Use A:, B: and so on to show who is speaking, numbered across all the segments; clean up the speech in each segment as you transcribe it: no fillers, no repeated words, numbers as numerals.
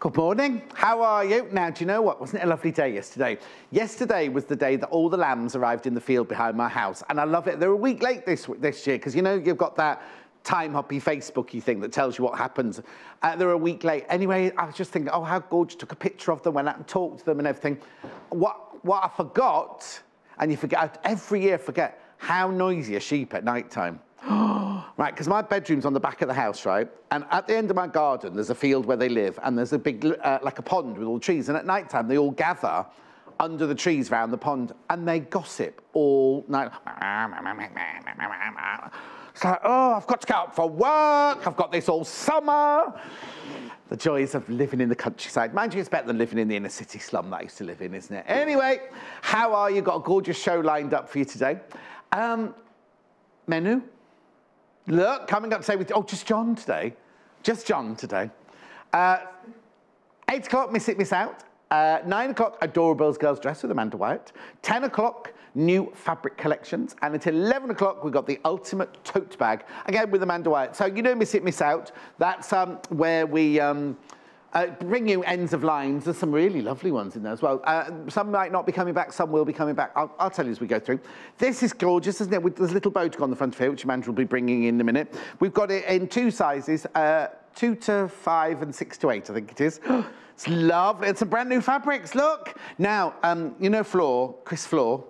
A: Good morning. How are you? Now, do you know what? Wasn't it a lovely day yesterday? Yesterday was the day that all the lambs arrived in the field behind my house, and I love it. They're a week late this year because, you know, you've got that time-hoppy, Facebooky thing that tells you what happens. They're a week late. Anyway, I was just thinking, oh, how gorgeous. Took a picture of them, went out and talked to them and everything. What I forgot, and you forget, every year forget, how noisy are sheep at night time. Right, because my bedroom's on the back of the house, right? And at the end of my garden, there's a field where they live, and there's a big, like a pond with all trees. And at night time, they all gather under the trees around the pond, and they gossip all night. It's like, oh, I've got to get up for work. I've got this all summer. The joys of living in the countryside. Mind you, it's better than living in the inner city slum that I used to live in, isn't it? Anyway, how are you? Got a gorgeous show lined up for you today. Menu. Look, coming up today with, oh, just John today. Just John today. 8 o'clock, Miss It, Miss Out. 9 o'clock, Adorable's Girls Dress with Amanda Wyatt. 10 o'clock, new fabric collections. And at 11 o'clock, we've got the ultimate tote bag, again with Amanda Wyatt. So you know Miss It, Miss Out. That's where we bring you ends of lines. There's some really lovely ones in there as well. Some might not be coming back, some will be coming back. I'll tell you as we go through. This is gorgeous, isn't it? With this little boat on the front of here, which Amanda will be bringing in a minute. We've got it in 2 sizes, 2 to 5 and 6 to 8, I think it is. It's lovely. It's some brand new fabrics, look. Now, you know Chris Floor,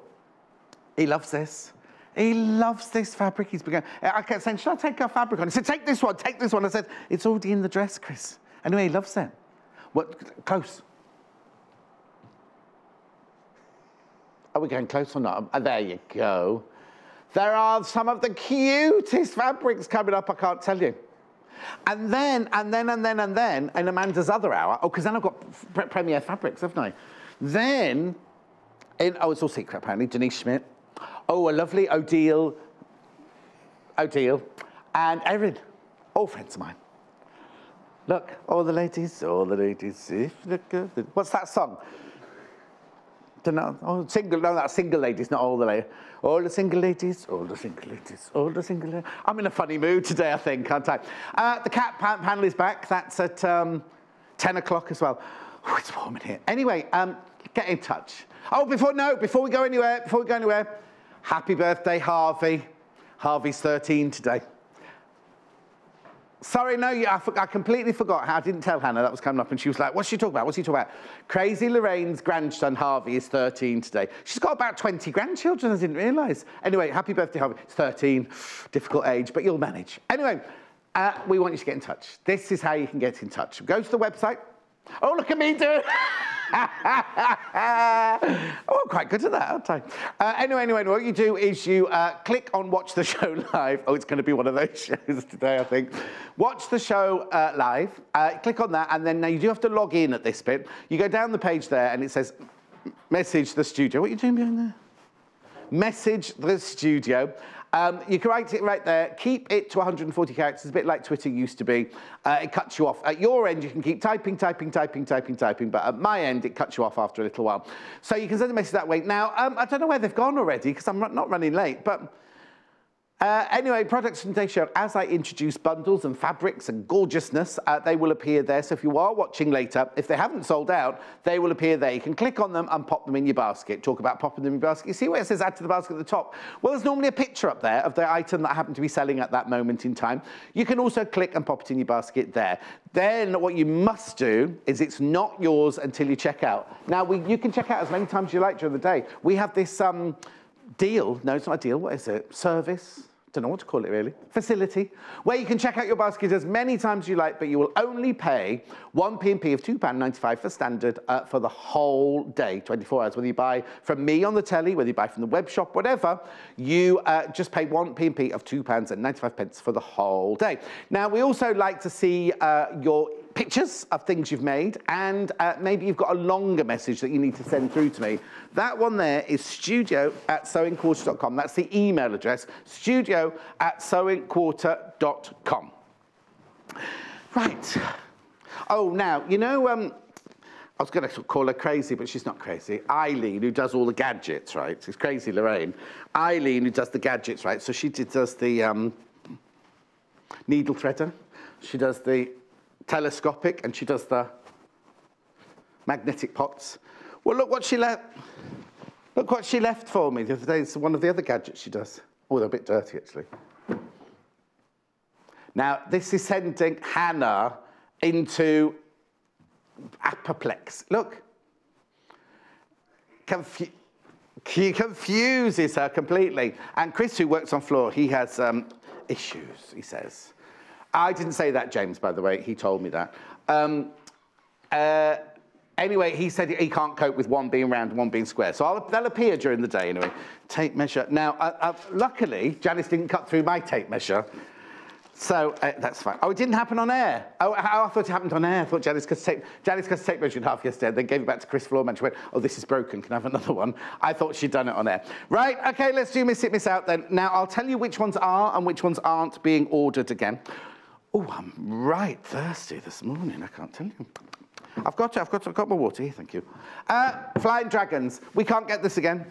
A: he loves this. He loves this fabric. He's begun. I kept saying, should I take our fabric on? He said, take this one, take this one. I said, it's already in the dress, Chris. Anyway, he loves it. What, close? Are we going close or not? There you go. There are some of the cutest fabrics coming up, I can't tell you. And then, in Amanda's other hour, oh, because then I've got Premier Fabrics, haven't I? Then, oh, it's all secret apparently, Denise Schmidt. Oh, a lovely Odile, and Erin, all friends of mine. Look, all the ladies, if look good. What's that song? Don't know. Oh, single, no, that's single ladies, not all the ladies. All the single ladies, all the single ladies, all the single ladies. I'm in a funny mood today, I think, aren't I? The cat panel is back. That's at 10 o'clock as well. Oh, it's warm in here. Anyway, get in touch. Oh, before we go anywhere, happy birthday, Harvey. Harvey's 13 today. Sorry, no, I completely forgot. I didn't tell Hannah that was coming up, and she was like, what's she talking about? What's he talking about? Crazy Lorraine's grandson, Harvey, is 13 today. She's got about 20 grandchildren, I didn't realise. Anyway, happy birthday, Harvey. It's 13, difficult age, but you'll manage. Anyway, we want you to get in touch. This is how you can get in touch. Go to the website. Oh, look at me do it. Oh, I'm quite good at that, aren't I? Anyway, what you do is you click on Watch the Show Live. Oh, it's going to be one of those shows today, I think. Watch the show live. Click on that, and then now you do have to log in at this bit. You go down the page there, and it says, message the studio. What are you doing behind there? Message the studio. You can write it right there. Keep it to 140 characters, a bit like Twitter used to be. It cuts you off. At your end, you can keep typing, but at my end, it cuts you off after a little while. So you can send a message that way. Now, I don't know where they've gone already, because I'm not running late, but anyway, products from today's show, as I introduce bundles and fabrics and gorgeousness, they will appear there. So if you are watching later, if they haven't sold out, they will appear there. You can click on them and pop them in your basket. Talk about popping them in your basket. You see where it says add to the basket at the top? Well, there's normally a picture up there of the item that I happen to be selling at that moment in time. You can also click and pop it in your basket there. Then what you must do is it's not yours until you check out. Now, you can check out as many times as you like during the day. We have this deal. No, it's not a deal. What is it? Service. Don't know what to call it really. Facility, where you can check out your basket as many times as you like, but you will only pay one P&P of £2.95 for standard for the whole day, 24 hours. Whether you buy from me on the telly, whether you buy from the web shop, whatever, you just pay one P&P of £2.95 for the whole day. Now, we also like to see your pictures of things you've made, and maybe you've got a longer message that you need to send through to me. That one there is studio@sewingquarter.com. That's the email address, studio@sewingquarter.com. Right. Oh, now, you know, I was going to call her crazy, but she's not crazy. Eileen, who does all the gadgets, right? She's Crazy Lorraine. Eileen, who does the gadgets, right? So she does the needle threader. She does the telescopic, and she does the magnetic pots. Well, look what she left. Look what she left for me the other day. It's one of the other gadgets she does. Oh, they're a bit dirty, actually. Now, this is sending Hannah into apoplex. Look. He confuses her completely. And Chris, who works on floor, he has issues, he says. I didn't say that, James, by the way. He told me that. Anyway, he said he can't cope with one being round and one being square. So they'll appear during the day, anyway. Tape measure. Now, luckily, Janice didn't cut through my tape measure. So that's fine. Oh, it didn't happen on air. Oh, I thought it happened on air. I thought Janice cut tape measure in half yesterday, then gave it back to Chris Floorman. She went, oh, this is broken. Can I have another one? I thought she'd done it on air. Right, OK, let's do Miss It, Miss Out then. Now, I'll tell you which ones are and which ones aren't being ordered again. Oh, I'm right thirsty this morning. I can't tell you. I've got my water here, thank you. Flying Dragons. We can't get this again.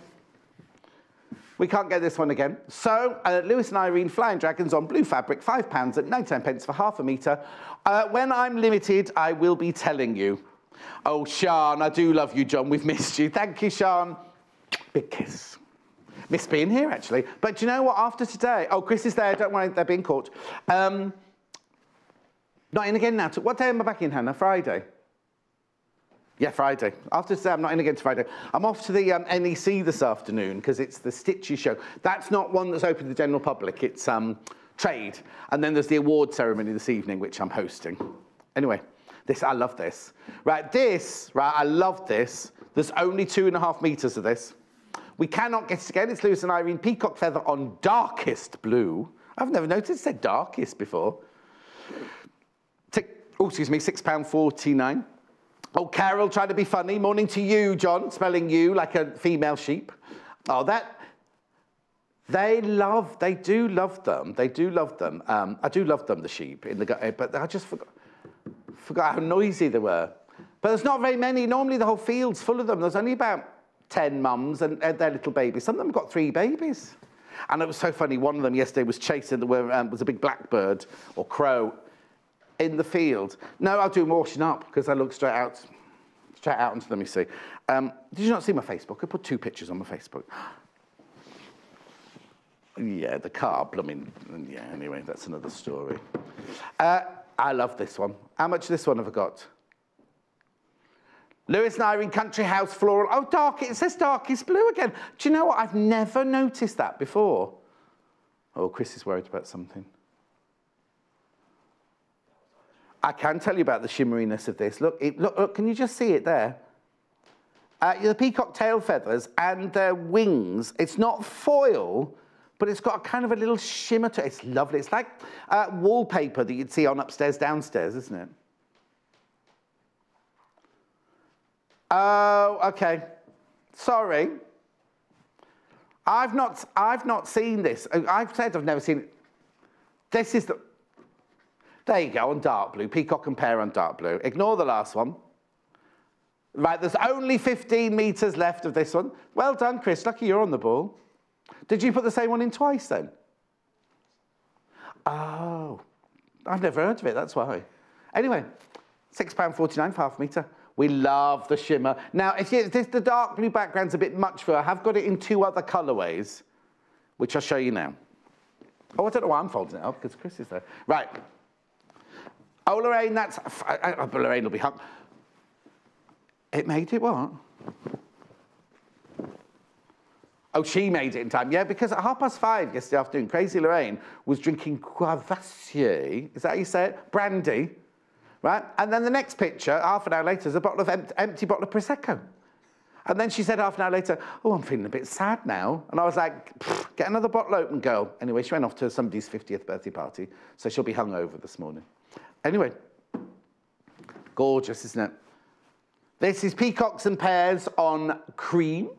A: We can't get this one again. So, Lewis and Irene, Flying Dragons on blue fabric, £5 at 99p for half a metre. When I'm limited, I will be telling you. Oh, Sean, I do love you, John. We've missed you. Thank you, Sean. Big kiss. Miss being here, actually. But do you know what? After today... Oh, Chris is there. Don't worry, they're being caught. Not in again now. What day am I back in, Hannah? Friday? Yeah, Friday. After today, I'm not in again to Friday. I'm off to the NEC this afternoon because it's the Stitches show. That's not one that's open to the general public. It's trade. And then there's the award ceremony this evening, which I'm hosting. Anyway, I love this. Right, I love this. There's only 2.5 metres of this. We cannot get it again. It's Lewis and Irene Peacock Feather on darkest blue. I've never noticed it said darkest before. Oh, excuse me, £6.49. Oh, Carol, trying to be funny. Morning to you, John, spelling you like a female sheep. Oh, they do love them. They do love them. I do love them, the sheep, but I just forgot how noisy they were. But there's not very many. Normally the whole field's full of them. There's only about 10 mums and their little babies. Some of them got 3 babies. And it was so funny. One of them yesterday was chasing, was a big blackbird or crow in the field. No, I'll do them washing up because I look straight out into them, you see. Did you not see my Facebook? I put 2 pictures on my Facebook. Yeah, the car, blooming. Yeah, anyway, that's another story. I love this one. How much of this one have I got? Lewis and Irene Country House Floral. Oh, dark, it says darkest blue again. Do you know what? I've never noticed that before. Oh, Chris is worried about something. I can tell you about the shimmeriness of this. Look, look, can you just see it there? The peacock tail feathers and their wings. It's not foil, but it's got a kind of a little shimmer to it. It's lovely. It's like wallpaper that you'd see on upstairs, downstairs, isn't it? Oh, okay. Sorry. I've not seen this. I've said I've never seen it. This is the... There you go, on dark blue. Peacock and pear on dark blue. Ignore the last one. Right, there's only 15 metres left of this one. Well done, Chris. Lucky you're on the ball. Did you put the same one in twice, then? Oh, I've never heard of it, that's why. Anyway, £6.49 for half a metre. We love the shimmer. Now, if the dark blue background's a bit much for her, I have got it in 2 other colourways, which I'll show you now. Oh, I don't know why I'm folding it up, because Chris is there. Right. Oh, Lorraine, Lorraine will be hung. It made it what? Oh, she made it in time. Yeah, because at 5:30 yesterday afternoon, Crazy Lorraine was drinking Courvoisier. Is that how you say it? Brandy. Right? And then the next picture, half an hour later, is a bottle of empty bottle of Prosecco. And then she said half an hour later, oh, I'm feeling a bit sad now. And I was like, get another bottle open, girl. Anyway, she went off to somebody's 50th birthday party, so she'll be hungover this morning. Anyway, gorgeous, isn't it? This is Peacocks and Pears on cream.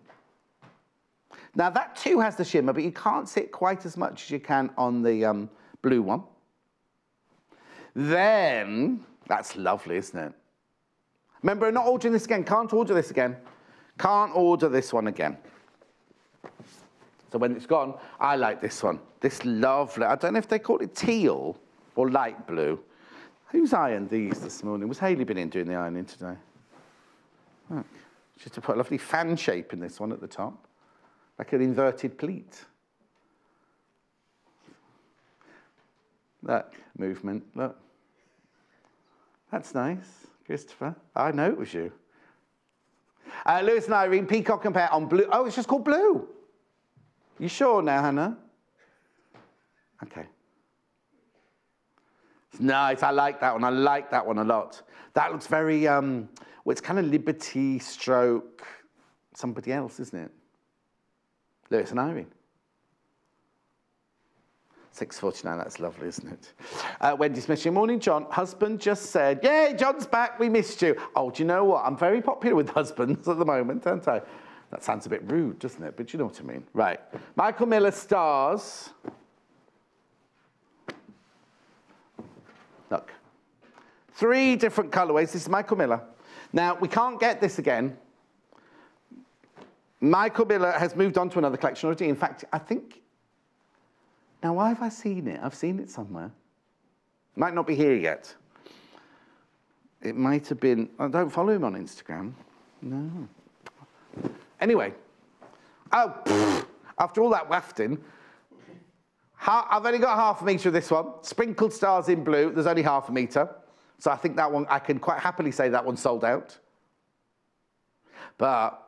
A: Now, that too has the shimmer, but you can't see it quite as much as you can on the blue one. Then, that's lovely, isn't it? Remember, I'm not ordering this again. Can't order this again. Can't order this one again. So when it's gone, I like this one. This lovely, I don't know if they call it teal or light blue. Who's ironed these this morning? Was Hayley been in doing the ironing today? Look, just to put a lovely fan shape in this one at the top, like an inverted pleat. Look, movement, look. That's nice, Christopher. I know it was you. Lewis and Irene, peacock and pear on blue. Oh, it's just called blue. You sure now, Hannah? Okay. It's nice, I like that one. I like that one a lot. That looks very, well, it's kind of Liberty stroke somebody else, isn't it? Lewis and Irene. 6:49, that's lovely, isn't it? Wendy Smith, good morning, John. Husband just said, yay, John's back, we missed you. Oh, do you know what? I'm very popular with husbands at the moment, aren't I? That sounds a bit rude, doesn't it? But you know what I mean. Right. Michael Miller stars. Look. 3 different colourways. This is Michael Miller. Now, we can't get this again. Michael Miller has moved on to another collection already. In fact, I think... Now, why have I seen it? I've seen it somewhere. Might not be here yet. It might have been... I don't follow him on Instagram. No. Anyway. Oh, pfft, after all that wafting, I've only got half a metre of this one. Sprinkled stars in blue. There's only half a metre. So I think that one, I can quite happily say that one's sold out. But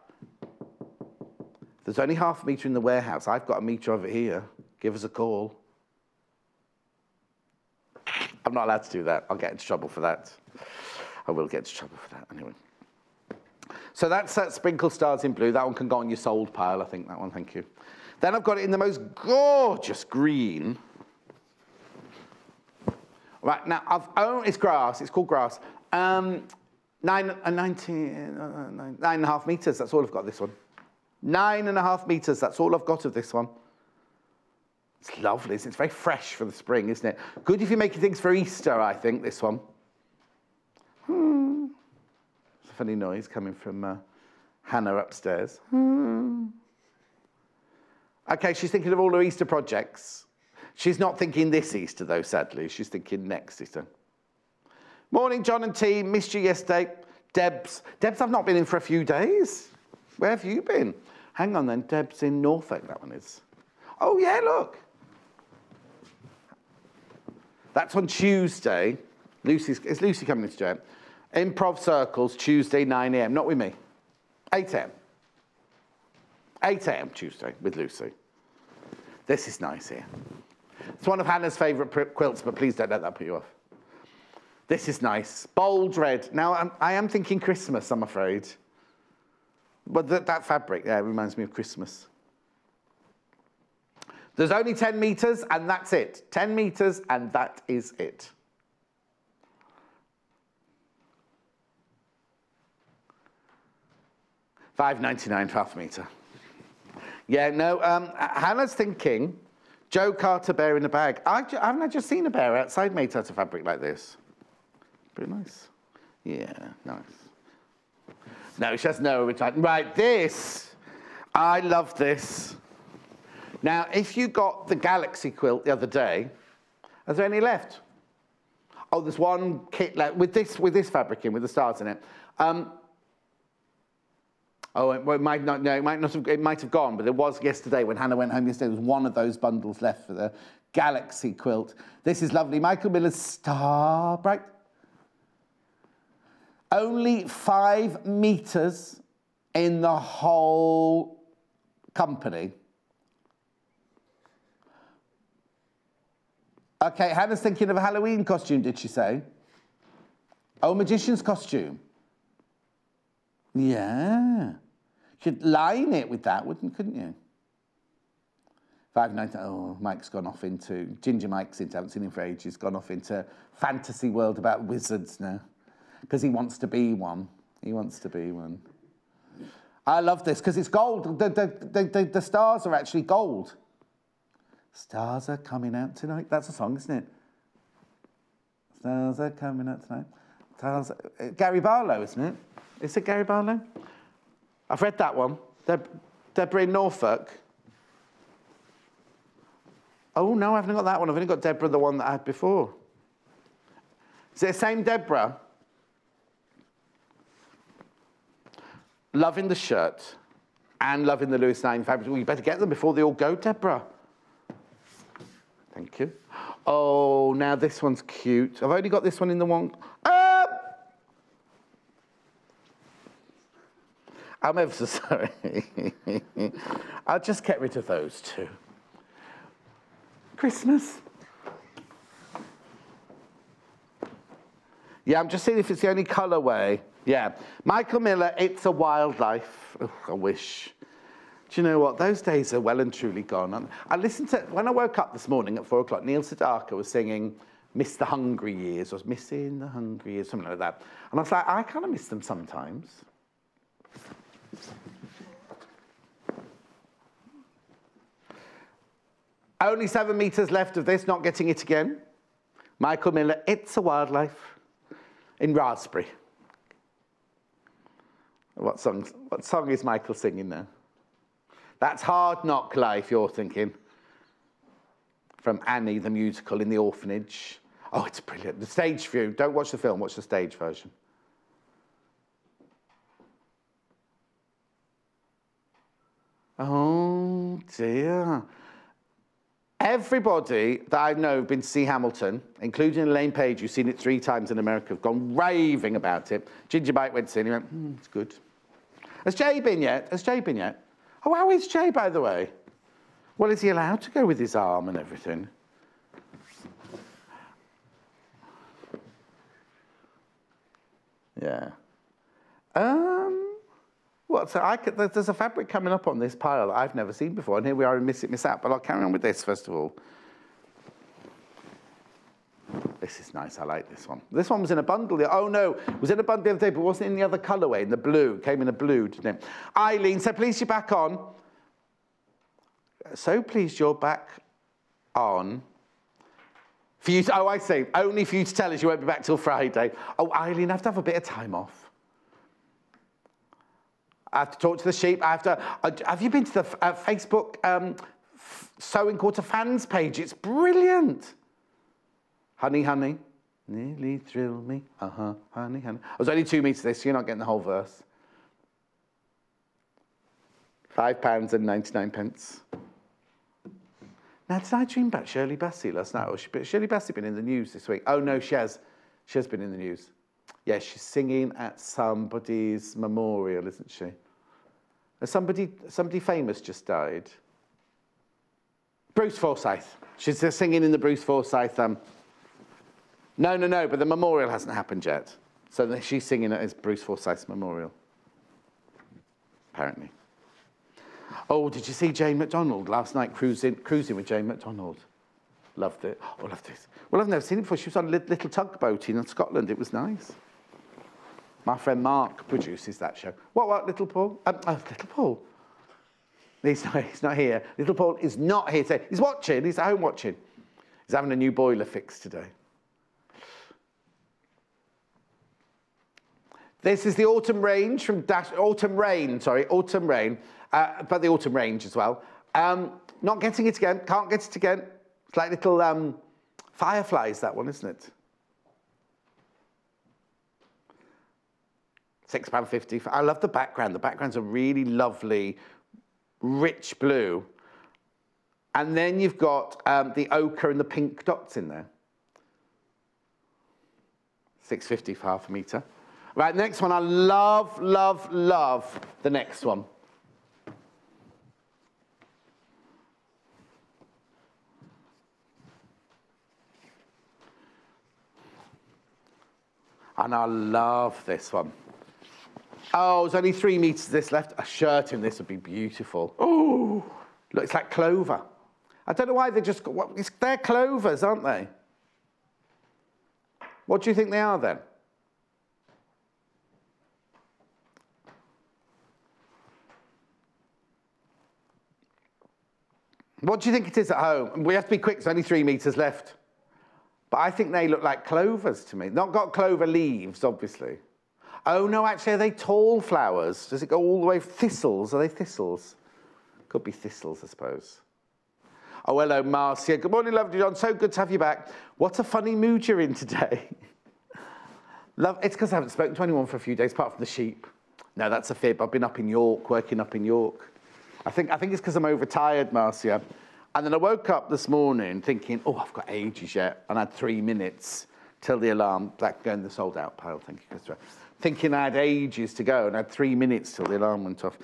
A: there's only half a metre in the warehouse. I've got a metre of it here. Give us a call. I'm not allowed to do that. I'll get into trouble for that. I will get into trouble for that anyway. So that's Sprinkled Stars in Blue. That one can go on your sold pile, I think, that one, thank you. Then I've got it in the most gorgeous green. Right, now, it's grass. It's called grass. 9.5 metres, that's all I've got this one. 9.5 metres, that's all I've got of this one. It's lovely, it's very fresh for the spring, isn't it? Good if you're making things for Easter, I think, this one. It's a funny noise coming from Hannah upstairs. Okay, she's thinking of all her Easter projects. She's not thinking this Easter, though, sadly. She's thinking next Easter. Morning, John and team. Missed you yesterday. Debs, I've not been in for a few days. Where have you been? Hang on, then. Deb's in Norfolk, that one is. Oh, yeah, look. That's on Tuesday. Is Lucy coming in today? Improv Circles, Tuesday, 9 a.m. Not with me. 8 a.m. 8 a.m. Tuesday with Lucy. This is nice here. It's one of Hannah's favourite quilts, but please don't let that put you off. This is nice. Bold red. Now, I am thinking Christmas, I'm afraid. But that fabric, yeah, reminds me of Christmas. There's only 10 metres, and that's it. 10 metres, and that is it. $5.99 half a metre. Yeah, no, Hannah's thinking Joe Carter bear in a bag. Haven't I just seen a bear outside made out of fabric like this? Pretty nice. Yeah, nice. No, she has no return. Right, this. I love this. Now, if you got the Galaxy quilt the other day, are there any left? Oh, there's one kit left with this fabric in, with the stars in it. Oh, it might not. No, it might have gone, but it was yesterday when Hannah went home yesterday. There was one of those bundles left for the Galaxy quilt. This is lovely. Michael Miller's Star Bright. Only 5 metres in the whole company. Okay, Hannah's thinking of a Halloween costume, did she say? Oh, magician's costume. Yeah. You could line it with that, couldn't you? $5.99. Oh, Mike's gone off into... Ginger Mike's haven't seen him for ages, gone off into fantasy world about wizards now. Because he wants to be one. He wants to be one. I love this, because it's gold. The stars are actually gold. Stars are coming out tonight. That's a song, isn't it? Stars are coming out tonight. Stars... Gary Barlow, isn't it? Is it Gary Barlow? I've read that one. Deborah in Norfolk. Oh, no, I haven't got that one. I've only got Deborah, the one that I had before. Is it the same Deborah? loving the shirt and loving the Lewis 9 fabrics. Well, you better get them before they all go, Deborah. Thank you. Oh, now this one's cute. I've only got this one in the one. I'm ever so sorry. I'll just get rid of those two. Christmas. Yeah, I'm just seeing if it's the only colourway. Yeah. Michael Miller, It's a Wildlife. Oh, I wish. Do you know what? Those days are well and truly gone. I listened to, when I woke up this morning at 4 o'clock, Neil Sedaka was singing Miss the Hungry Years, or Missing the Hungry Years, something like that. And I was like, I kind of miss them sometimes. Only 7 metres left of this, not getting it again. Michael Miller, It's a Wildlife, in Raspberry. What song is Michael singing now? That's Hard Knock Life, you're thinking. From Annie, the musical, in the orphanage. Oh, it's brilliant. The stage view. Don't watch the film, watch the stage version. Oh, dear. Everybody that I know have been to see Hamilton, including Elaine Page, who's seen it 3 times in America, have gone raving about it. Ginger Bite went to see it and he went, it's good. Has Jay been yet? Has Jay been yet? Oh, how is Jay, by the way? Well, is he allowed to go with his arm and everything? Yeah. Well, so there's a fabric coming up on this pile that I've never seen before, and here we are in Miss It, Miss Out, but I'll carry on with this first of all. This is nice, I like this one. This one was in a bundle. Oh no, it was in a bundle the other day, but wasn't in the other colourway, in the blue. It came in a blue, didn't it? Eileen, so pleased you're back on. So pleased you're back on. For you to, oh, I see, only for you to tell us you won't be back till Friday. Oh, Eileen, I have to have a bit of time off. I have to talk to the sheep. I have to. Have you been to the Facebook Sewing Quarter fans page? It's brilliant. Honey, honey, nearly thrill me. Honey, honey. I was only 2 meters this, so you're not getting the whole verse. £5.99. Now, did I dream about Shirley Bassey last night? Or Shirley Bassey been in the news this week? Oh no, she has. She has been in the news. Yeah, she's singing at somebody's memorial, isn't she? Somebody famous just died. Bruce Forsyth. She's singing in the Bruce Forsyth. No, but the memorial hasn't happened yet. So she's singing at his Bruce Forsyth's memorial, apparently. Oh, did you see Jane McDonald last night cruising with Jane McDonald? Loved it. Oh, loved this. Well, I've never seen it before. She was on a little tugboat in Scotland. It was nice. My friend Mark produces that show. What, Little Paul? Little Paul. He's not here. Little Paul is not here today. He's watching. He's at home watching. He's having a new boiler fixed today. This is the Autumn Range from Autumn Rain, but the Autumn Range as well. Not getting it again. Can't get it again. It's like little fireflies, that one, isn't it? £6.50. I love the background. The background's a really lovely, rich blue. And then you've got the ochre and the pink dots in there. £6.50 for half a metre. Right, next one. I love, love, love the next one. And I love this one. Oh, there's only 3 meters of this left. A shirt in this would be beautiful. Oh, look, it's like clover. I don't know why they just got, they're clovers, aren't they? What do you think they are then? What do you think it is at home? We have to be quick, there's only 3 meters left. But I think they look like clovers to me. Not got clover leaves, obviously. Oh, no, actually, are they tall flowers? Does it go all the way? Thistles? Are they thistles? Could be thistles, I suppose. Oh, hello, Marcia. Good morning, lovely John. So good to have you back. What a funny mood you're in today. It's because I haven't spoken to anyone for a few days, apart from the sheep. No, that's a fib. I've been up in York, working up in York. I think it's because I'm overtired, Marcia. And then I woke up this morning thinking, oh, I've got ages yet. And I had 3 minutes till the alarm. That go in the sold out pile, thank you, Christopher. Thinking I had ages to go, and I had 3 minutes till the alarm went off.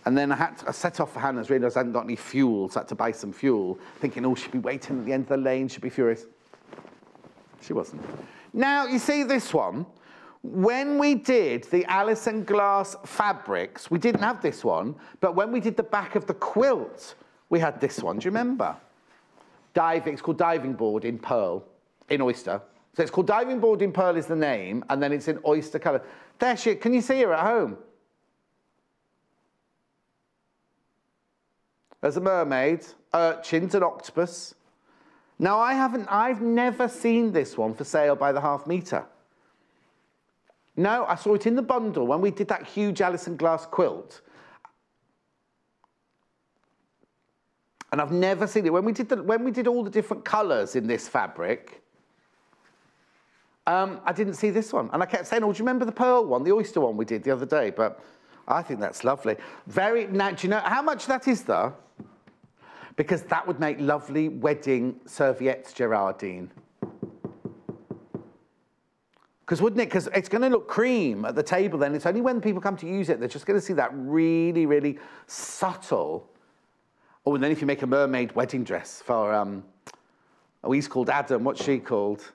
A: And then I set off for Hannah's, realised I hadn't got any fuel, so I had to buy some fuel, thinking, oh, she'll be waiting at the end of the lane, she'll be furious. She wasn't. Now, you see this one? When we did the Alison Glass fabrics, we didn't have this one, but when we did the back of the quilt, we had this one. Do you remember? It's called Diving Board in Pearl, in Oyster. So it's called Diving Board in Pearl is the name, and then it's in oyster colour. There she is. Can you see her at home? There's a mermaid, urchins, an octopus. Now, I've never seen this one for sale by the half metre. No, I saw it in the bundle when we did that huge Alison Glass quilt. And I've never seen it. When we did all the different colours in this fabric, I didn't see this one. And I kept saying, oh, do you remember the pearl one, the oyster one we did the other day? But I think that's lovely. Now, do you know how much that is, though? Because that would make lovely wedding serviettes, Gerardine. Because wouldn't it? Because it's going to look cream at the table then. It's only when people come to use it, they're just going to see that really, really subtle. Oh, and then if you make a mermaid wedding dress for, oh, he's called Adam. What's she called?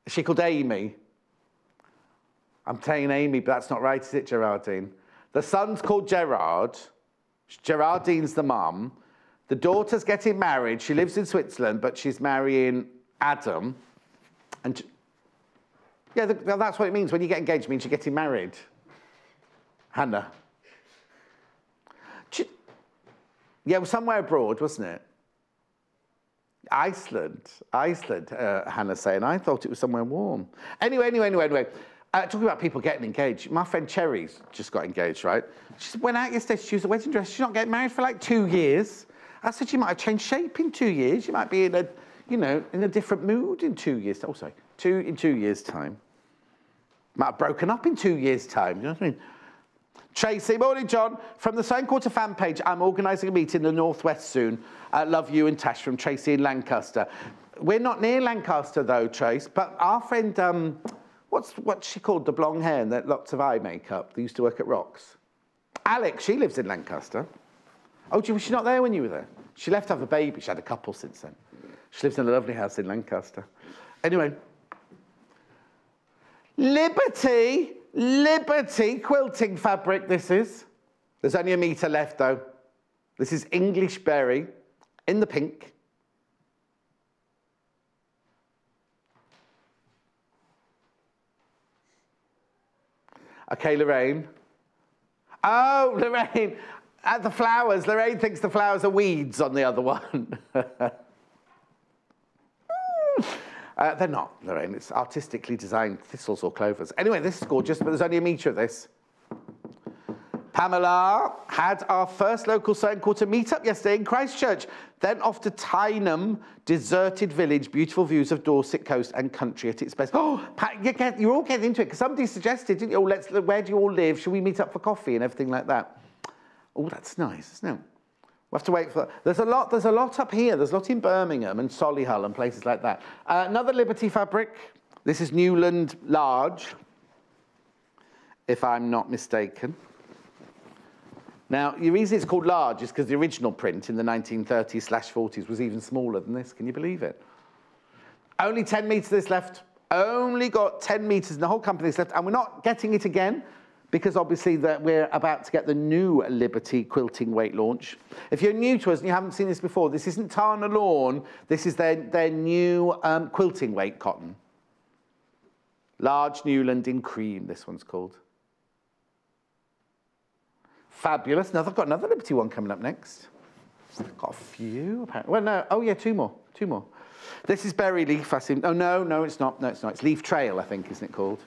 A: Is she called Amy? I'm saying Amy, but that's not right, is it, Gerardine? The son's called Gerard. Gerardine's the mum. The daughter's getting married. She lives in Switzerland, but she's marrying Adam. And yeah, that's what it means. When you get engaged, it means you're getting married. Hannah. Yeah, it was somewhere abroad, wasn't it? Iceland, Hannah's saying. I thought it was somewhere warm. Anyway. Talking about people getting engaged, my friend Cherry's just got engaged, right? She went out yesterday to choose a wedding dress. She's not getting married for like 2 years. I said, you might have changed shape in 2 years. You might be in a, in a different mood in 2 years. Oh, sorry, in 2 years' time. Might have broken up in 2 years' time. You know what I mean? Tracy, morning, John. From the Stone Quarter fan page, I'm organising a meeting in the Northwest soon. Love you and Tash from Tracy in Lancaster. We're not near Lancaster, though, Trace, but our friend, what's she called, the blonde hair and lots of eye makeup, they used to work at Rocks? Alex, she lives in Lancaster. Oh, was she not there when you were there? She left to have a baby. She had a couple since then. She lives in a lovely house in Lancaster. Anyway. Liberty quilting fabric, this is. There's only a metre left, though. This is English berry in the pink. Okay, Lorraine. Oh, Lorraine. The flowers. Lorraine thinks the flowers are weeds on the other one. They're not, Lorraine. It's artistically designed thistles or clovers. Anyway, this is gorgeous, but there's only a metre of this. Pamela had our first local Stone Quarter meet-up yesterday in Christchurch. Then off to Tyneham, deserted village, beautiful views of Dorset coast and country at its best. Oh, you're all getting into it, because somebody suggested, didn't you? Oh, where do you all live? Should we meet up for coffee and everything like that? Oh, that's nice, isn't it? We'll have to wait for... There's a lot up here. There's a lot in Birmingham and Solihull and places like that. Another Liberty fabric. This is Newland Large, if I'm not mistaken. Now, the reason it's called large is because the original print in the 1930s/40s was even smaller than this. Can you believe it? Only 10 metres left. Only got 10 metres in the whole company's left. And we're not getting it again because obviously we're about to get the new Liberty quilting weight launch. If you're new to us and you haven't seen this before, this isn't Tana Lawn. This is their new quilting weight cotton. Large Newland in cream, this one's called. Fabulous. Now, I've got another Liberty one coming up next. I've got a few, apparently. Well, no. Oh, yeah, two more. This is Berry Leaf, I seem. Oh, no, it's not. No, it's not. It's Leaf Trail, I think, isn't it called?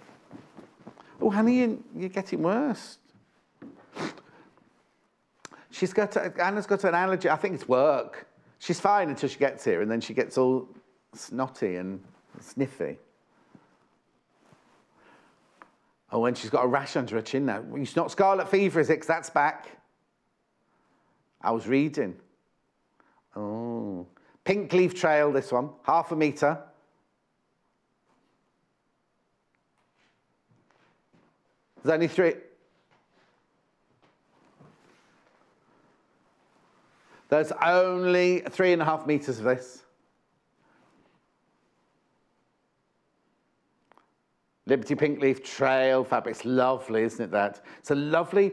A: Oh, honey, you're getting worse. Anna's got an allergy. I think it's work. She's fine until she gets here, and then she gets all snotty and sniffy. Oh, and she's got a rash under her chin now. It's not scarlet fever, is it? 'Cause that's back. I was reading. Oh. Pink leaf trail, this one. 1/2 metre. There's only 3. There's only 3.5 metres of this. Liberty Pink Leaf Trail fabric's lovely, isn't it, that? It's a lovely,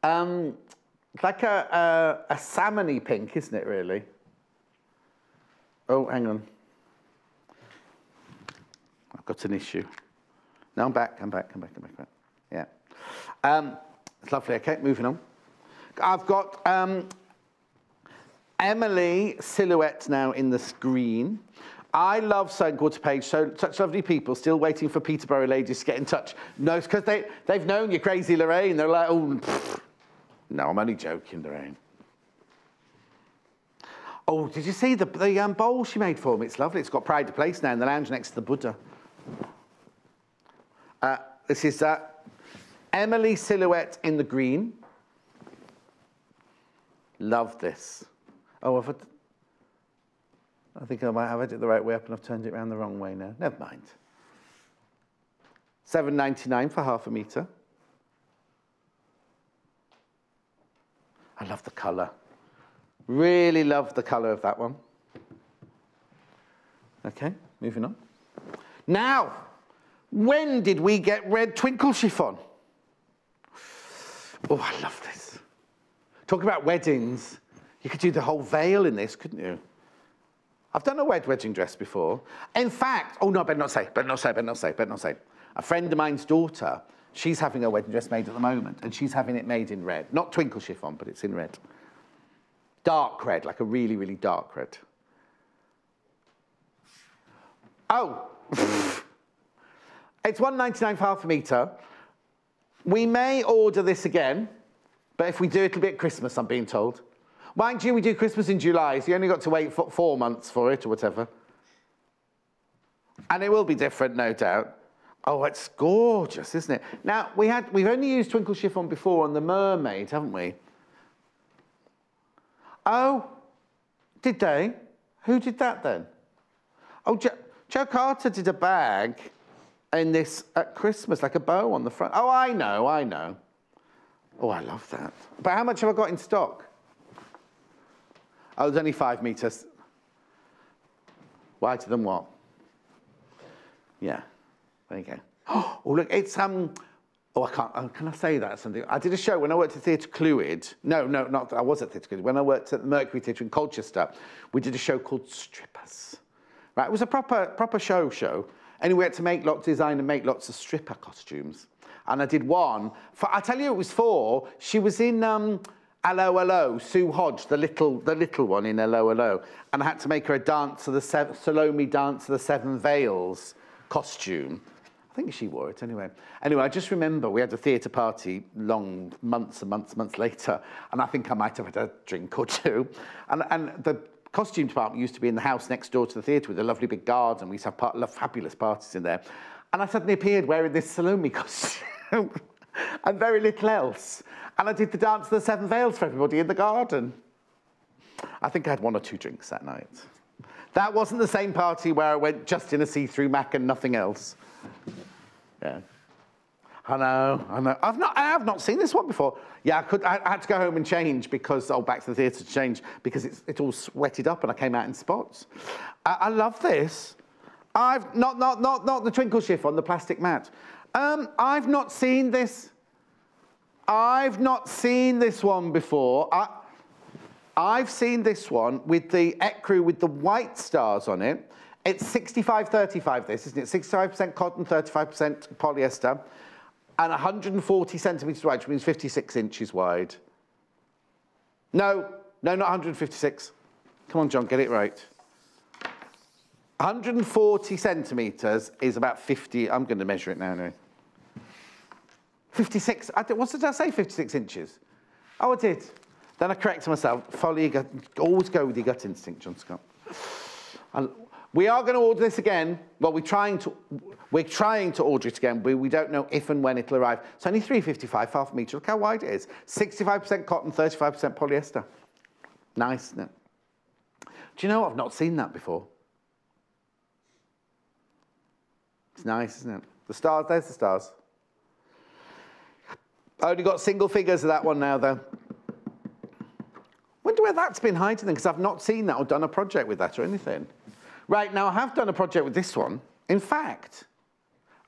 A: like a salmony pink, isn't it, really? Oh, hang on. I've got an issue. No, I'm back. Yeah. It's lovely. Okay, moving on. I've got Emily silhouette now in the screen. I love sewing quarter page, so such lovely people still waiting for Peterborough ladies to get in touch. No, it's because they've known you're crazy, Lorraine. They're like, oh, pfft. No, I'm only joking, Lorraine. Oh, did you see the bowl she made for me? It's lovely. It's got pride of place now in the lounge next to the Buddha. This is Emily silhouette in the green. Love this. Oh, I think I might have it the right way up and I've turned it around the wrong way now. Never mind. £7.99 for 1/2 metre. I love the colour. Really love the colour of that one. Okay, moving on. Now, when did we get red twinkle chiffon? Oh, I love this. Talk about weddings. You could do the whole veil in this, couldn't you? I've done a wedding dress before. In fact, oh no, better not say. A friend of mine's daughter, she's having a wedding dress made at the moment, and she's having it made in red. Not twinkle chiffon, but it's in red. Dark red, like a really, really dark red. Oh, it's £1.99 for 1/2 metre. We may order this again, but if we do, it'll be at Christmas, I'm being told. Mind you, we do Christmas in July, so you only got to wait for 4 months for it or whatever. And it will be different, no doubt. Oh, it's gorgeous, isn't it? Now, we've only used twinkle chiffon before on the mermaid, haven't we? Oh, did they? Who did that then? Oh, Joe Carter did a bag in this at Christmas, like a bow on the front. Oh, I know. Oh, I love that. But how much have I got in stock? Oh, there's only 5 metres. Wider than what? Yeah, there you go. Oh, look, it's, oh, I can't, can I say that? Something? I did a show when I worked at Theatre Clwyd. No, not, I was at Theatre Clwyd. When I worked at the Mercury Theatre in Colchester, we did a show called Strippers. Right, it was a proper show. And we had to design and make lots of stripper costumes. And I did one, I tell you who it was for, she was in Hello, Hello, Sue Hodge, the little one in Hello, Hello. And I had to make her a Salome Dance of the Seven Veils costume. I think she wore it anyway. Anyway, I just remember we had a theatre party months later, and I think I might have had a drink or two. And the costume department used to be in the house next door to the theatre with a lovely big garden. We used to have fabulous parties in there. And I suddenly appeared wearing this Salome costume and very little else. And I did the Dance of the Seven Veils for everybody in the garden. I think I had 1 or 2 drinks that night. That wasn't the same party where I went just in a see-through Mac and nothing else. Yeah. I know. I have not seen this one before. Yeah, I had to go home and change because, back to the theatre to change because it all sweated up and I came out in spots. I love this. I've not the twinkle chiffon, the plastic mat. I've not seen this. I've not seen this one before. I've seen this one with the ecru with the white stars on it. It's 65-35 this, isn't it? 65% cotton, 35% polyester, and 140 centimetres wide, which means 56 inches wide. No, not 156. Come on, John, get it right. 140 centimetres is about 50, I'm going to measure it now anyway. 56, what did I say, 56 inches? Oh, I did. Then I corrected myself. Always go with your gut instinct, John Scott. We are going to order this again. Well, we're trying to order it again, but we don't know if and when it'll arrive. It's only £3.55, half a metre. Look how wide it is. 65% cotton, 35% polyester. Nice, isn't it? Do you know what? I've not seen that before. It's nice, isn't it? The stars, there's the stars. I only got single figures of that one now, though. Wonder where that's been hiding, because I've not seen that or done a project with that or anything. Right, now I have done a project with this one. In fact,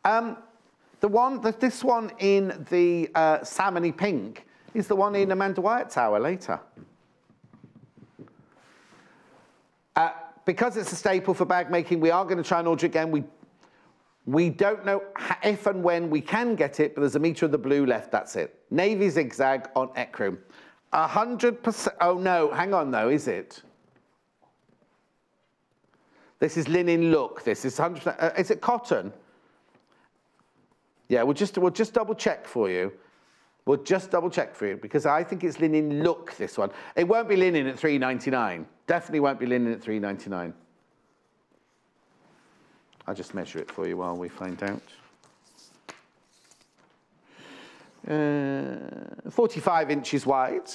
A: this one in the salmony pink is the one in Amanda Wyatt's hour later. Because it's a staple for bag making, we are going to try and order again. We don't know if and when we can get it, but there's a metre of the blue left, that's it. Navy zigzag on ecru. 100%, oh no, hang on though, is it? This is linen look, this is 100%, is it cotton? Yeah, we'll just double check for you. We'll just double check for you, because I think it's linen look, this one. It won't be linen at £3.99. Definitely won't be linen at £3.99. I'll just measure it for you while we find out. 45 inches wide.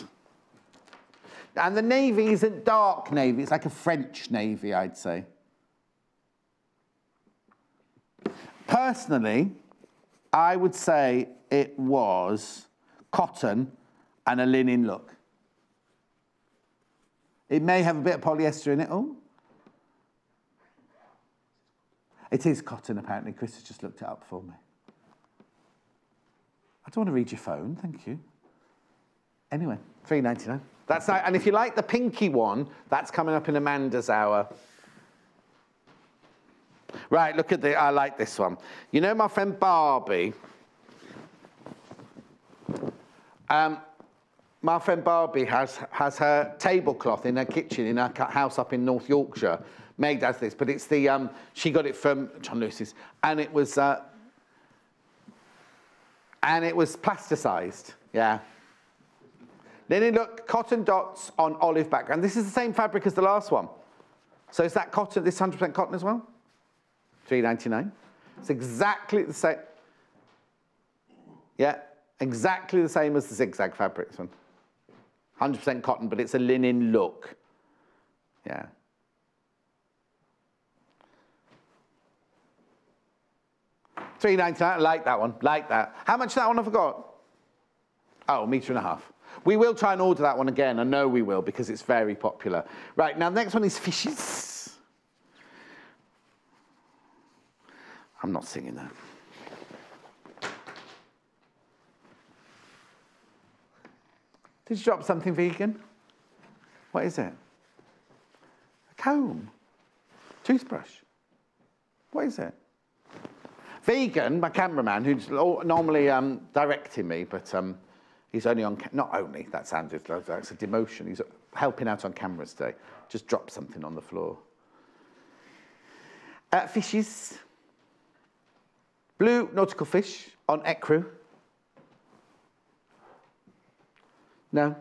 A: And the navy isn't dark navy, it's like a French navy, I'd say. Personally, I would say it was cotton and a linen look. It may have a bit of polyester in it. Oh. It is cotton, apparently. Chris has just looked it up for me. I don't want to read your phone, thank you. Anyway, £3.99. That's nice. And if you like the pinky one, that's coming up in Amanda's hour. Right, look at the, I like this one. You know my friend Barbie? My friend Barbie has her tablecloth in her kitchen in her house up in North Yorkshire. Meg does this, but it's the, she got it from John Lewis's, and it was plasticized, yeah. Linen look, cotton dots on olive background. This is the same fabric as the last one. So is that cotton, this 100% cotton as well? £3.99. It's exactly the same. Yeah, exactly the same as the zigzag fabric, this one. 100% cotton, but it's a linen look. Yeah. £3.99, I like that one, like that. How much that one have I got? Oh, a metre and a half. We will try and order that one again, I know we will, because it's very popular. Right, now the next one is fishes. I'm not singing that. Did you drop something vegan? What is it? A comb? Toothbrush? What is it? Vegan, my cameraman, who's normally directing me, but he's only on, not only, that sounded like that's a demotion, he's helping out on cameras today. Just dropped something on the floor. Fishes. Blue nautical fish on ecru. No.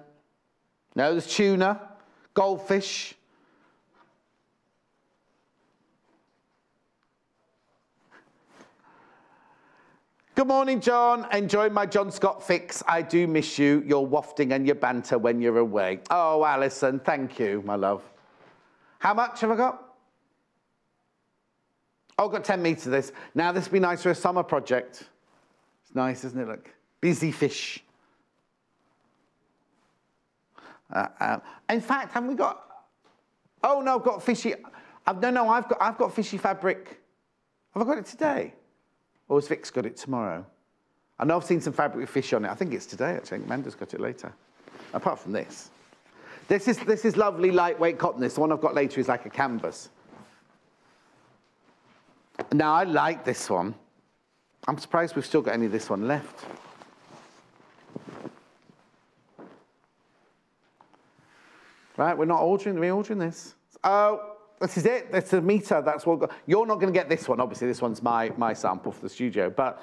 A: No, there's tuna, goldfish. Good morning, John. Enjoying my John Scott fix. I do miss you, your wafting and your banter when you're away. Oh, Alison, thank you, my love. How much have I got? Oh, I've got 10 metres of this. Now, this would be nice for a summer project. It's nice, isn't it? Look, busy fish. In fact, haven't we got... Oh, no, I've got fishy... I've got fishy fabric. Have I got it today? Or has Vic's got it tomorrow? I know I've seen some fabric with fish on it. I think it's today, actually. I think Amanda's got it later. Apart from this. This is lovely, lightweight cotton. This one I've got later is like a canvas. Now, I like this one. I'm surprised we've still got any of this one left. Right, we're not ordering, we're ordering this. Oh, this is it, that's a metre, that's what... You're not going to get this one, obviously, this one's my sample for the studio, but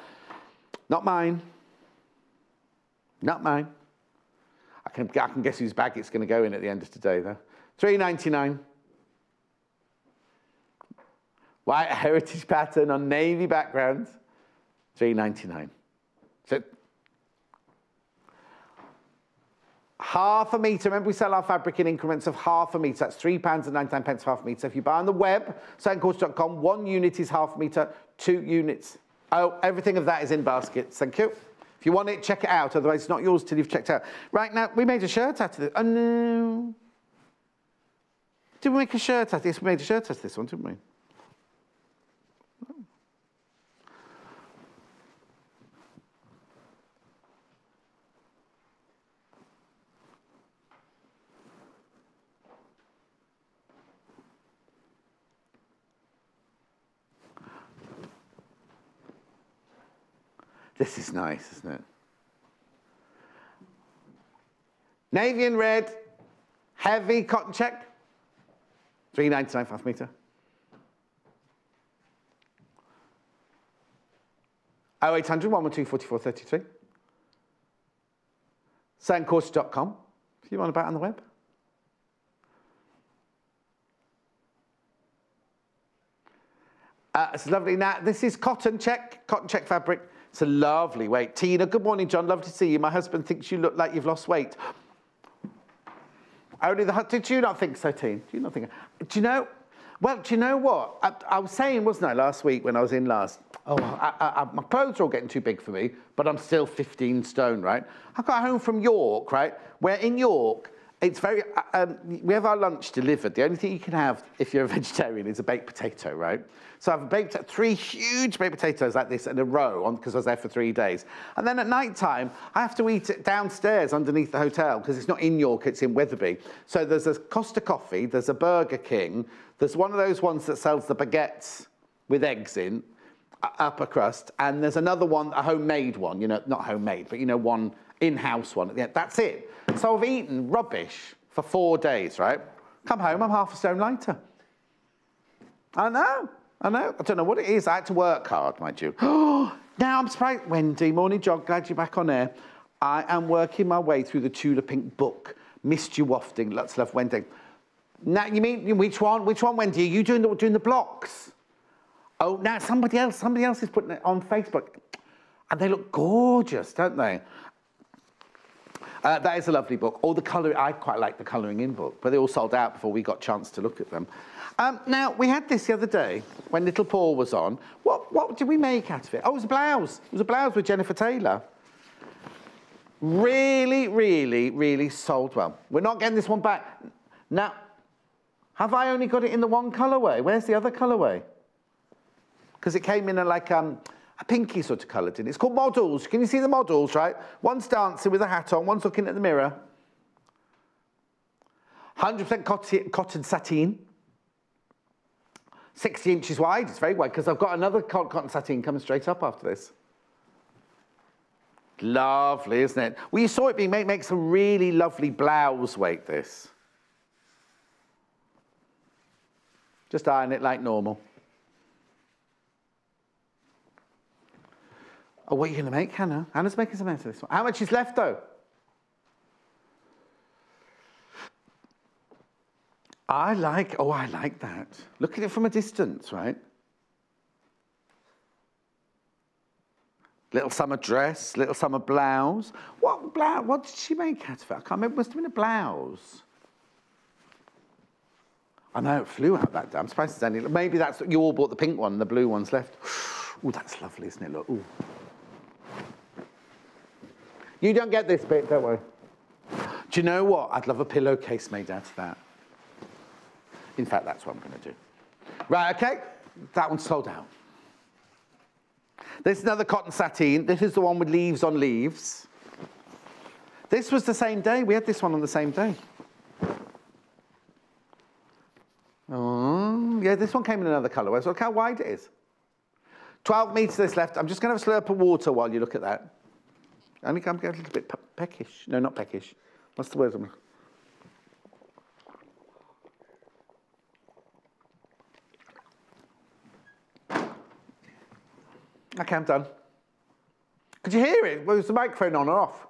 A: not mine. Not mine. I can guess whose bag it's going to go in at the end of today, though. £3.99. White heritage pattern on navy background, $3.99. So, half a metre. Remember, we sell our fabric in increments of half a metre. That's £3.99 half a metre. If you buy on the web, sewingcourse.com, 1 unit is half a metre, 2 units. Oh, everything of that is in baskets. Thank you. If you want it, check it out. Otherwise, it's not yours till you've checked out. Right now, we made a shirt out of this. Oh, no. Did we make a shirt out of this? We made a shirt out of this one, didn't we? This is nice, isn't it? Navy and red, heavy cotton check, $3.99 half metre. 0800 112 44 33. Sewingcourse.com if you want to buy it on the web. It's lovely. Now, this is cotton check fabric. It's a lovely weight. Tina, good morning, John. Love to see you. My husband thinks you look like you've lost weight. Did you not think so, Tina? Do you not think? Do you know? Well, do you know what? I was saying, wasn't I, last week when I was in last? Oh, my clothes are all getting too big for me, but I'm still 15 stone, right? I got home from York, right? Where in York, it's very, we have our lunch delivered. The only thing you can have if you're a vegetarian is a baked potato, right? So I have 3 huge baked potatoes like this in a row because I was there for 3 days. And then at night time, I have to eat it downstairs underneath the hotel because it's not in York, it's in Wetherby. So there's a Costa Coffee, there's a Burger King, there's one of those ones that sells the baguettes with eggs in, upper crust, and there's another one, a homemade one, you know, not homemade, but you know, one in-house one at the end. That's it. So I've eaten rubbish for 4 days, right? Come home, I'm half a stone lighter. I know. I don't know what it is. I had to work hard, mind you. Now I'm surprised. Wendy, morning jog, glad you're back on air. I am working my way through the Tudor Pink book. Missed you wafting. Lots of love, Wendy. Now, you mean, which one? Which one, Wendy? Are you doing the blocks? Oh, now somebody else is putting it on Facebook. And they look gorgeous, don't they? That is a lovely book. All the colouring, I quite like the colouring in book, but they all sold out before we got a chance to look at them. Now, we had this the other day when little Paul was on. What did we make out of it? Oh, it was a blouse. It was a blouse with Jennifer Taylor. Really, really, really sold well. We're not getting this one back. Now, have I only got it in the one colourway? Where's the other colourway? Because it came in a pinky sort of colour, didn't it? It's called Models. Can you see the models, right? One's dancing with a hat on, one's looking at the mirror. 100% cotton sateen. 60 inches wide. It's very wide because I've got another cotton sateen coming straight up after this. Lovely, isn't it? Well, you saw it being made. Makes a really lovely blouse weight, this. Just iron it like normal. Oh, what are you going to make, Hannah? Hannah's making some out of this one. How much is left, though? I like that. Look at it from a distance, right? Little summer dress, little summer blouse. What blouse? What did she make out of it? I can't remember. It must have been a blouse. I know, it flew out that day. I'm surprised it's any. Maybe that's, you all bought the pink one and the blue one's left. Oh, that's lovely, isn't it? Look. Ooh. You don't get this bit, don't worry. Do you know what? I'd love a pillowcase made out of that. In fact, that's what I'm going to do. Right, okay. That one's sold out. This is another cotton sateen. This is the one with leaves on leaves. This was the same day. We had this one on the same day. Oh, yeah, this one came in another colour. So look how wide it is. 12 metres this left. I'm just going to have a slurp of water while you look at that. I think I'm getting a little bit peckish. No, not peckish. What's the word? Okay, I'm done. Could you hear it? Was the microphone on or off?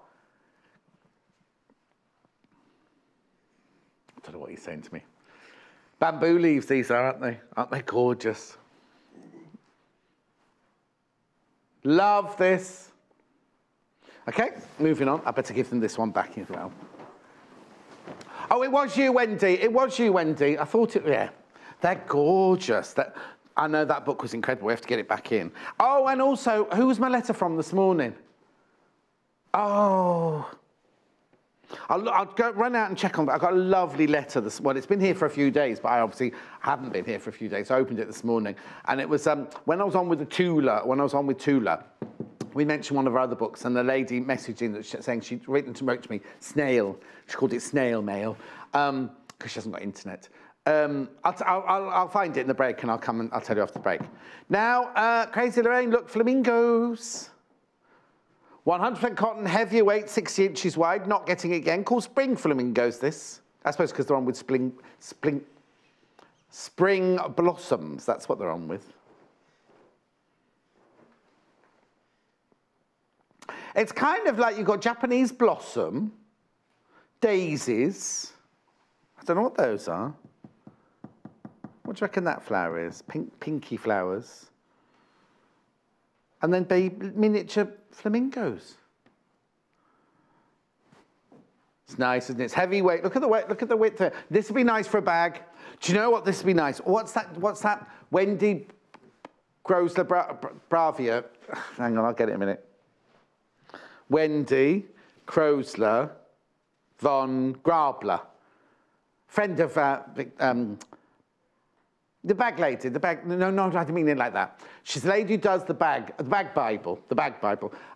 A: I don't know what he's saying to me. Bamboo leaves, these are, aren't they? Aren't they gorgeous? Love this. Okay, moving on. I better give them this one back as well. Oh, it was you, Wendy. It was you, Wendy. I thought it, yeah. They're gorgeous. I know that book was incredible. We have to get it back in. Oh, and also, who was my letter from this morning? Oh. I'll go run out and check on, but I got a lovely letter. Well, it's been here for a few days, but I obviously haven't been here for a few days. I opened it this morning, and it was when I was on with Tula, we mentioned one of our other books, and the lady messaged in saying she'd written to me, snail. She called it snail mail, because she hasn't got internet. I'll find it in the break, and I'll come and I'll tell you after the break. Now, Crazy Lorraine, look, flamingos. 100% cotton, heavier weight, 60 inches wide, not getting it again. Called spring flamingos, this. I suppose because they're on with spring blossoms. That's what they're on with. It's kind of like you've got Japanese blossom, daisies. I don't know what those are. What do you reckon that flower is? Pinky flowers. And then miniature flamingos. It's nice, isn't it? It's heavyweight. Look at the weight. Look at the width there. This would be nice for a bag. Do you know what? This would be nice. What's that? Wendy Grosler Bravia. Hang on, I'll get it in a minute. Wendy Grosler von Grabler, friend of the bag lady, no, I didn't mean it like that. She's the lady who does the bag Bible,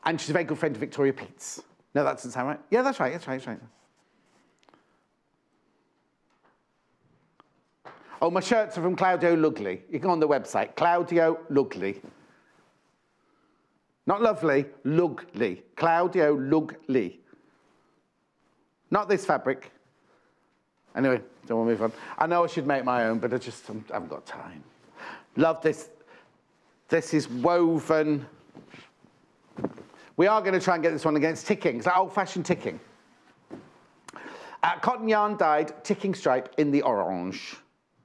A: and she's a very good friend of Victoria Peets. No, that doesn't sound right. Yeah, that's right. Oh, my shirts are from Claudio Lugli. You can go on the website, Claudio Lugli. Not lovely, Lugli. Claudio Lugli. Not this fabric. Anyway, don't want to move on. I know I should make my own, but I haven't got time. Love this. This is woven. We are going to try and get this one against ticking. It's like old-fashioned ticking. Cotton yarn dyed ticking stripe in the orange.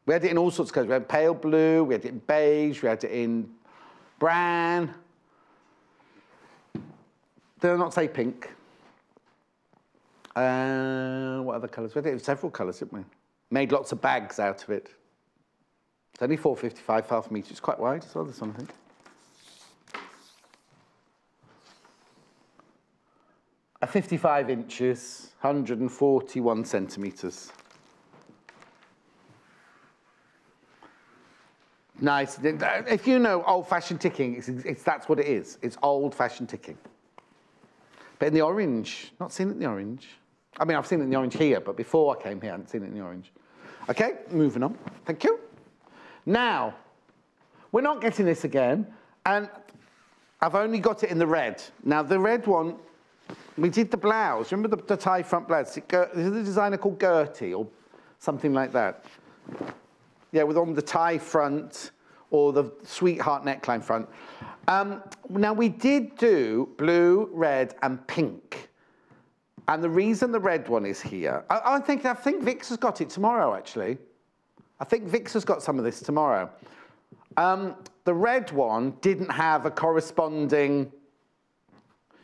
A: We had it in all sorts of colours. We had pale blue, we had it in beige, we had it in brown. Did I not say pink? What other colours? We had it in several colours, didn't we? Made lots of bags out of it. It's only 4.55, half a metre. It's quite wide as well, this one, I think. A 55 inches, 141 centimetres. Nice. If you know old-fashioned ticking, that's what it is. It's old-fashioned ticking. But in the orange, not seen it in the orange. I mean, I've seen it in the orange here, but before I came here, I hadn't seen it in the orange. Okay, moving on. Thank you. Now, we're not getting this again, and I've only got it in the red. Now, the red one, we did the blouse. Remember the tie front blouse? Is the designer called Gertie or something like that? Yeah, with on the tie front or the sweetheart neckline front. Now, we did do blue, red, and pink. And the reason the red one is here, I think Vix has got it tomorrow, actually. I think Vix has got some of this tomorrow. The red one didn't have a corresponding,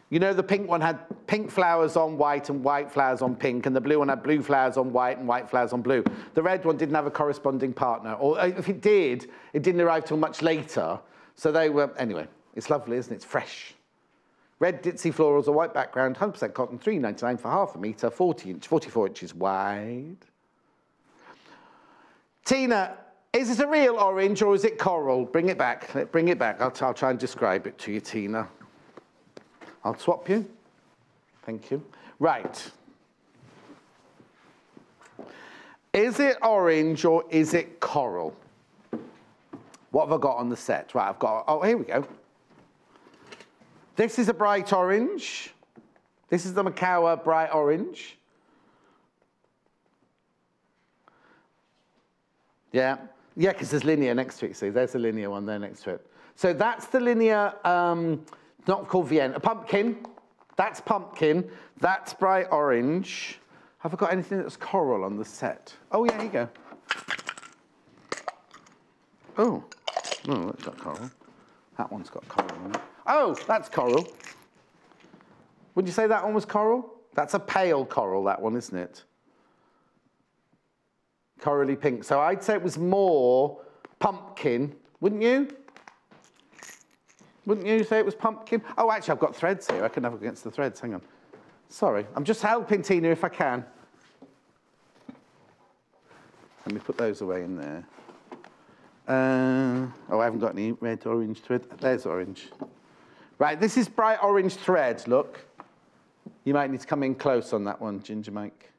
A: you know, the pink one had pink flowers on white and white flowers on pink, and the blue one had blue flowers on white and white flowers on blue. The red one didn't have a corresponding partner, or if it did, it didn't arrive till much later. So they were, anyway, it's lovely, isn't it? It's fresh. Red ditzy florals, a white background, 100% cotton, $3.99 for half a metre, 44 inches wide. Tina, is it a real orange or is it coral? Bring it back. Bring it back. I'll try and describe it to you, Tina. I'll swap you. Thank you. Right. Is it orange or is it coral? What have I got on the set? Right, I've got, oh, here we go. This is a bright orange. This is the McCall bright orange. Yeah, because there's linear next to it, see, there's a linear one there next to it. So that's the linear, not called Vienna, pumpkin. That's pumpkin. That's bright orange. Have I got anything that's coral on the set? Oh, yeah, here you go. Oh, no, that's not coral. That one's got coral in it. Oh, that's coral. Would you say that one was coral? That's a pale coral, that one, isn't it? Corally pink. So I'd say it was more pumpkin, wouldn't you? Wouldn't you say it was pumpkin? Oh, actually, I've got threads here. I can have a go against the threads. Hang on. Sorry. I'm just helping Tina if I can. Let me put those away in there. Oh, I haven't got any red, orange thread. There's orange. Right, this is bright orange thread, look. You might need to come in close on that one, Ginger Mike.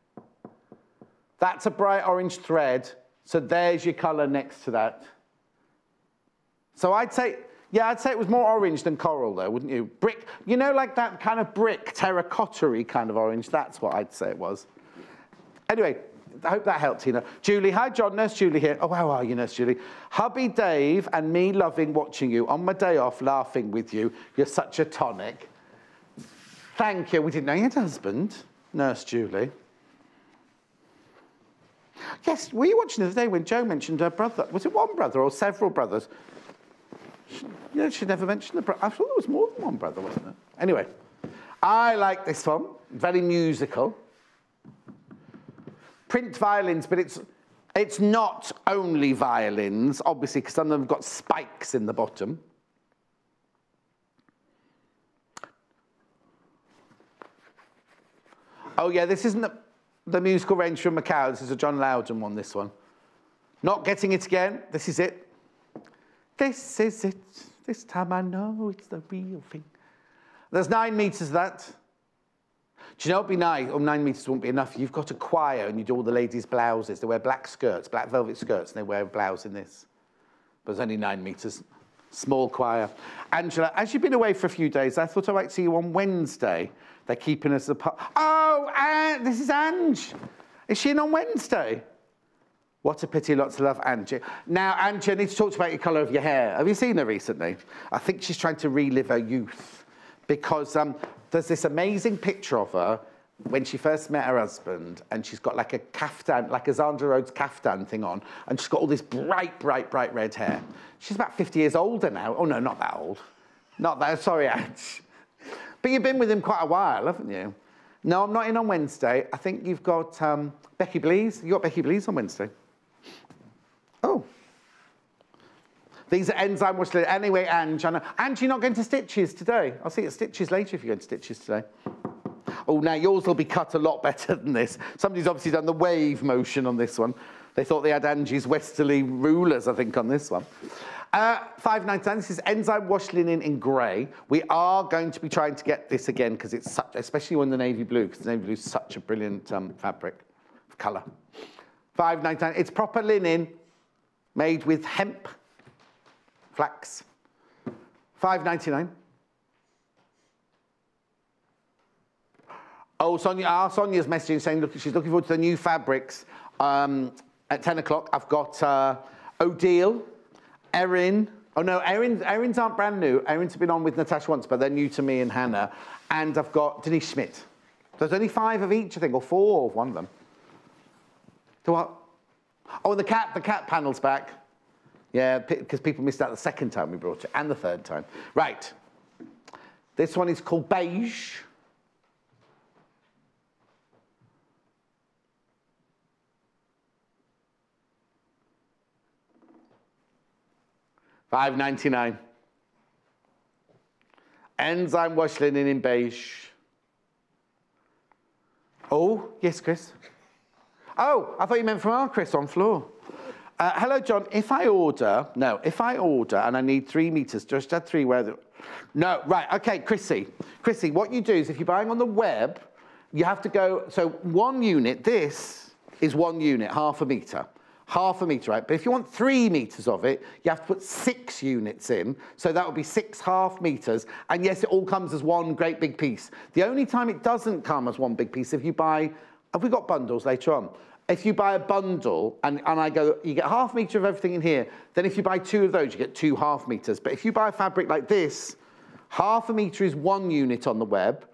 A: That's a bright orange thread, so there's your colour next to that. So I'd say, yeah, I'd say it was more orange than coral, though, wouldn't you? Brick, you know, like that kind of brick, terracotta-y kind of orange, that's what I'd say it was. Anyway, I hope that helped, Tina. Julie, hi, John, Nurse Julie here. Oh, how are you, Nurse Julie? Hubby Dave and me loving watching you on my day off, laughing with you. You're such a tonic. Thank you. We didn't know you had a husband, Nurse Julie. Yes, were you watching the other day when Jo mentioned her brother? Was it one brother or several brothers? You know, she never mentioned the brother. I thought there was more than one brother, wasn't there? Anyway, I like this one. Very musical. Print violins, but it's not only violins, obviously, because some of them have got spikes in the bottom. Oh, yeah, this isn't the musical range from McCall. This is a John Loudon one, this one. Not getting it again. This is it. This is it. This time I know it's the real thing. There's 9 meters of that. Do you know what would be nice? Oh, 9 meters won't be enough. You've got a choir and you do all the ladies' blouses. They wear black skirts, black velvet skirts, and they wear a blouse in this. But there's only 9 meters. Small choir. Angela, as you've been away for a few days, I thought I might see you on Wednesday. They're keeping us apart. Oh, this is Ange. Is she in on Wednesday? What a pity, lots of love, Angie. Now, Angie, I need to talk to you about your colour of your hair. Have you seen her recently? I think she's trying to relive her youth. Because there's this amazing picture of her when she first met her husband, and she's got like a caftan, like a Zandra Rhodes caftan thing on, and she's got all this bright, bright, bright red hair. She's about 50 years older now. Oh, no, not that old. Not that, sorry, Ange. But you've been with him quite a while, haven't you? No, I'm not in on Wednesday. I think you've got Becky Blease. You got Becky Blease on Wednesday. Oh. These are enzyme wash. Anyway, Ange, I know. Ange, you're not going to Stitches today. I'll see you at Stitches later if you're going to Stitches today. Oh, now yours will be cut a lot better than this. Somebody's obviously done the wave motion on this one. They thought they had Angie's westerly rulers, I think, on this one. $5.99. This is enzyme wash linen in grey. We are going to be trying to get this again because it's such, especially when the navy blue, because the navy blue is such a brilliant fabric, colour. $5.99. It's proper linen, made with hemp, flax. $5.99. Oh, Sonia's messaging saying, look, she's looking forward to the new fabrics. At 10 o'clock, I've got Odile, Erin. Oh, no, Erin's aren't brand new. Erin's been on with Natasha once, but they're new to me and Hannah. And I've got Denise Schmidt. There's only 5 of each, I think, or 4 of one of them. So what? Oh, and the cat panel's back. Yeah, because people missed out the second time we brought it, and the third time. Right. This one is called Beige. $5.99. Enzyme wash linen in beige. Oh, yes, Chris. Oh, I thought you meant from our Chris on floor. Hello, John. If I order, and I need 3 meters, just add 3 where the... No, right, okay, Chrissy, what you do is if you're buying on the web, you have to go, so 1 unit, this is 1 unit, half a meter. Half a metre, right? But if you want 3 metres of it, you have to put 6 units in. So that would be 6 half metres. And yes, it all comes as one great big piece. The only time it doesn't come as one big piece, if you buy, have we got bundles later on? If you buy a bundle and I go, you get half metre of everything in here, then if you buy 2 of those, you get 2 half metres. But if you buy a fabric like this, half a metre is 1 unit on the web,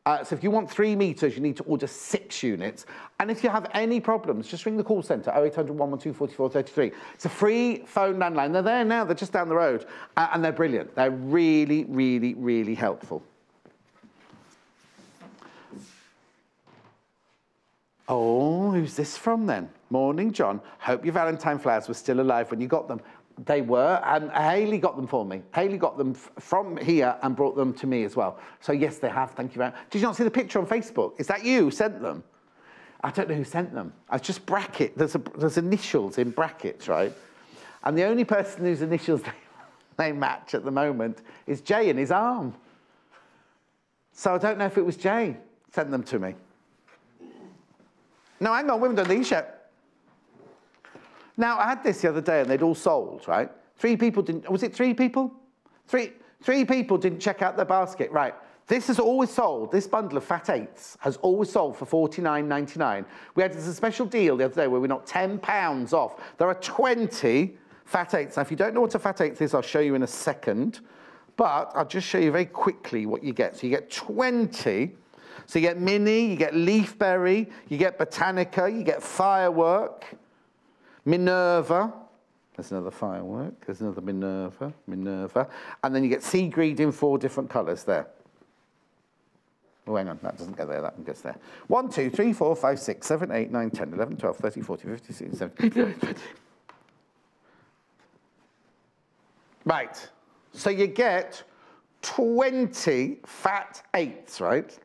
A: So if you want 3 meters, you need to order 6 units. And if you have any problems, just ring the call centre, 0800 112 4433. It's a free phone landline. They're there now, they're just down the road. And they're brilliant. They're really, really, really helpful. Oh, who's this from then? Morning, John. Hope your Valentine flowers were still alive when you got them. They were, and Hayley got them for me. Hayley got them from here and brought them to me as well. So yes, they have, thank you very much. Did you not see the picture on Facebook? Is that you who sent them? I don't know who sent them. I just bracket, there's initials in brackets, right? And the only person whose initials they match at the moment is Jay in his arm. So I don't know if it was Jay sent them to me. No, hang on, we haven't done these yet. Now, I had this the other day and they'd all sold, right? 3 people didn't, was it 3 people? Three people didn't check out their basket, right? This has always sold, this bundle of Fat 8s has always sold for £49.99. We had a special deal the other day where we knocked £10 off. There are 20 Fat 8s. Now, if you don't know what a Fat 8 is, I'll show you in a second. But I'll just show you very quickly what you get. So you get 20. So you get Mini, you get Leaf Berry, you get Botanica, you get Firework, Minerva, there's another Firework, there's another Minerva, and then you get Seagreed in 4 different colours there. Oh, hang on, that doesn't get there, that one gets there. 1, 2, 3, 4, 5, 6, 7, 8, 9, 10, 11, 12, 13, 14, 15, 16, 17. Right, so you get 20 Fat 8s, right?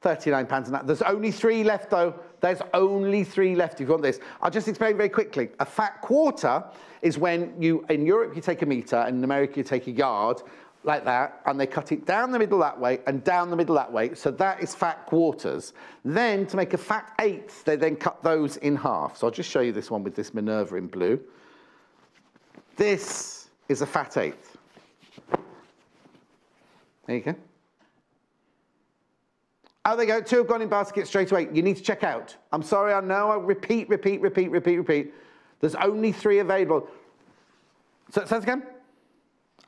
A: £39 and that. There's only 3 left though. There's only 3 left if you want this. I'll just explain very quickly. A fat quarter is when you, in Europe, you take a metre, and in America, you take a yard, like that, and they cut it down the middle that way and down the middle that way. So that is fat quarters. Then to make a fat 8th, they then cut those in half. So I'll just show you this one with this Minerva in blue. This is a fat 8th. There you go. Oh, there you go. 2 have gone in basket straight away. You need to check out. I'm sorry, I know. I repeat. There's only 3 available. So, say it again.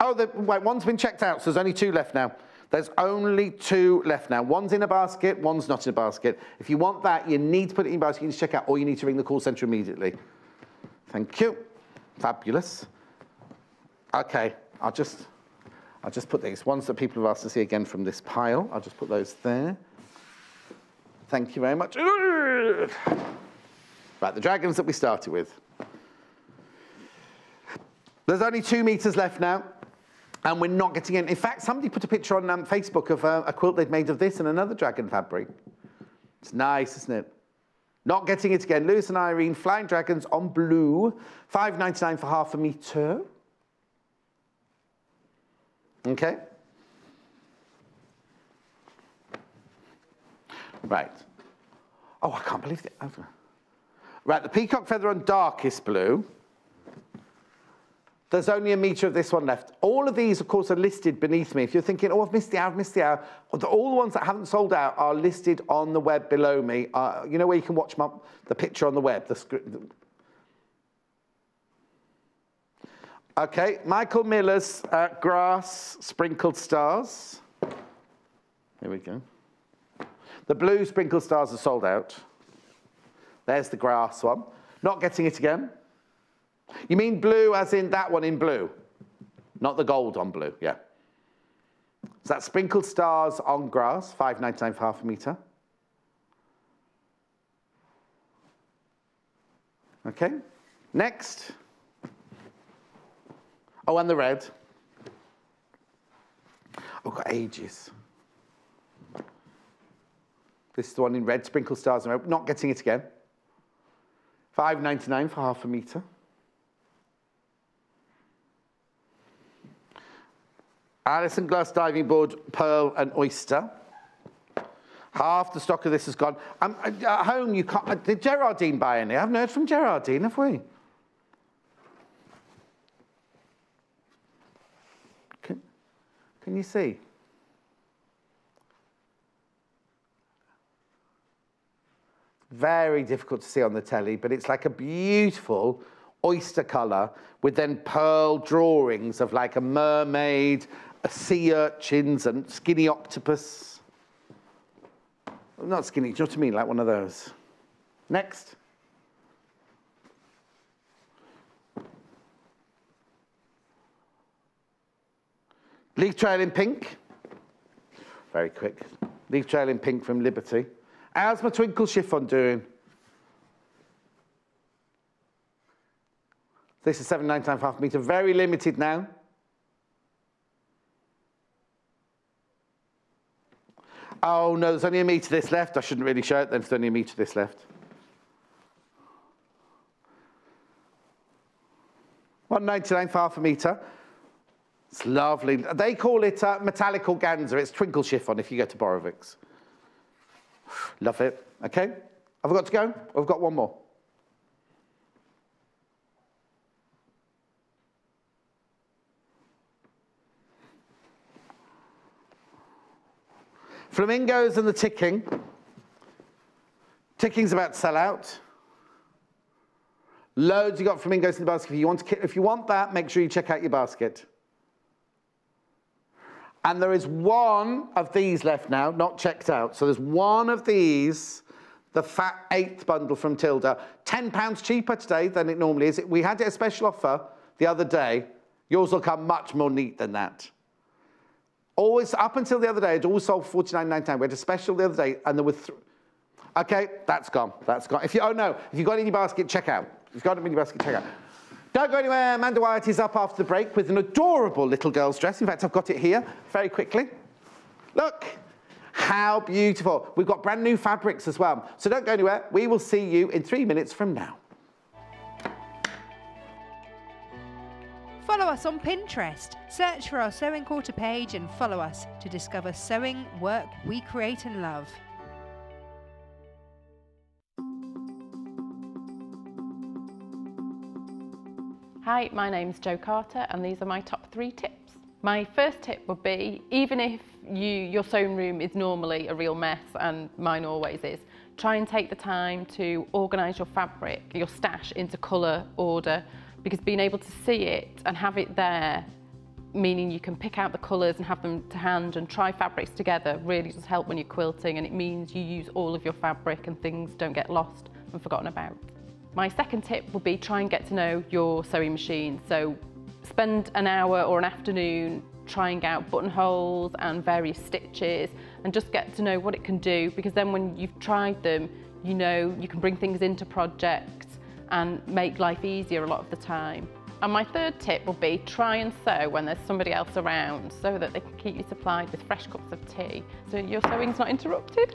A: Oh, wait, one's been checked out, so there's only 2 left now. There's only 2 left now. One's in a basket, one's not in a basket. If you want that, you need to put it in a basket. You need to check out, or you need to ring the call centre immediately. Thank you. Fabulous. Okay, I'll just put these ones that people have asked to see again from this pile. I'll just put those there. Thank you very much. Right, the dragons that we started with. There's only 2 meters left now, and we're not getting in. In fact, somebody put a picture on Facebook of a quilt they'd made of this and another dragon fabric. It's nice, isn't it? Not getting it again. Lewis and Irene, Flying Dragons on blue, £5.99 for half a metre. Okay. Right. Oh, I can't believe it. Right, the peacock feather on darkest blue. There's only a metre of this one left. All of these, of course, are listed beneath me. If you're thinking, oh, I've missed the hour, all the ones that haven't sold out are listed on the web below me. You know where you can watch the picture on the web, the script. Okay, Michael Miller's Grass Sprinkled Stars. Here we go. The blue Sprinkled Stars are sold out. There's the grass one. Not getting it again. You mean blue as in that one in blue? Not the gold on blue, yeah. So that's Sprinkled Stars on grass, £5.99 for half a metre. Okay, next. Oh, and the red. Oh, got ages. This is the one in red, Sprinkled Stars and red. Not getting it again. £5.99 for half a metre. Alison Glass Diving Board, Pearl and Oyster. Half the stock of this has gone. At home, you can't. Did Gerardine buy any? I haven't heard from Gerardine, have we? Can you see? Very difficult to see on the telly, but it's like a beautiful oyster colour with then pearl drawings of like a mermaid, a sea urchins and skinny octopus. not skinny, do you know what I mean? Like one of those. Next. Leaf trail in pink. Very quick. Leaf trail in pink from Liberty. How's my twinkle chiffon doing? This is 7.99 half metre, very limited now. Oh no, there's only a metre this left. I shouldn't really show it then, there's only a metre this left. 1.99 for half a metre. It's lovely. They call it metallic organza. It's twinkle chiffon if you go to Borovics. Love it. Okay, have I got to go? I've got one more. Flamingos and the ticking. Ticking's about to sell out. Loads you got flamingos in the basket. If you want that, make sure you check out your basket. And there is one of these left now, not checked out. So there's one of these, the fat 8th bundle from Tilda. £10 cheaper today than it normally is. We had it a special offer the other day. Yours will come much more neat than that. Always, up until the other day, it always sold for £49.99. We had a special the other day, and there were okay, that's gone. That's gone. If you, oh no, if you've got it in your basket, check out. If you've got it in your basket, check out. Don't go anywhere. Amanda Wyatt is up after the break with an adorable little girl's dress. In fact, I've got it here very quickly. Look, how beautiful. We've got brand new fabrics as well. So don't go anywhere. We will see you in 3 minutes from now.
B: Follow us on Pinterest. Search for our Sewing Quarter page and follow us to discover sewing work we create and love.
C: Hi, my name's Jo Carter and these are my top 3 tips. My first tip would be, even if your sewing room is normally a real mess, and mine always is, try and take the time to organise your fabric, your stash into colour order, because being able to see it and have it there, meaning you can pick out the colours and have them to hand and try fabrics together, really does help when you're quilting, and it means you use all of your fabric and things don't get lost and forgotten about. My second tip would be try and get to know your sewing machine. So spend an hour or an afternoon trying out buttonholes and various stitches and just get to know what it can do, because then when you've tried them, you know you can bring things into projects and make life easier a lot of the time. And my third tip will be try and sew when there's somebody else around so that they can keep you supplied with fresh cups of tea so your sewing's not interrupted.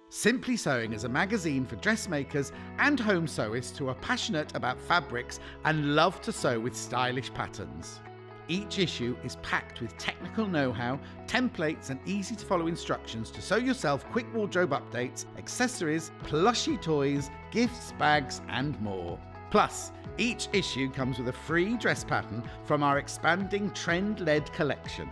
A: Simply Sewing is a magazine for dressmakers and home sewists who are passionate about fabrics and love to sew with stylish patterns. Each issue is packed with technical know-how, templates and easy to follow instructions to sew yourself quick wardrobe updates, accessories, plushy toys, gifts, bags and more. Plus, each issue comes with a free dress pattern from our expanding trend-led collection.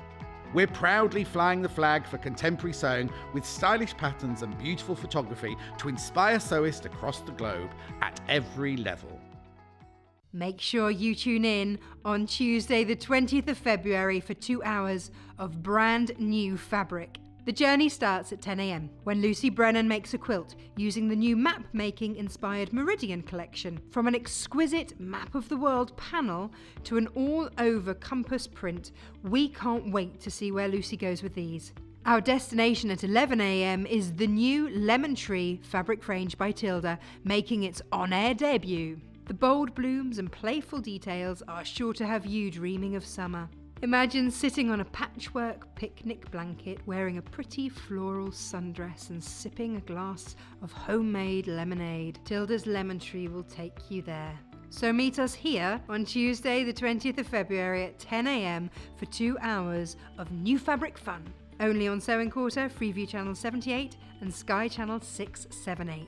A: We're proudly flying the flag for contemporary sewing with stylish patterns and beautiful photography to inspire sewists across the globe at every level.
B: Make sure you tune in on Tuesday the 20th of February for 2 hours of brand new fabric. The journey starts at 10 AM when Lucy Brennan makes a quilt using the new map-making inspired Meridian collection. From an exquisite map of the world panel to an all-over compass print, we can't wait to see where Lucy goes with these. Our destination at 11 AM is the new Lemon Tree fabric range by Tilda, making its on-air debut. The bold blooms and playful details are sure to have you dreaming of summer. Imagine sitting on a patchwork picnic blanket, wearing a pretty floral sundress and sipping a glass of homemade lemonade. Tilda's Lemon Tree will take you there. So meet us here on Tuesday the 20th of February at 10 AM for 2 hours of new fabric fun. Only on Sewing Quarter, Freeview Channel 78 and Sky Channel 678.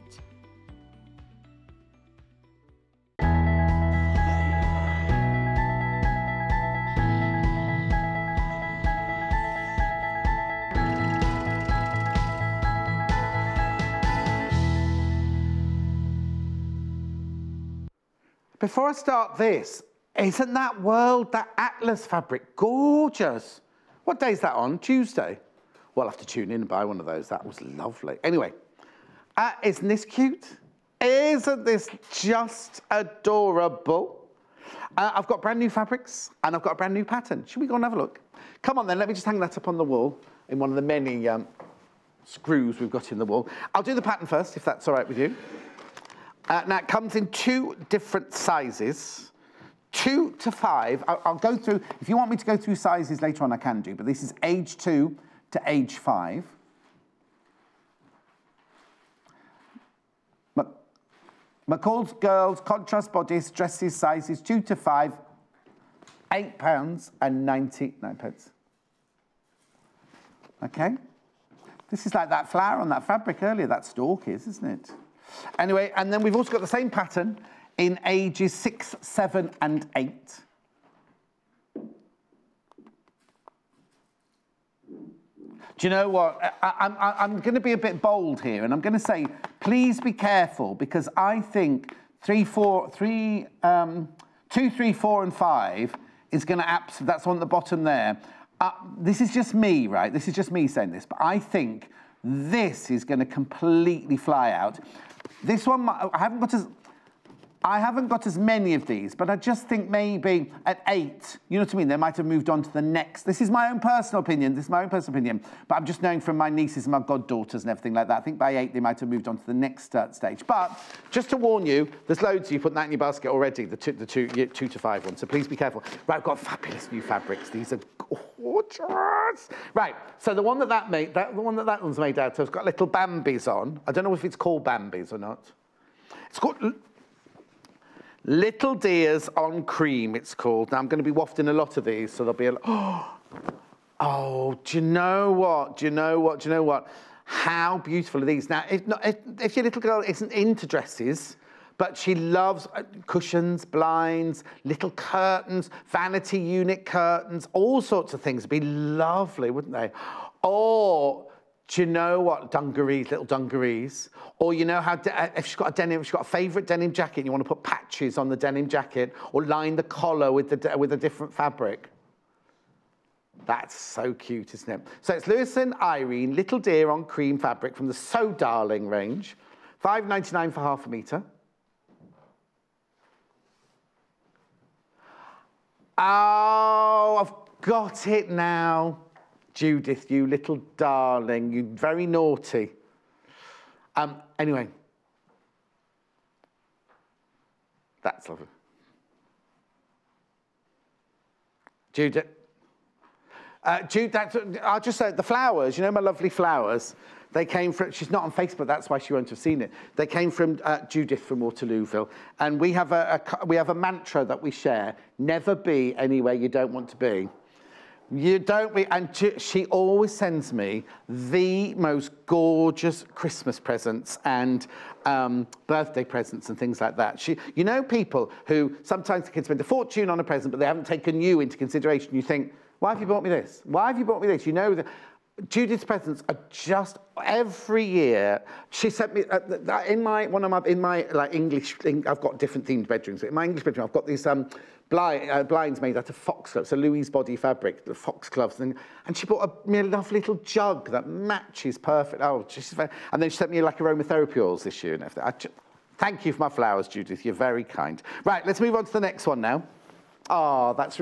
A: Before I start this, isn't that Atlas fabric gorgeous? What day is that on? Tuesday? Well, I'll have to tune in and buy one of those. That was lovely. Anyway, isn't this cute? Isn't this just adorable? I've got brand new fabrics and I've got a brand new pattern. Should we go and have a look? Come on then, let me just hang that up on the wall in one of the many screws we've got in the wall. I'll do the pattern first, if that's all right with you. Now, it comes in 2 different sizes, 2 to 5. I'll go through, if you want me to go through sizes later on, I can do, but this is age 2 to age 5. McCall's girls, contrast bodice, dresses, sizes 2 to 5, £8.99. Okay? This is like that flower on that fabric earlier, that stalk is, isn't it? Anyway, and then we've also got the same pattern in ages 6, 7, and 8. Do you know what? I'm going to be a bit bold here, and I'm going to say, please be careful, because I think 2, 3, 4, and 5 is going to that's on the bottom there. This is just me, right? This is just me saying this, but I think this is going to completely fly out. This one, I haven't got as many of these, but I just think maybe at 8, you know what I mean? They might have moved on to the next. This is my own personal opinion. But I'm just knowing from my nieces and my goddaughters and everything like that. I think by 8, they might have moved on to the next stage. But just to warn you, there's loads of you putting that in your basket already, the 2 to 5 ones. So please be careful. Right, I've got fabulous new fabrics. These are gorgeous. Right, so the one that one's made out of has got little Bambis on. I don't know if it's called Bambis or not. It's called Little Deers on Cream, it's called. Now, I'm going to be wafting a lot of these, so there'll be oh, do you know what? How beautiful are these? Now, if your little girl isn't into dresses, but she loves cushions, blinds, little curtains, vanity unit curtains, all sorts of things. It'd be lovely, wouldn't they? Or, do you know what? Dungarees, little dungarees. Or you know how, if she's got a favourite denim jacket, and you want to put patches on the denim jacket, or line the collar with a different fabric. That's so cute, isn't it? So it's Lewis and Irene, Little Deer on Cream fabric from the So Darling range. £5.99 for half a metre. Oh, I've got it now. Judith, you little darling, you very naughty. Anyway. That's lovely. Judith. I'll just say, the flowers, you know my lovely flowers, they came from, she's not on Facebook, that's why she won't have seen it. They came from Judith from Waterlooville. And we have a mantra that we share, never be anywhere you don't want to be. You don't be, and she always sends me the most gorgeous Christmas presents and birthday presents and things like that. You know, people who sometimes the kids spend a fortune on a present, but they haven't taken you into consideration. You think, why have you bought me this? Why have you bought me this? You know, Judith's presents are just every year. She sent me in my like English. I've got different themed bedrooms. In my English bedroom, I've got these blinds made out of foxgloves, so Louise body fabric, the foxgloves, and she bought me a lovely little jug that matches perfect. Oh, and then she sent me like aromatherapy oils this year and everything. Thank you for my flowers, Judith. You're very kind. Right, let's move on to the next one now. Oh, that's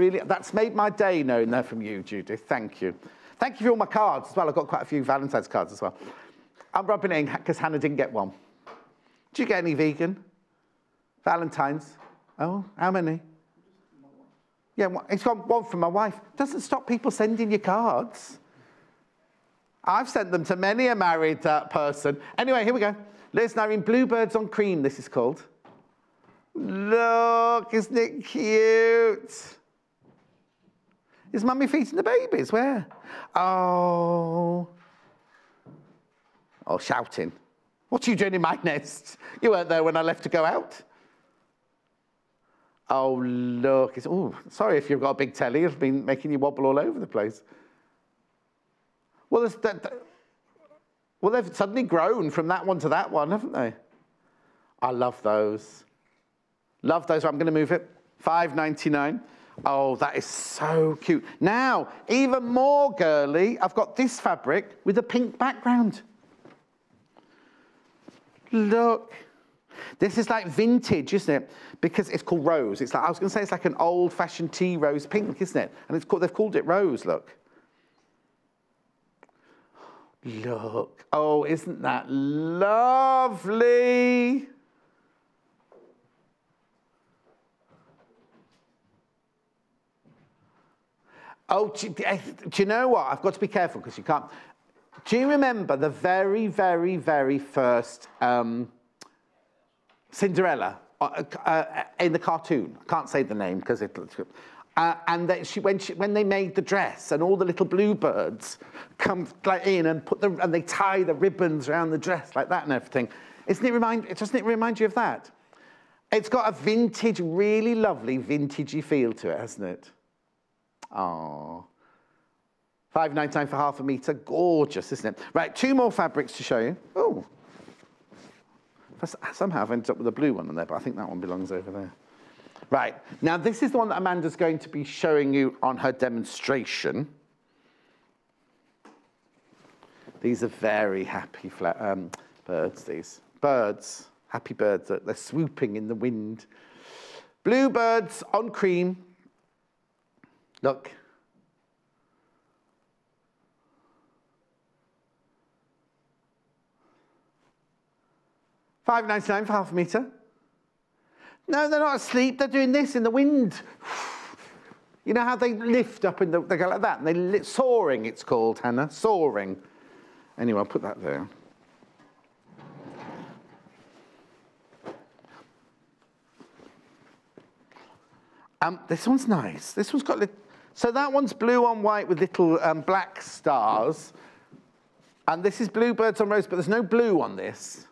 A: made my day knowing that from you, Judith. Thank you. Thank you for all my cards as well. I've got quite a few Valentine's cards as well. I'm rubbing it in because Hannah didn't get one. Did you get any vegan? Valentine's? Oh, how many? Yeah, it's got one from my wife. Doesn't stop people sending you cards. I've sent them to many a married person. Anyway, here we go. Liz and Irene, Bluebirds on Cream, this is called. Look, isn't it cute? Is Mummy feeding the babies? Where? Oh. Oh, shouting. What are you doing in my nest? You weren't there when I left to go out. Oh, look. Oh, sorry if you've got a big telly. It's been making you wobble all over the place. Well, they've suddenly grown from that one to that one, haven't they? I love those. Love those. I'm going to move it. $5.99. Oh, that is so cute. Now, even more girly, I've got this fabric with a pink background. Look. This is like vintage, isn't it? Because it's called rose. It's like, I was going to say it's like an old-fashioned tea rose pink, isn't it? And it's called, they've called it rose, look. Look. Oh, isn't that lovely? Oh, do you know what? I've got to be careful because you can't. Do you remember the very, very, very first Cinderella in the cartoon? I can't say the name because it. And that when they made the dress and all the little bluebirds come like in and and they tie the ribbons around the dress like that and everything. Doesn't it remind you of that? It's got a vintage, really lovely vintagey feel to it, hasn't it? Oh. $5.99 for half a metre. Gorgeous, isn't it? Right, 2 more fabrics to show you. Oh. Somehow I've ended up with a blue one on there, but I think that one belongs over there. Right, now this is the one that Amanda's going to be showing you on her demonstration. These are very happy birds, these. Birds, happy birds, they're swooping in the wind. Bluebirds on cream. Look. $5.99 for half a metre. No, they're not asleep. They're doing this in the wind. You know how they lift up in the... They go like that. And soaring, it's called, Hannah. Soaring. Anyway, I'll put that there. This one's nice. This one's got... So that one's blue on white with little black stars. And this is bluebirds on rose, but there's no blue on this.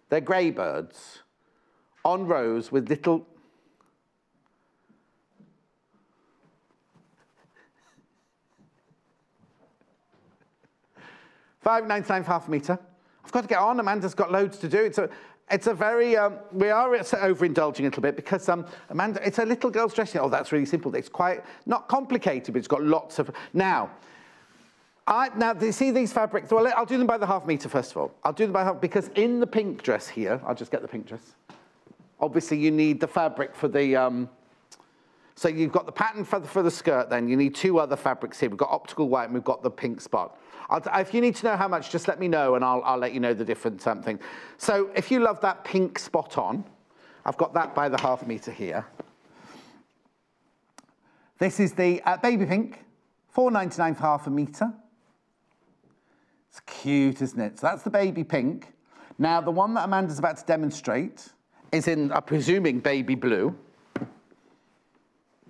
A: They're grey birds on rose with little... $5.99 for half a metre. I've got to get on. Amanda's got loads to do. It's a very... we are overindulging a little bit because Amanda, it's a little girl's dress. Oh, that's really simple. It's quite... Not complicated, but it's got lots of... Now, see these fabrics? Well, I'll do them by the half metre first of all. I'll do them by half, because in the pink dress here, I'll just get the pink dress. Obviously, you need the fabric for the... so you've got the pattern for the skirt then. You need 2 other fabrics here. We've got optical white and we've got the pink spot. If you need to know how much, just let me know and I'll let you know the different something. So if you love that pink spot on, I've got that by the half metre here. This is the baby pink, $4.99 for half a metre. It's cute, isn't it? So that's the baby pink. Now, the one that Amanda's about to demonstrate is in, I'm presuming, baby blue.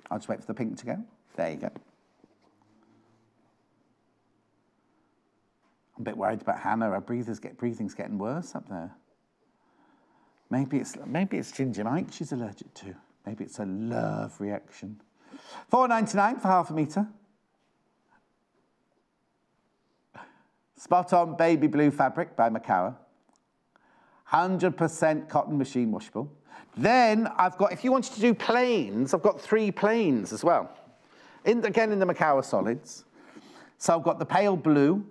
A: I'll just wait for the pink to go. There you go. I'm a bit worried about Hannah. Her breathing's getting worse up there. Maybe it's ginger mite she's allergic to. Maybe it's a love reaction. $4.99 for half a metre. Spot on baby blue fabric by McCall. 100% cotton machine washable. Then I've got, if you wanted to do plains, I've got 3 plains as well. Again in the McCall solids. So I've got the pale blue.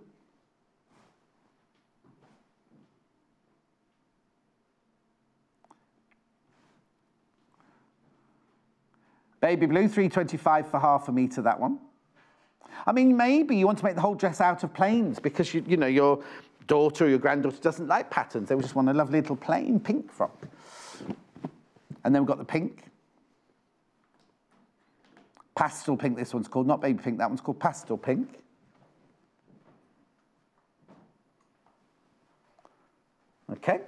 A: Baby blue, $3.25 for half a metre, that one. I mean, maybe you want to make the whole dress out of plains because, you know, your daughter or your granddaughter doesn't like patterns. They just want a lovely little plain pink frock. And then we've got the pink. Pastel pink, this one's called. Not baby pink, that one's called pastel pink. Okay.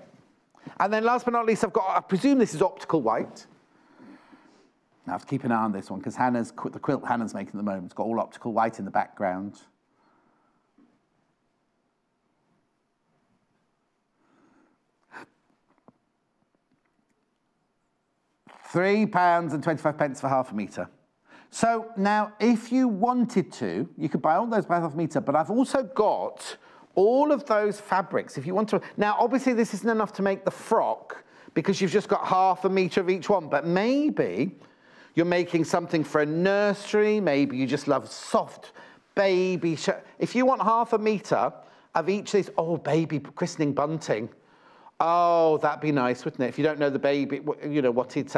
A: And then last but not least, I've got, I presume this is optical white. Now I have to keep an eye on this one because the quilt Hannah's making at the moment, it's got all optical white in the background. £3.25 for half a metre. So now, if you wanted to, you could buy all those by half a metre, but I've also got all of those fabrics. If you want to, now obviously this isn't enough to make the frock, because you've just got ½ a metre of each one. But maybe you're making something for a nursery. Maybe you just love soft baby. If you want ½ a metre of each of these, oh, baby christening bunting. Oh, that'd be nice, wouldn't it? If you don't know the baby, you know, what it's,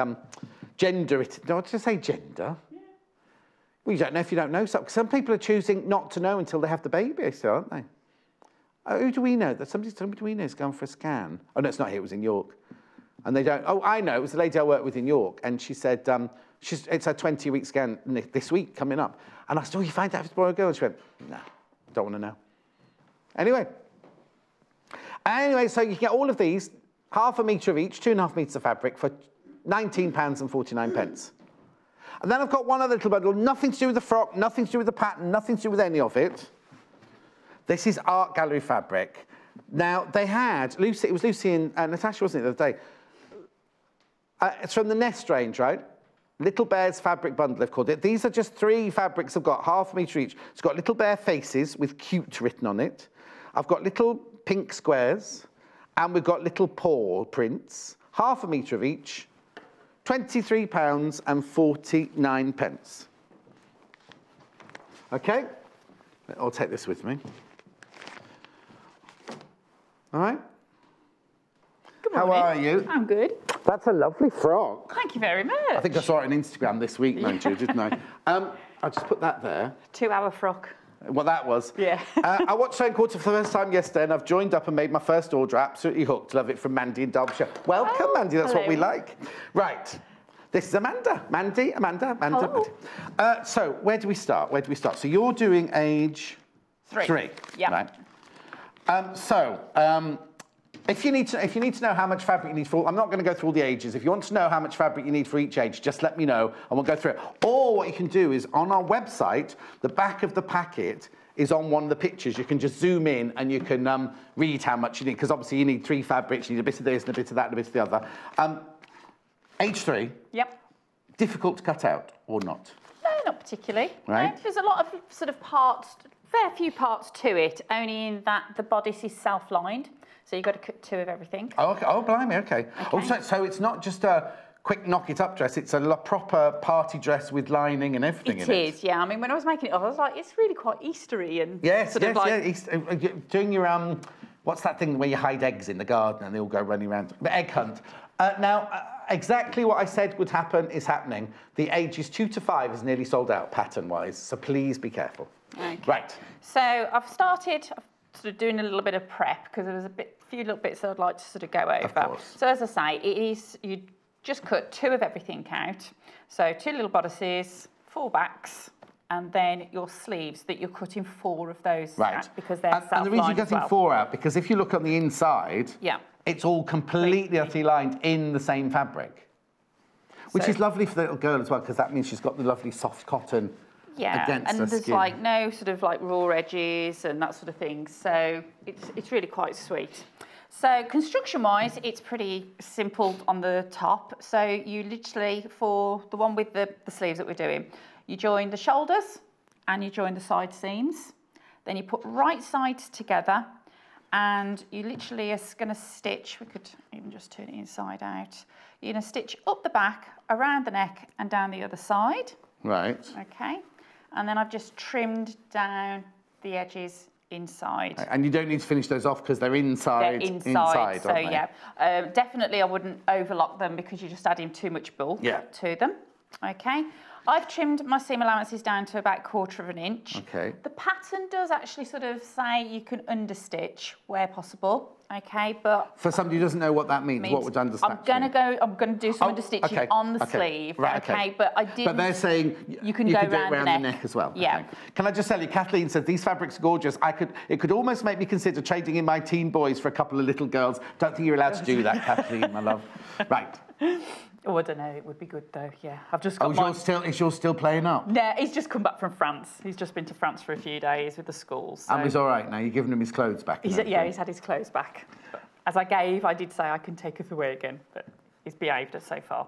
A: gender it, no, did I say gender? Yeah. Well, you don't know if you don't know. Some people are choosing not to know until they have the baby, still, aren't they? Who do we know? That somebody we know is going for a scan. Oh, no, it's not here, it was in York. And they don't, oh, I know, it was a lady I worked with in York, and she said, it's her 20-week scan this week coming up. And I said, oh, you find out if it's a boy or girl? And she went, no, don't want to know. Anyway, so you can get all of these, ½ a metre of each, 2.5 metres of fabric for £19.49. And then I've got one other little bundle, nothing to do with the frock, nothing to do with the pattern, nothing to do with any of it. This is Art Gallery fabric. Now, they had, Lucy, it was Lucy and Natasha, wasn't it, the other day? It's from the Nest range, right? Little Bear's fabric bundle, they've called it. These are just 3 fabrics I've got, ½ a metre each. It's got Little Bear faces with cute written on it. I've got little pink squares, and we've got little paw prints, ½ a metre of each, £23.49. Okay, I'll take this with me. All right.
D: Good morning.
A: How are you?
D: I'm good.
A: That's a lovely frock.
D: Thank you very much.
A: I think I saw it on Instagram this week, mind you, didn't I? I'll just put that there.
D: 2-hour frock.
A: Well, that was.
D: Yeah.
A: I watched Stone Quarter for the first time yesterday, and I've joined up and made my first order. Absolutely hooked. Love it, from Mandy in Derbyshire. Welcome, Mandy. That's what we like. Right. This is Amanda. Amanda.
D: Hello.
A: So where do we start? So you're doing age 3.
D: Yeah.
A: Right. If you need to know how much fabric you need for, I'm not going to go through all the ages. If you want to know how much fabric you need for each age, just let me know and we'll go through it. Or what you can do is on our website, the back of the packet is on one of the pictures. You can just zoom in and you can read how much you need, because obviously you need 3 fabrics. You need a bit of this and a bit of that and a bit of the other. Age 3.
D: Yep.
A: Difficult to cut out or not?
D: No, not particularly.
A: Right.
D: No, there's a lot of sort of parts, fair few parts to it, only in that the bodice is self-lined. So you've got to cut 2 of everything. Oh,
A: okay. Oh, blimey, okay. Oh, so it's not just a quick knock-it-up dress, it's a proper party dress with lining and everything in it.
D: It is, yeah. I mean, when I was making it up, I was like, it's really quite Eastery and
A: doing your, what's that thing where you hide eggs in the garden and they all go running around? The egg hunt. Now, exactly what I said would happen is happening. The ages 2 to 5 is nearly sold out pattern-wise, so please be careful.
D: Okay.
A: Right.
D: So I've started sort of doing a little bit of prep, because there was a few little bits that I'd like to sort of go over.
A: Of course.
D: So as I say, you just cut 2 of everything out. So 2 little bodices, 4 backs, and then your sleeves that you're cutting 4 of those out, because they're self-lined.
A: And the reason you're cutting 4 out, because if you look on the inside, it's all completely utterly lined in the same fabric, which is lovely for the little girl as well, because that means she's got the lovely soft cotton.
D: Yeah, and there's
A: skin.
D: like no sort of like raw edges and that sort of thing. So it's really quite sweet. So construction-wise, it's pretty simple on the top. So you literally, for the one with the sleeves that we're doing, you join the shoulders and you join the side seams. Then you put right sides together and you literally are going to stitch. We could even just turn it inside out. You're going to stitch up the back, around the neck and down the other side.
A: Right.
D: Okay. And then I've just trimmed down the edges inside.
A: And you don't need to finish those off because they're inside.
D: They're inside, so yeah. Definitely I wouldn't overlock them because you're just adding too much bulk to them. Okay. I've trimmed my seam allowances down to about 1/4 of an inch. Okay. The pattern does actually sort of say you can understitch where possible. Okay, but
A: for somebody who doesn't know what that means, what would understitch?
D: I'm gonna do some understitching on the sleeve. Right, okay. But I didn't.
A: But they're saying you can go around the neck as well.
D: Yeah.
A: Okay. Can I just tell you, Kathleen said these fabrics are gorgeous. It could almost make me consider trading in my teen boys for a couple of little girls. Don't think you're allowed to do that, Kathleen, my love. Right.
D: Oh, I don't know. It would be good though. Yeah, I've just got.
A: Is yours still playing up?
D: No, he's just come back from France. He's just been to France for a few days with the school. So.
A: And he's all right now. You're giving him his clothes back.
D: He's had his clothes back. As I did say I can take it away again, but he's behaved so far.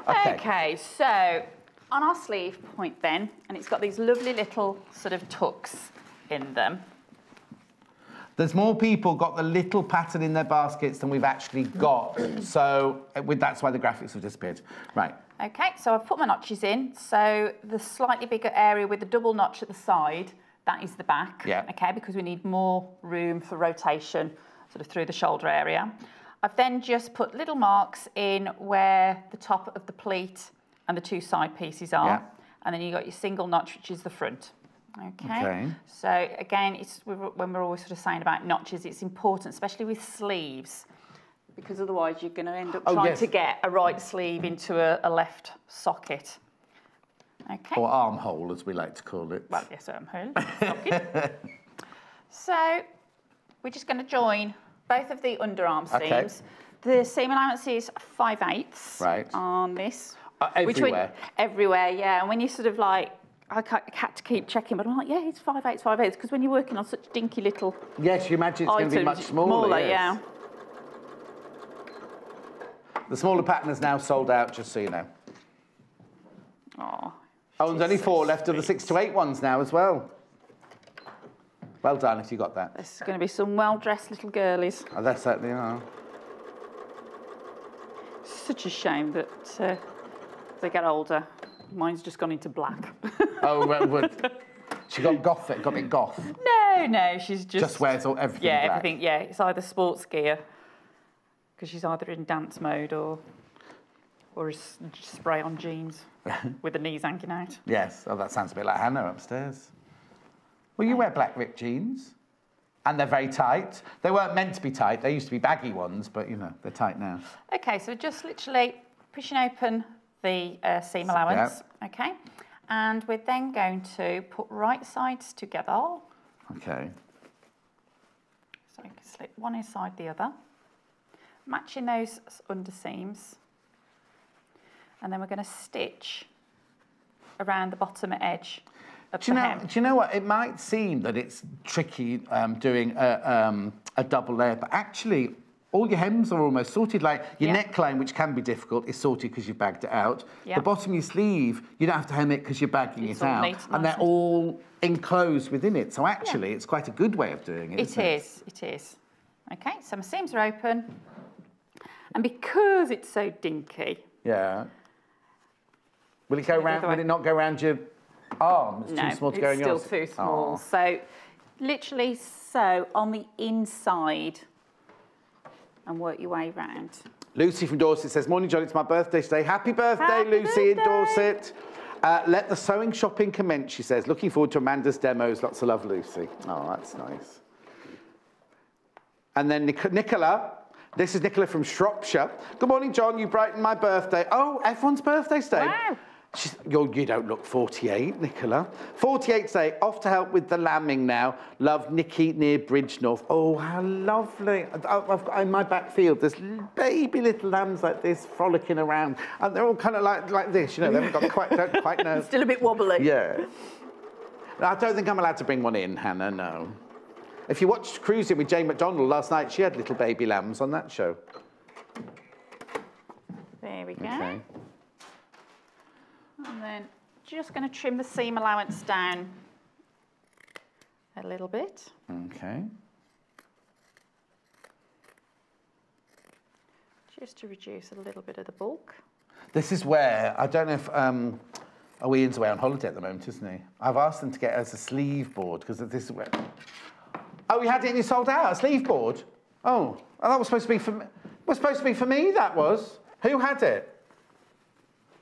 D: Okay, so on our sleeve point then, and it's got these lovely little sort of tucks in them.
A: There's more people got the little pattern in their baskets than we've actually got. So that's why the graphics have disappeared. Right.
D: Okay, so I've put my notches in. So the slightly bigger area with the double notch at the side, that is the back.
A: Yeah.
D: Okay, because we need more room for rotation sort of through the shoulder area. I've then just put little marks in where the top of the pleat and the two side pieces are.
A: Yeah.
D: And then you've got your single notch, which is the front.
A: Okay.
D: So again, when we're always sort of saying about notches, it's important, especially with sleeves, because otherwise you're going to end up trying to get a right sleeve into a left socket. Okay.
A: Or armhole, as we like to call it.
D: Well, yes, armhole. Socket. So we're just going to join both of the underarm seams. The seam allowance is 5/8 on this.
A: Everywhere?
D: Everywhere, yeah. And when you sort of like, I had to keep checking, but I'm like, yeah, it's 5/8, because when you're working on such dinky little
A: Yes, you imagine it's going to be much smaller. Yes.
D: Yeah.
A: The smaller pattern is now sold out, just so you know.
D: Oh,
A: and there's only 4 left of the 6 to 8 ones now as well. Well done if you got that.
D: This is going to be some well-dressed little girlies.
A: Oh, they certainly are.
D: Such a shame that as they get older, mine's just gone into black.
A: Oh, well, she got gothic, got a bit goth.
D: No, she's just
A: wears everything black.
D: Everything, yeah. It's either sports gear, because she's either in dance mode or a spray-on jeans with the knees hanging out.
A: Yes, oh, that sounds a bit like Hannah upstairs. Well, you wear black ripped jeans, and they're very tight. They weren't meant to be tight. They used to be baggy ones, but, you know, they're tight now. OK,
D: so just literally pushing open the seam allowance, OK? And we're then going to put right sides together.
A: OK.
D: So you can slip one inside the other, matching those under seams. And then we're going to stitch around the bottom edge of the hem.
A: Do you know what? It might seem that it's tricky doing a double layer, but actually all your hems are almost sorted. Like your neckline, which can be difficult, is sorted because you've bagged it out. The bottom of your sleeve, you don't have to hem it because you're bagging it out. And they're all enclosed within it. So actually, it's quite a good way of doing it, isn't it?
D: It is. OK, so my seams are open. And because it's so dinky...
A: Yeah. Will it go round? Will it not go round your arm? It's too small to go in yours.
D: No, it's still too small. So literally sew on the inside and work your way round.
A: Lucy from Dorset says, morning, John, it's my birthday today. Happy birthday, Lucy in Dorset. Let the sewing shopping commence, she says. Looking forward to Amanda's demos. Lots of love, Lucy. Oh, that's nice. And then Nicola. This is Nicola from Shropshire. Good morning, John. You brightened my birthday. Oh, everyone's birthday today.
D: Wow.
A: You don't look 48, Nicola. 48 today, off to help with the lambing now. Love, Nikki near Bridgenorth. Oh, how lovely. I've got in my back field, there's baby little lambs like this frolicking around. And they're all kind of like this, you know, they haven't got don't quite know.
D: Still a bit wobbly.
A: Yeah. I don't think I'm allowed to bring one in, Hannah, no. If you watched Cruising with Jane McDonald last night, she had little baby lambs on that show.
D: There we go. Okay. And then just going to trim the seam allowance down a little bit.
A: Okay.
D: Just to reduce a little bit of the bulk.
A: This is where, I don't know if, Ian's away on holiday at the moment, isn't he? I've asked them to get us a sleeve board, because this is where... Oh, you had it and you sold out, a sleeve board? Oh, that was supposed to be for me. Was supposed to be for me, that was. Who had it?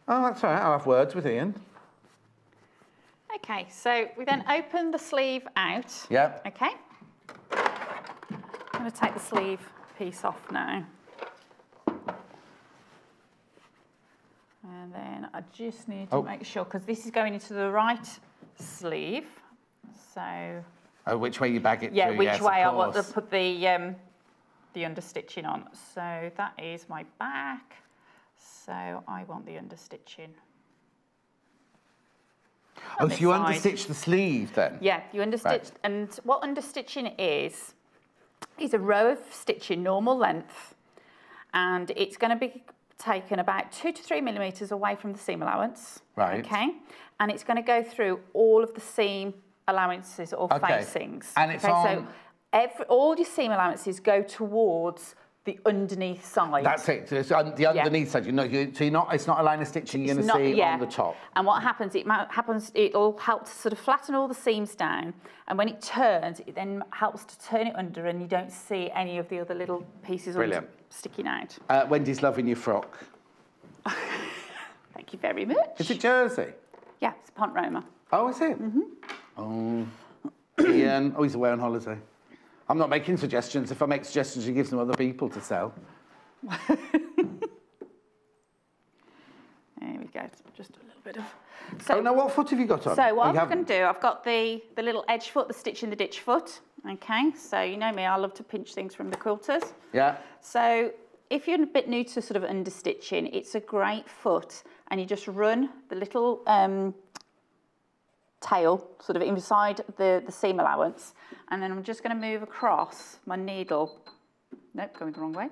A: Oh, that's all right, I'll have words with Ian.
D: OK, so we then open the sleeve out.
A: Yep.
D: OK. I'm going to take the sleeve piece off now. And then I just need to make sure, because this is going into the right sleeve. So...
A: Oh, which way you bag it
D: through, which way I want to
A: course.
D: put the understitching on. So that is my back. So I want the understitching.
A: Oh, so you understitch the sleeve then?
D: Yeah, you understitch. Right. And what understitching is a row of stitching normal length, and it's going to be taken about 2 to 3 millimetres away from the seam allowance.
A: Right.
D: Okay. And it's going to go through all of the seam allowances or facings.
A: And it's on...
D: So all your seam allowances go towards the underneath side.
A: That's it. So it's the underneath side. It's not a line of stitching you're going to see on the top.
D: And what happens? It'll help to sort of flatten all the seams down, and when it turns, it then helps to turn it under, and you don't see any of the other little pieces sticking out.
A: Wendy's loving your frock.
D: Thank you very much.
A: Is it jersey?
D: Yeah, it's Pont Roma.
A: Oh, is it? Oh, Ian. Oh, he's away on holiday. I'm not making suggestions. If I make suggestions, he gives them other people to sell.
D: There we go. Just a little bit of...
A: So, now what foot have you got on?
D: So what I'm going to do, I've got the little edge foot, the stitch in the ditch foot. Okay, so you know me, I love to pinch things from the quilters.
A: Yeah.
D: So if you're a bit new to sort of understitching, it's a great foot, and you just run the little tail sort of inside the seam allowance, and then I'm just going to move across my needle. Nope, going the wrong way.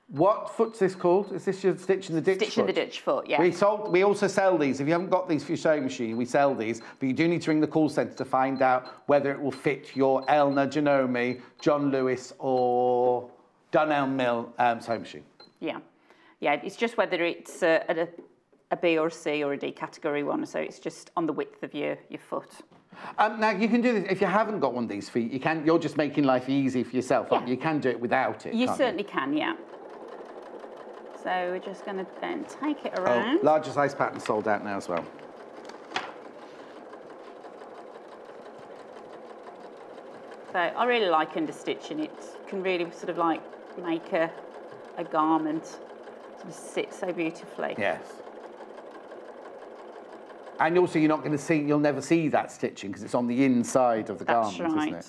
A: What foot's this called? Is this your stitch in the ditch foot?
D: Stitch in the ditch foot, yeah.
A: We also sell these. If you haven't got these for your sewing machine, we sell these, but you do need to ring the call centre to find out whether it will fit your Elna, Janome, John Lewis or Dunelm Mill sewing machine. Yeah. Yeah, it's just whether it's a B or a C or a D category one, so it's just on the width of your foot. Now, you can do this, if you haven't got one of these feet, you can, you're just making life easy for yourself, aren't you? You can do it without it,
D: You certainly can, yeah. So we're just going to then take it around.
A: Oh, larger size pattern sold out now as well.
D: So I really like understitching. It can really sort of like make a garment sort of sit so beautifully.
A: Yes. And also you're not going to see, you'll never see that stitching because it's on the inside of the garment, isn't it?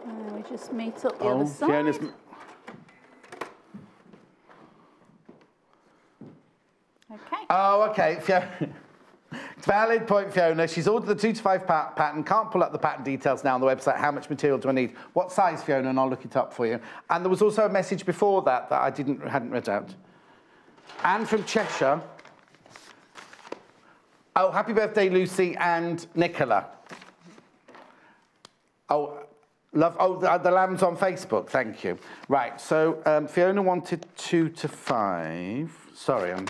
D: And we just meet up the other side. Fiona's... Okay. Oh, okay. Valid point, Fiona. She's ordered the 2 to 5 pattern. Can't pull up the pattern details now on the website. How much material do I need? What size, Fiona? And I'll look it up for you. And there was also a message before that I hadn't read out. Anne from Cheshire. Oh, happy birthday, Lucy and Nicola. Oh, love. Oh, the lamb's on Facebook. Thank you. Right. So Fiona wanted 2 to 5. Sorry, I'm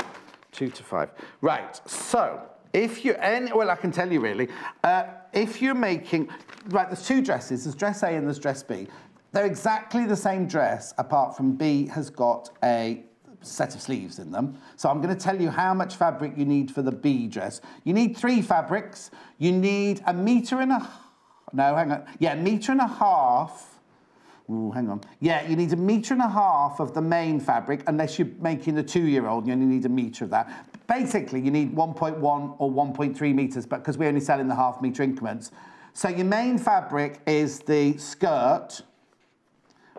D: 2 to 5. Right. So if you well, I can tell you really. If you're making there's 2 dresses. There's dress A and there's dress B. They're exactly the same dress, apart from B has got a set of sleeves in them. So I'm going to tell you how much fabric you need for the B dress. You need 3 fabrics. You need a metre and a... No, hang on. Yeah, 1.5 meters. Ooh, hang on. Yeah, you need 1.5 meters of the main fabric, unless you're making the 2-year-old, you only need 1 metre of that. Basically, you need 1.1 or 1.3 metres, but because we only sell in the half-metre increments. So your main fabric is the skirt.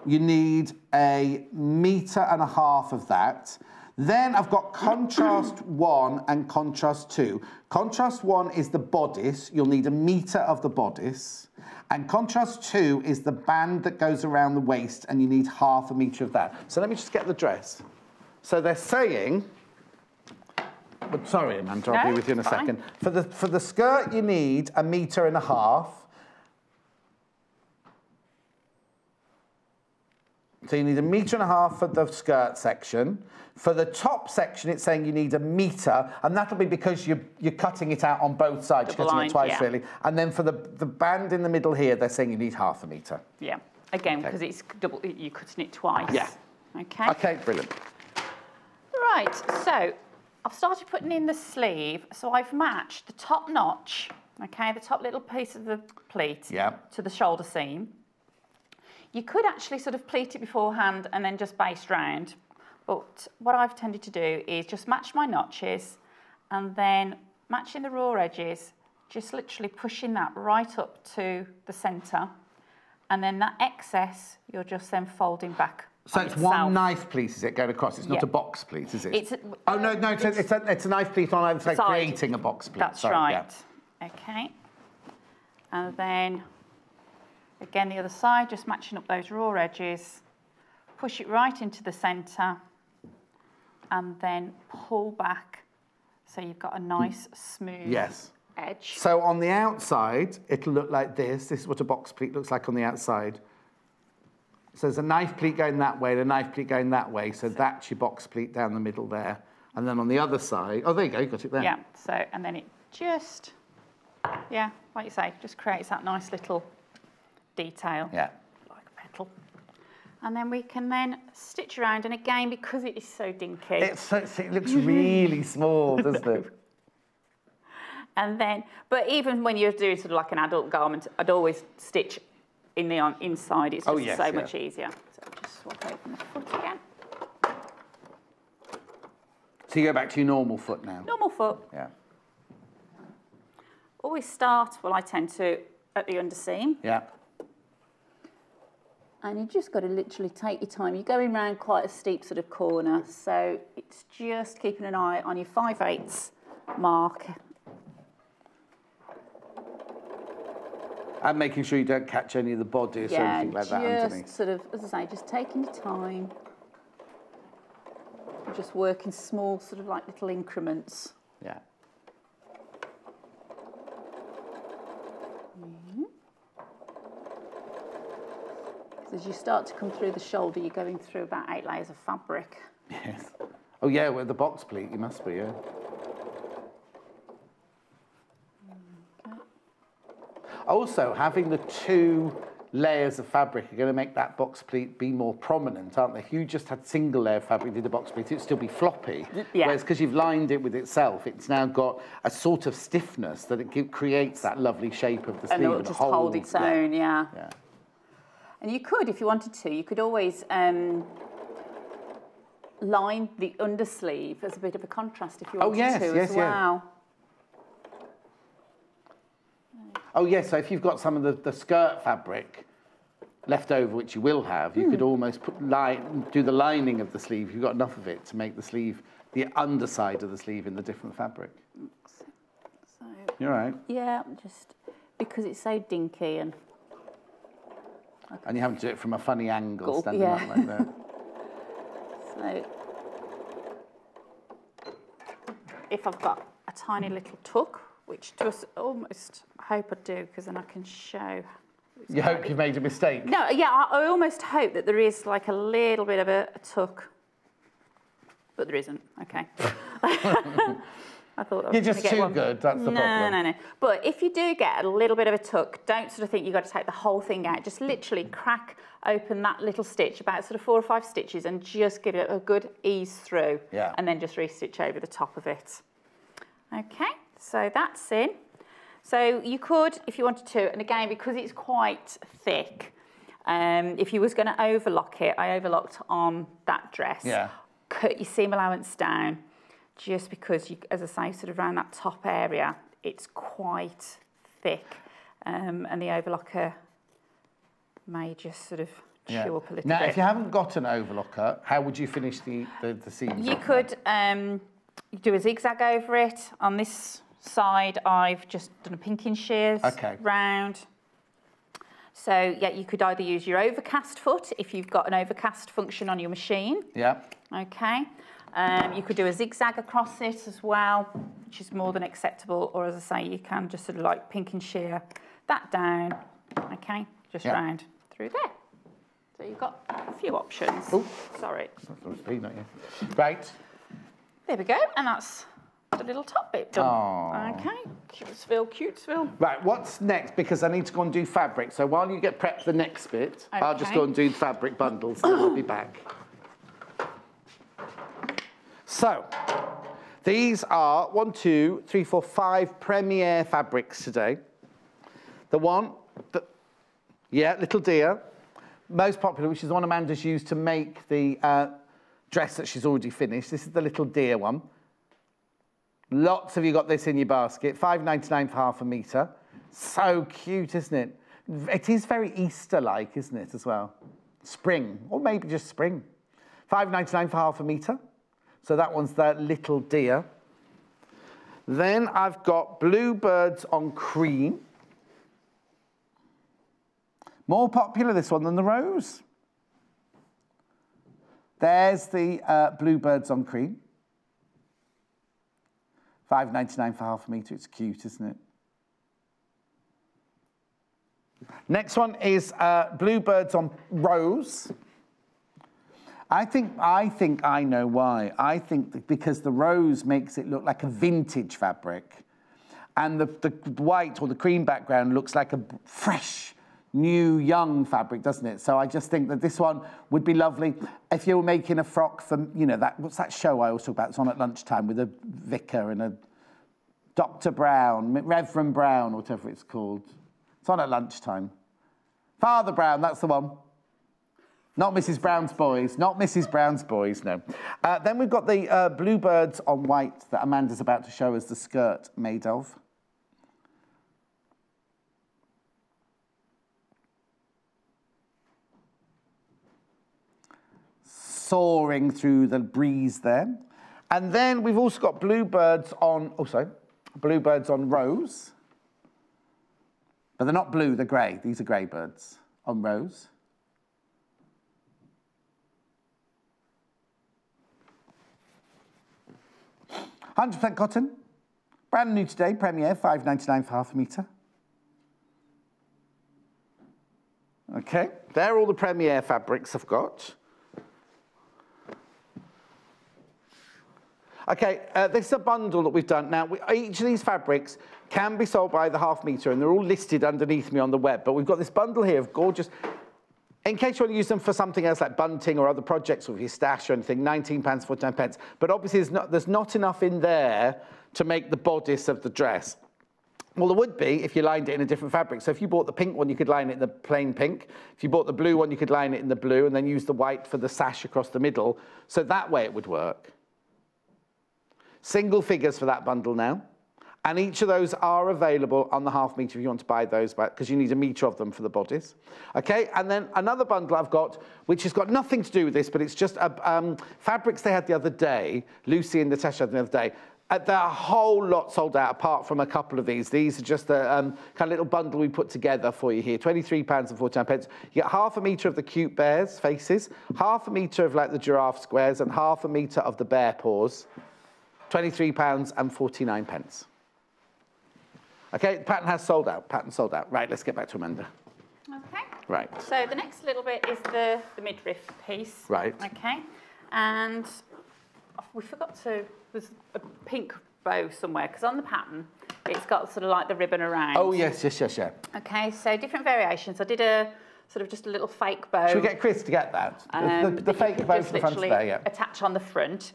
D: You need 1.5 meters of that. Then I've got contrast 1 and contrast 2. Contrast 1 is the bodice. You'll need 1 meter of the bodice. And contrast 2 is the band that goes around the waist, and you need 0.5 meter of that. So let me just get the dress. So they're saying... But sorry, Amanda, I'll be with you in a second. For the skirt, you need 1.5 meters. So you need 1.5 meters for the skirt section. For the top section, it's saying you need 1 meter, and that'll be because you're cutting it out on both sides, you're cutting it twice, really. And then for the band in the middle here, they're saying you need 0.5 meter. Yeah, again, because it's double, you're cutting it twice. Yeah. Okay. Okay, brilliant. Right, so I've started putting in the sleeve. So I've matched the top notch, okay, the top little piece of the pleat to the shoulder seam. You could actually sort of pleat it beforehand and then just baste round. But what I've tended to do is just match my notches and then matching the raw edges, just literally pushing that right up to the centre. And then that excess, you're just then folding back. So it's one knife pleat, is it, going across? It's not a box pleat, is it? It's no, it's a knife pleat on either side, creating a box pleat. That's right. Yeah. Okay. And then... Again, the other side, just matching up those raw edges, push it right into the centre, and then pull back so you've got a nice, smooth edge.
A: So on the outside, it'll look like this. This is what a box pleat looks like on the outside. So there's a knife pleat going that way and a knife pleat going that way. So that's your box pleat down the middle there. And then on the other side, oh, there you go, you got it there.
D: Yeah, so, and then it just, yeah, like you say, just creates that nice little detail.
A: Yeah.
D: Like a petal. And then we can then stitch around, and again, because it is so dinky.
A: It looks really small, doesn't it?
D: And then, but even when you're doing sort of like an adult garment, I'd always stitch in the inside. It's just so much easier. So just swap open the foot again.
A: So you go back to your normal foot now?
D: Normal foot.
A: Yeah.
D: Always start, well, I tend to, at the underseam.
A: Yeah.
D: And you just got to literally take your time. You're going round quite a steep sort of corner, so it's just keeping an eye on your 5/8 mark.
A: And making sure you don't catch any of the bodice or anything like that underneath.
D: Just sort of, as I say, just taking your time. Just work in small sort of like little increments.
A: Yeah.
D: As you start to come through the shoulder, you're going through about 8 layers of fabric.
A: Yes. Oh yeah, with the box pleat, you must be, yeah.
D: Okay.
A: Also, having the 2 layers of fabric are going to make that box pleat be more prominent, aren't they? If you just had single layer of fabric, did a box pleat, it'd still be floppy.
D: Yeah.
A: Whereas because you've lined it with itself, it's now got a sort of stiffness that it creates that lovely shape of the sleeve.
D: And it'll just hold its own, yeah. And you could, if you wanted to, you could always line the undersleeve as a bit of a contrast if you wanted to as well.
A: Oh yes, so if you've got some of the skirt fabric left over, which you will have, you could almost do the lining of the sleeve, if you've got enough of it, to make the sleeve, the underside of the sleeve in the different fabric.
D: So,
A: You're right.
D: Yeah, just because it's so dinky and...
A: And you have to do it from a funny angle, standing up like that.
D: So, if I've got a tiny little tuck, which just almost hope I do, because then I can show.
A: You hope you've made a mistake?
D: No, yeah, I almost hope that there is like a little bit of a tuck, but there isn't. Okay. I thought I was
A: You're just too good, that's the problem.
D: No. But if you do get a little bit of a tuck, don't sort of think you've got to take the whole thing out. Just literally crack open that little stitch, about sort of 4 or 5 stitches, and just give it a good ease through.
A: Yeah.
D: And then just re-stitch over the top of it. Okay, so that's in. So you could, if you wanted to, and again, because it's quite thick, if you was going to overlock it, I overlocked on that dress. Yeah. Cut your seam allowance down, just because, you, as I say, sort of around that top area, it's quite thick, and the overlocker may just sort of chew up a little bit.
A: Now, if you haven't got an overlocker, how would you finish the seams?
D: You could do a zigzag over it. On this side, I've just done a pinking shears round. So, yeah, you could either use your overcast foot if you've got an overcast function on your machine. Yeah. Okay. You could do a zigzag across it as well, which is more than acceptable. Or, as I say, you can just sort of like pink and shear that down, okay, just round through there. So you've got a few options. Oh, sorry.
A: Right.
D: There we go, and that's the little top bit done. Aww. Okay, cutesville.
A: Right, what's next? Because I need to go and do fabric. So while you get prepped for the next bit, I'll just go and do the fabric bundles, and I'll be back. So, these are 1, 2, 3, 4, 5 Premier fabrics today. The one, Little Deer, most popular, which is the one Amanda's used to make the dress that she's already finished. This is the Little Deer one. Lots of you got this in your basket. $5.99 for half a metre. So cute, isn't it? It is very Easter-like, isn't it, as well? Spring, or maybe just spring. $5.99 for half a metre. So that one's the Little Deer. Then I've got Bluebirds on Cream. More popular, this one, than the Rose. There's the Bluebirds on Cream. $5.99 for half a metre. It's cute, isn't it? Next one is bluebirds on rose. I think I know why. I think because the rose makes it look like a vintage fabric, and the white or the cream background looks like a fresh, new, young fabric, doesn't it? So I just think that this one would be lovely if you were making a frock for, you know, what's that show I always talk about? It's on at lunchtime with a vicar and a Dr. Brown, Reverend Brown, whatever it's called. It's on at lunchtime. Father Brown, that's the one. Not Mrs. Brown's Boys, not Mrs. Brown's Boys, no. Then we've got the bluebirds on white that Amanda's about to show us the skirt made of. Soaring through the breeze there. And then we've also got bluebirds on, bluebirds on rose. But they're not blue, they're grey. These are grey birds on rose. £100% cotton, brand new today, Premier, £5.99 for half a metre. Okay, they're all the Premier fabrics I've got. Okay, this is a bundle that we've done. Now, each of these fabrics can be sold by the half metre, and they're all listed underneath me on the web, but we've got this bundle here of gorgeous, in case you want to use them for something else like bunting or other projects or your stash or anything, £19, 49 pence. But obviously there's not enough in there to make the bodice of the dress. Well, there would be if you lined it in a different fabric. So if you bought the pink one, you could line it in the plain pink. If you bought the blue one, you could line it in the blue and then use the white for the sash across the middle. So that way it would work. Single figures for that bundle now. And each of those are available on the half metre if you want to buy those, because you need a metre of them for the bodice. Okay, and then another bundle I've got, which has got nothing to do with this, but it's just fabrics they had the other day, Lucy and Natasha had the other day. They're a whole lot sold out, apart from a couple of these. These are just a kind of little bundle we put together for you here, £23 and 49 pence. You get half a metre of the cute bears' faces, half a metre of like the giraffe squares, and half a metre of the bear paws. £23 and 49 pence. Okay, the pattern has sold out. Pattern sold out. Right, let's get back to Amanda.
D: Okay.
A: Right.
D: So the next little bit is the midriff piece.
A: Right.
D: Okay. And we forgot to, there's a pink bow somewhere, because on the pattern, it's got sort of like the ribbon around.
A: Oh, yes.
D: Okay, so different variations. I did a sort of just a little fake bow.
A: Should we get Chris to get that? The fake bow for the front there, yeah.
D: Attach on the front.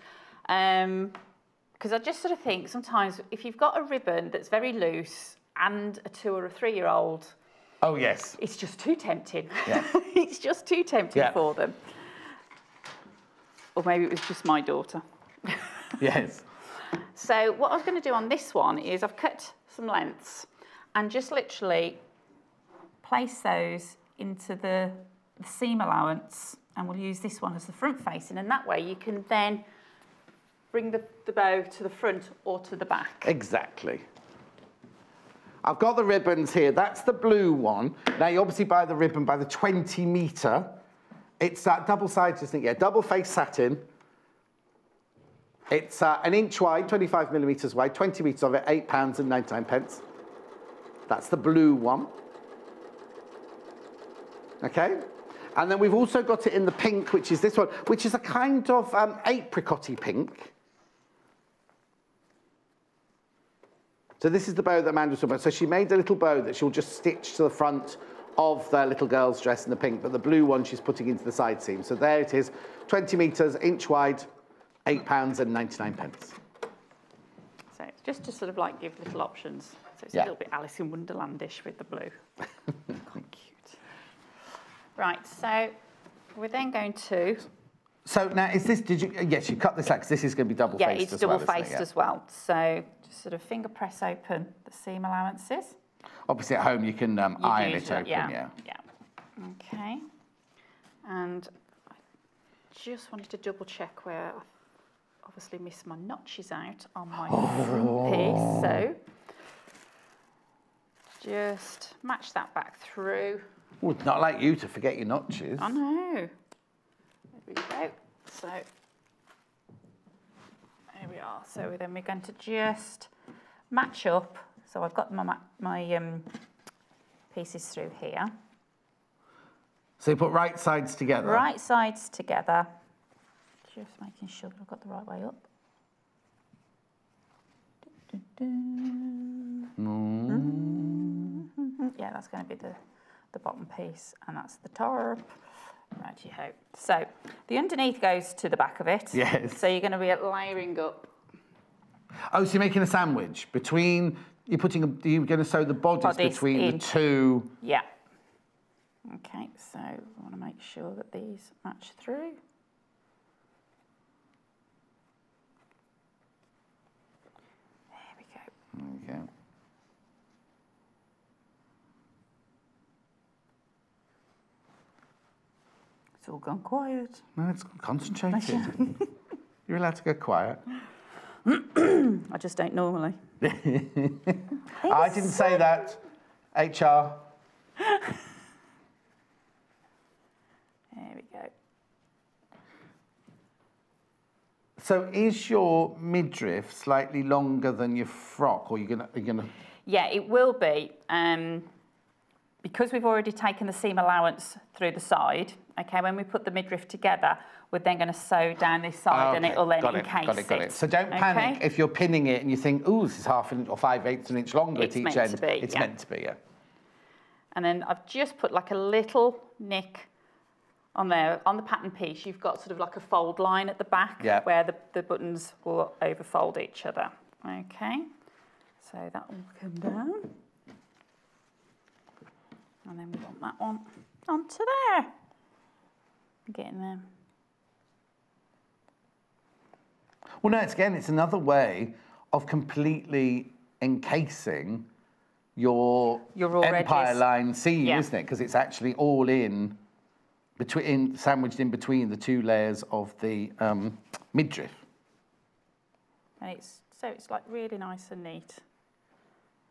D: Because I just sort of think sometimes if you've got a ribbon that's very loose and a 2 or a 3-year-old,
A: oh yes,
D: it's just too tempting.
A: Yeah.
D: It's just too tempting for them. Or maybe it was just my daughter.
A: Yes.
D: So what I was going to do on this one is I've cut some lengths and just literally place those into the seam allowance, and we'll use this one as the front facing, and that way you can then bring the bow to the front or to the back. Exactly.
A: I've got the ribbons here. That's the blue one. Now, you obviously buy the ribbon by the 20 metre. It's that double-sided, isn't it? Yeah, double-face satin. It's an inch wide, 25 millimetres wide, 20 metres of it, £8 and 99 pence. That's the blue one. Okay? And then we've also got it in the pink, which is this one, which is a kind of apricot-y pink. So this is the bow that Amanda was talking about. So she made a little bow that she'll just stitch to the front of the little girl's dress in the pink, but the blue one she's putting into the side seam. So there it is, 20 metres, inch wide, £8 and 99 pence.
D: So it's just to sort of like give little options. So it's a little bit Alice in Wonderlandish with the blue. Quite cute. Right, so we're then going to...
A: So now, is this, yes, you cut this out because this is going to be double-faced as well.
D: Yeah, it's double-faced as well. So just sort of finger press open the seam allowances.
A: Obviously at home you can iron it open,
D: yeah. Okay. And I just wanted to double check where I obviously missed my notches out on my front piece. So just match that back through.
A: Oh, it's not like you to forget your notches.
D: I know. There we go. So there we are. So then we're going to just match up. So I've got my pieces through here.
A: So you put right sides together?
D: Right sides together. Just making sure that I've got the right way up. Yeah, that's going to be the bottom piece, and that's the top. Righty-ho. So the underneath goes to the back of it.
A: Yes.
D: So you're going to be layering up.
A: Oh, so you're making a sandwich between, you're going to sew the bodice between the two.
D: Yeah. Okay, so I want to make sure that these match through. There we go.
A: Okay.
D: It's all gone quiet.
A: No, it's concentrated. You're allowed to go quiet.
D: I just don't normally.
A: I didn't say that. HR.
D: There we go.
A: So is your midriff slightly longer than your frock, or you're gonna?
D: Yeah, it will be. Because we've already taken the seam allowance through the side, okay, when we put the midriff together, we're then going to sew down this side and it'll then encase it.
A: Got it. So don't panic if you're pinning it and you think, ooh, this is half an inch or 5/8 an inch longer at each end. It's meant to be, yeah. And
D: then I've just put like a little nick on there. On the pattern piece, you've got sort of like a fold line at the back where the buttons will overfold each other. Okay, so that will come down. And then we want that one onto there. Getting there.
A: Well, no, it's another way of completely encasing your Empire line seam, isn't it? Because it's actually all in between, sandwiched in between the two layers of the midriff.
D: And it's like really nice and neat,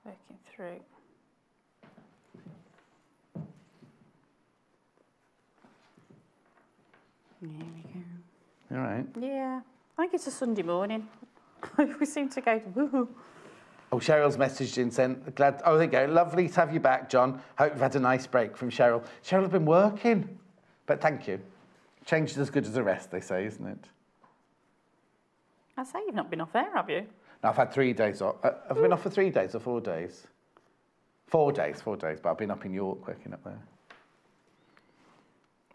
D: working through. There we go.
A: All right.
D: Yeah, I think it's a Sunday morning. We seem to go, woohoo.
A: Oh, Cheryl's messaged in saying, glad, oh, there you go. Lovely to have you back, John. Hope you've had a nice break from Cheryl. Cheryl has been working, but thank you. Change is as good as the rest, they say, isn't it?
D: I say you've not been off air, have you?
A: No, I've had 3 days off. I've been off for 3 days or 4 days? 4 days, but I've been up in York working up there.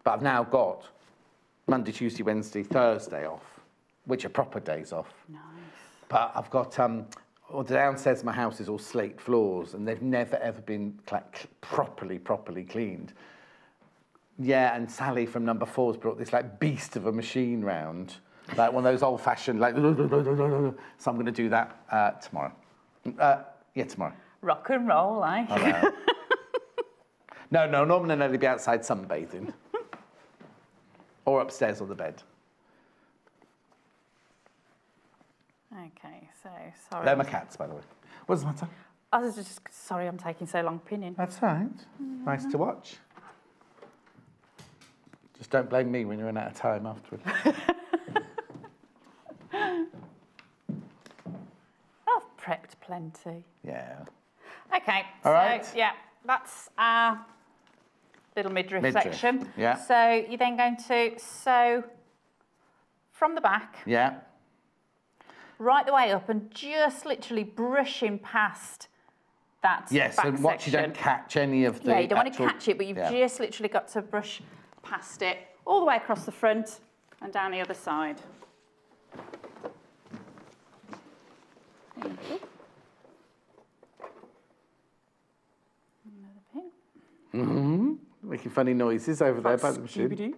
A: But I've now got Monday, Tuesday, Wednesday, Thursday off, which are proper days off.
D: Nice.
A: But I've got, well, downstairs my house is all slate floors and they've never ever been properly cleaned. Yeah, and Sally from number 4's brought this like beast of a machine round, like one of those old fashioned, like, so I'm going to do that tomorrow. Yeah, tomorrow.
D: Rock and roll, eh?
A: I know. No, normally they'd be outside sunbathing. Or upstairs on the bed.
D: Okay, so sorry.
A: They're my cats, by the way. What's the matter?
D: I was just sorry I'm taking so long pinning.
A: That's all right. Nice to watch. Just don't blame me when you run out of time afterwards.
D: I've prepped plenty.
A: Yeah.
D: Okay,
A: all right.
D: Yeah, that's our little midriff section.
A: Yeah.
D: So you're then going to sew from the back.
A: Yeah.
D: Right the way up and just literally brushing past that
A: yes,
D: back
A: and watch
D: section.
A: you don't catch any of the
D: Yeah, you don't want to catch it, but you've just literally got to brush past it all the way across the front and down the other side. Thank you. Another pin.
A: Mm-hmm. Making funny noises over there by the machine.
D: There we go.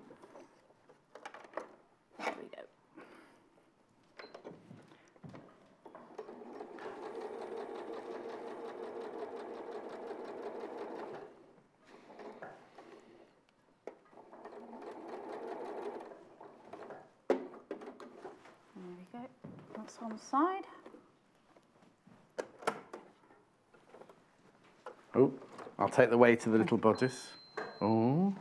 D: There we go. That's on the side.
A: Oh, I'll take the weight of the little bodice. Oh.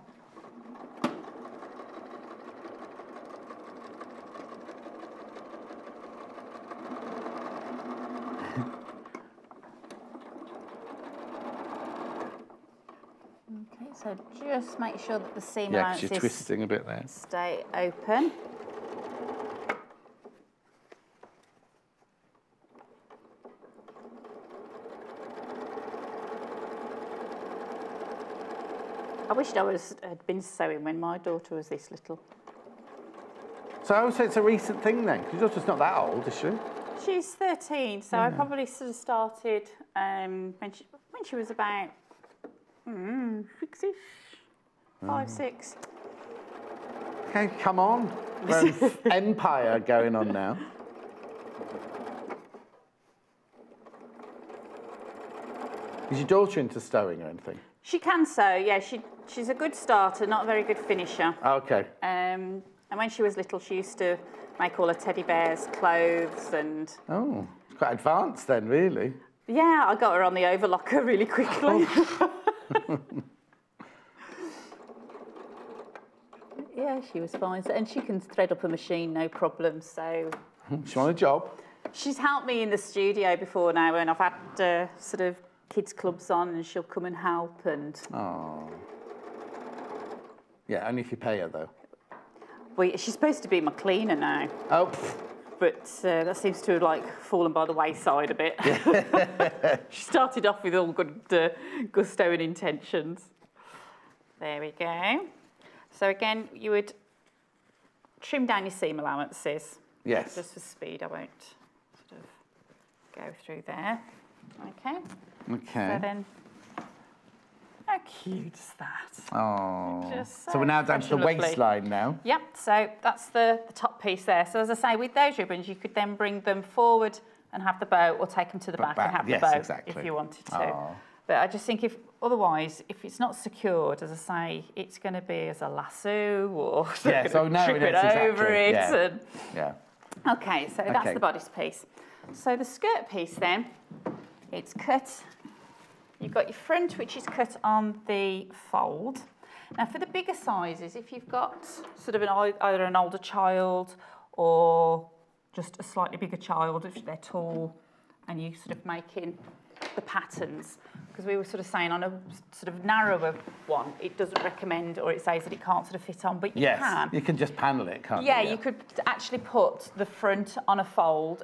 D: So just make sure that the seam
A: Yeah, 'cause
D: allowances
A: you're twisting a bit there.
D: stay open. I wished I had been sewing when my daughter was this little.
A: So I would say it's a recent thing then, because your daughter's not that old, is she?
D: She's 13, so I probably sort of started when she was about 6-ish, 5, 6.
A: Okay, come on. We're an empire going on now. Is your daughter into stowing or anything?
D: She can sew, yeah. She's a good starter, not a very good finisher.
A: Okay.
D: And when she was little, she used to make all her teddy bears' clothes and...
A: Oh, it's quite advanced then, really.
D: Yeah, I got her on the overlocker really quickly. Yeah, she was fine. And she can thread up a machine, no problem, so...
A: She want a job?
D: She's helped me in the studio before now, and I've had sort of kids' clubs on, and she'll come and help, and...
A: Oh. Yeah, only if you pay her, though.
D: Well, she's supposed to be my cleaner now.
A: Oh,
D: But that seems to have, like, fallen by the wayside a bit. She started off with all good gusto and intentions. There we go. So, again, you would trim down your seam allowances.
A: yes.
D: Just for speed, I won't sort of go through there. Okay.
A: Okay.
D: So then, how cute is that?
A: Oh.
D: Just
A: So we're now down
D: fresh
A: to the
D: and lovely.
A: waistline now.
D: Yep, so that's the top piece there. So as I say, with those ribbons, you could then bring them forward and have the bow, or take them to the back and have
A: yes,
D: the bow
A: exactly.
D: if you wanted to.
A: Oh.
D: But I just think otherwise, if it's not secured, as I say, it's going to be as a lasso or
A: Yeah, so no,
D: trip it
A: yes,
D: over
A: exactly.
D: it.
A: Yeah.
D: And...
A: Yeah.
D: Okay, so that's
A: Okay.
D: the bodice piece. So the skirt piece then, it's cut. You've got your front, which is cut on the fold. Now, for the bigger sizes, if you've got sort of either an older child or just a slightly bigger child, if they're tall, and you're sort of making the patterns, because we were sort of saying on a sort of narrower one, it doesn't recommend, or it says that it can't sort of fit on, but you
A: Yes,
D: can.
A: you can just panel it, can't
D: Yeah,
A: you?
D: you could actually put the front on a fold,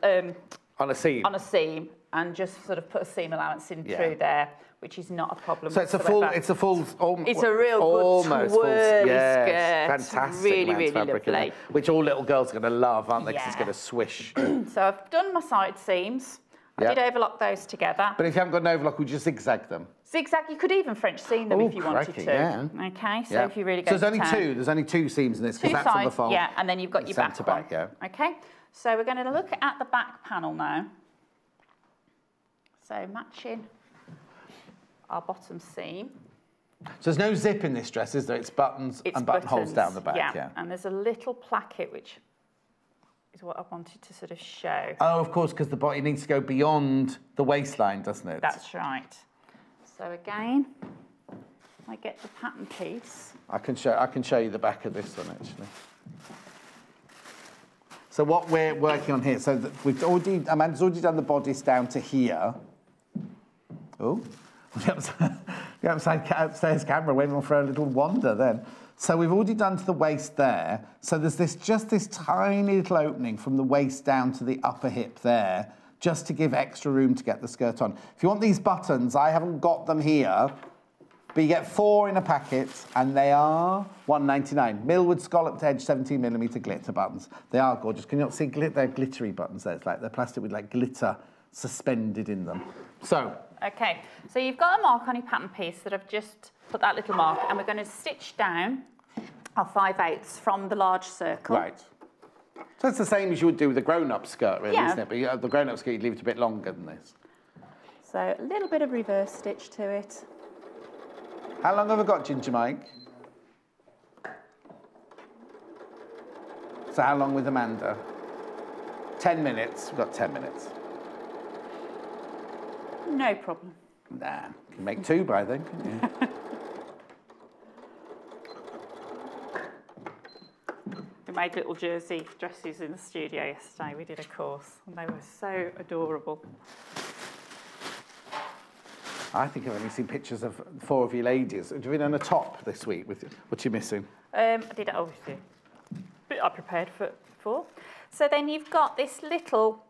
A: On a seam.
D: on a seam, and just sort of put a seam allowance in
A: Yeah.
D: through there, which is not a problem.
A: So it's a
D: whatsoever.
A: full,
D: It's a real good
A: almost full,
D: twirly
A: yes,
D: skirt.
A: fantastic
D: Really,
A: man's
D: really
A: fabric, isn't
D: lovely.
A: it? Which all little girls are going to love, aren't they? Because it's
D: Yeah.
A: going to swish.
D: So I've done my side seams. I
A: Yeah.
D: did overlock those together.
A: But if you haven't got an overlock, we just zigzag them.
D: Zigzag, you could even French seam them
A: Oh,
D: if you wanted
A: crikey,
D: to.
A: yeah.
D: Okay, so
A: Yeah.
D: if you really go
A: So there's
D: to
A: only
D: town.
A: two. There's only two seams in this
D: Two
A: because that's on the
D: sides,
A: fold.
D: yeah, and then you've got your back
A: Centre
D: one.
A: back, yeah.
D: Okay, so we're going to look at the back panel now. So matching our bottom seam.
A: So there's no zip in this dress, is there? It's buttons
D: It's
A: and buttonholes
D: buttons,
A: down the back, yeah.
D: And there's a little placket, which is what I wanted to sort of show.
A: Oh, of course, because the body needs to go beyond the waistline, doesn't it?
D: That's right. So again, I get the pattern piece.
A: I can show you the back of this one, actually. So what we're working on here, so Amanda's already done the bodice down to here. Oh, the upstairs camera went on for a little wander then. So we've already done to the waist there. So there's just this tiny little opening from the waist down to the upper hip there, just to give extra room to get the skirt on. If you want these buttons, I haven't got them here, but you get 4 in a packet, and they are £1.99. Millwood scalloped edge 17mm glitter buttons. They are gorgeous. Can you not see they're glittery buttons there? It's like they're plastic with like glitter suspended in them. So.
D: Okay, so you've got a mark on your pattern piece that I've just put that little mark, and we're going to stitch down our 5/8 from the large circle.
A: Right. So it's the same as you would do with a grown-up skirt, really,
D: Yeah.
A: isn't it? But the grown-up skirt, you'd leave it a bit longer than this.
D: So a little bit of reverse stitch to it.
A: How long have I got, Ginger Mike? So how long with Amanda? 10 minutes. We've got 10 minutes.
D: No problem.
A: Nah, you can make 2 by then, couldn't you?
D: We made little jersey dresses in the studio yesterday. We did a course, and they were so adorable.
A: I think I've only seen pictures of 4 of you ladies. Have you been on a top this week? What you missing?
D: I did, obviously. But I prepared for. So then you've got this little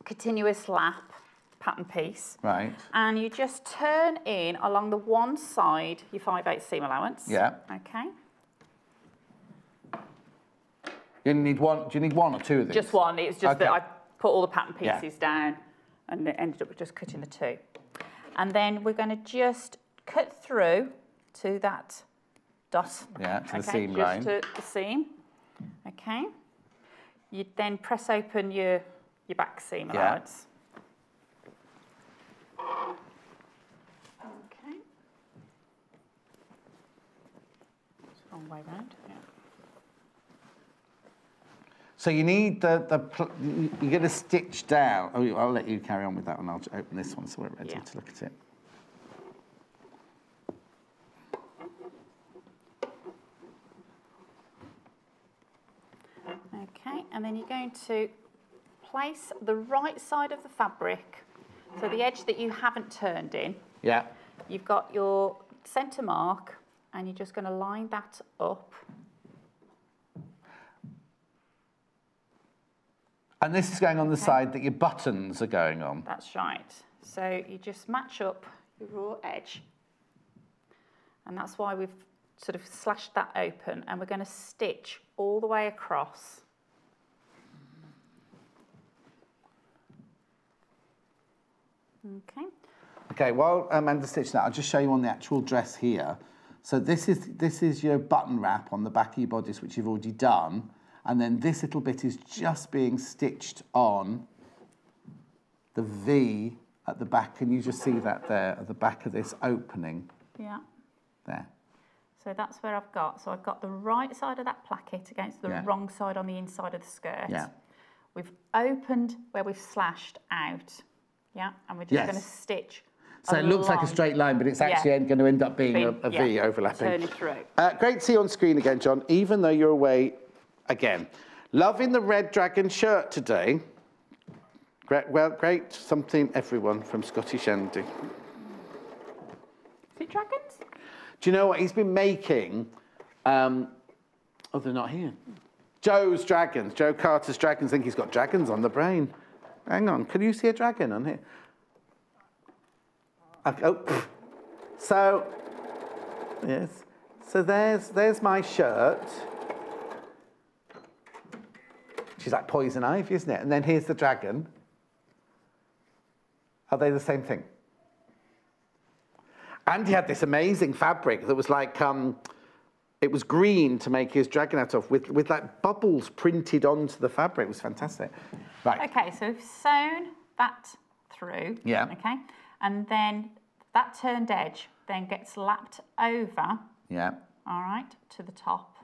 D: continuous lap pattern piece.
A: Right.
D: And you just turn in along the one side your 5/8 seam allowance.
A: Yeah.
D: Okay.
A: You need one. Do you need one or two of these?
D: Just one. It's just
A: okay.
D: that I put all the pattern pieces down and it ended up with just cutting the 2. And then we're going to just cut through to that dot.
A: Yeah, to the seam
D: just
A: line.
D: to the seam. Okay. You then press open your back seam allowance. Okay. It's the wrong way round. Yeah.
A: So you need you're going to stitch down. Oh, I'll let you carry on with that one. I'll just open this one so we're ready to look at it.
D: Okay, and then you're going to place the right side of the fabric, so the edge that you haven't turned in.
A: Yeah.
D: You've got your centre mark, and you're just going to line that up.
A: And this is going on the side that your buttons are going on.
D: That's right. So you just match up your raw edge. And that's why we've sort of slashed that open, and we're going to stitch all the way across. Okay.
A: Okay, while Amanda's stitching that, I'll just show you on the actual dress here. So this is your button wrap on the back of your bodice, which you've already done. And then this little bit is just being stitched on the V at the back. Can you just see that there at the back of this opening?
D: Yeah.
A: There.
D: So that's where I've got. So I've got the right side of that placket against the wrong side on the inside of the skirt.
A: Yeah.
D: We've opened where we've slashed out. Yeah. And we're just going to stitch.
A: So it looks like a straight line, but it's actually going to end up being a V overlapping.
D: Turn it through.
A: Great to see you on screen again, John, even though you're away again. Loving the red dragon shirt today. Great, well, great. Something, everyone, from Scottish Andy.
D: Is it dragons?
A: Do you know what he's been making? Oh, they're not here. Joe's dragons. Joe Carter's dragons. I think he's got dragons on the brain. Hang on. Can you see a dragon on here? Oh, so, yes. So there's my shirt. She's like poison ivy, isn't it? And then here's the dragon. Are they the same thing? And he had this amazing fabric that was like, it was green to make his dragon out of, with like bubbles printed onto the fabric. It was fantastic. Right.
D: Okay, so we've sewn that through.
A: Yeah.
D: Okay, and then that turned edge then gets lapped over.
A: Yeah.
D: All right, to the top.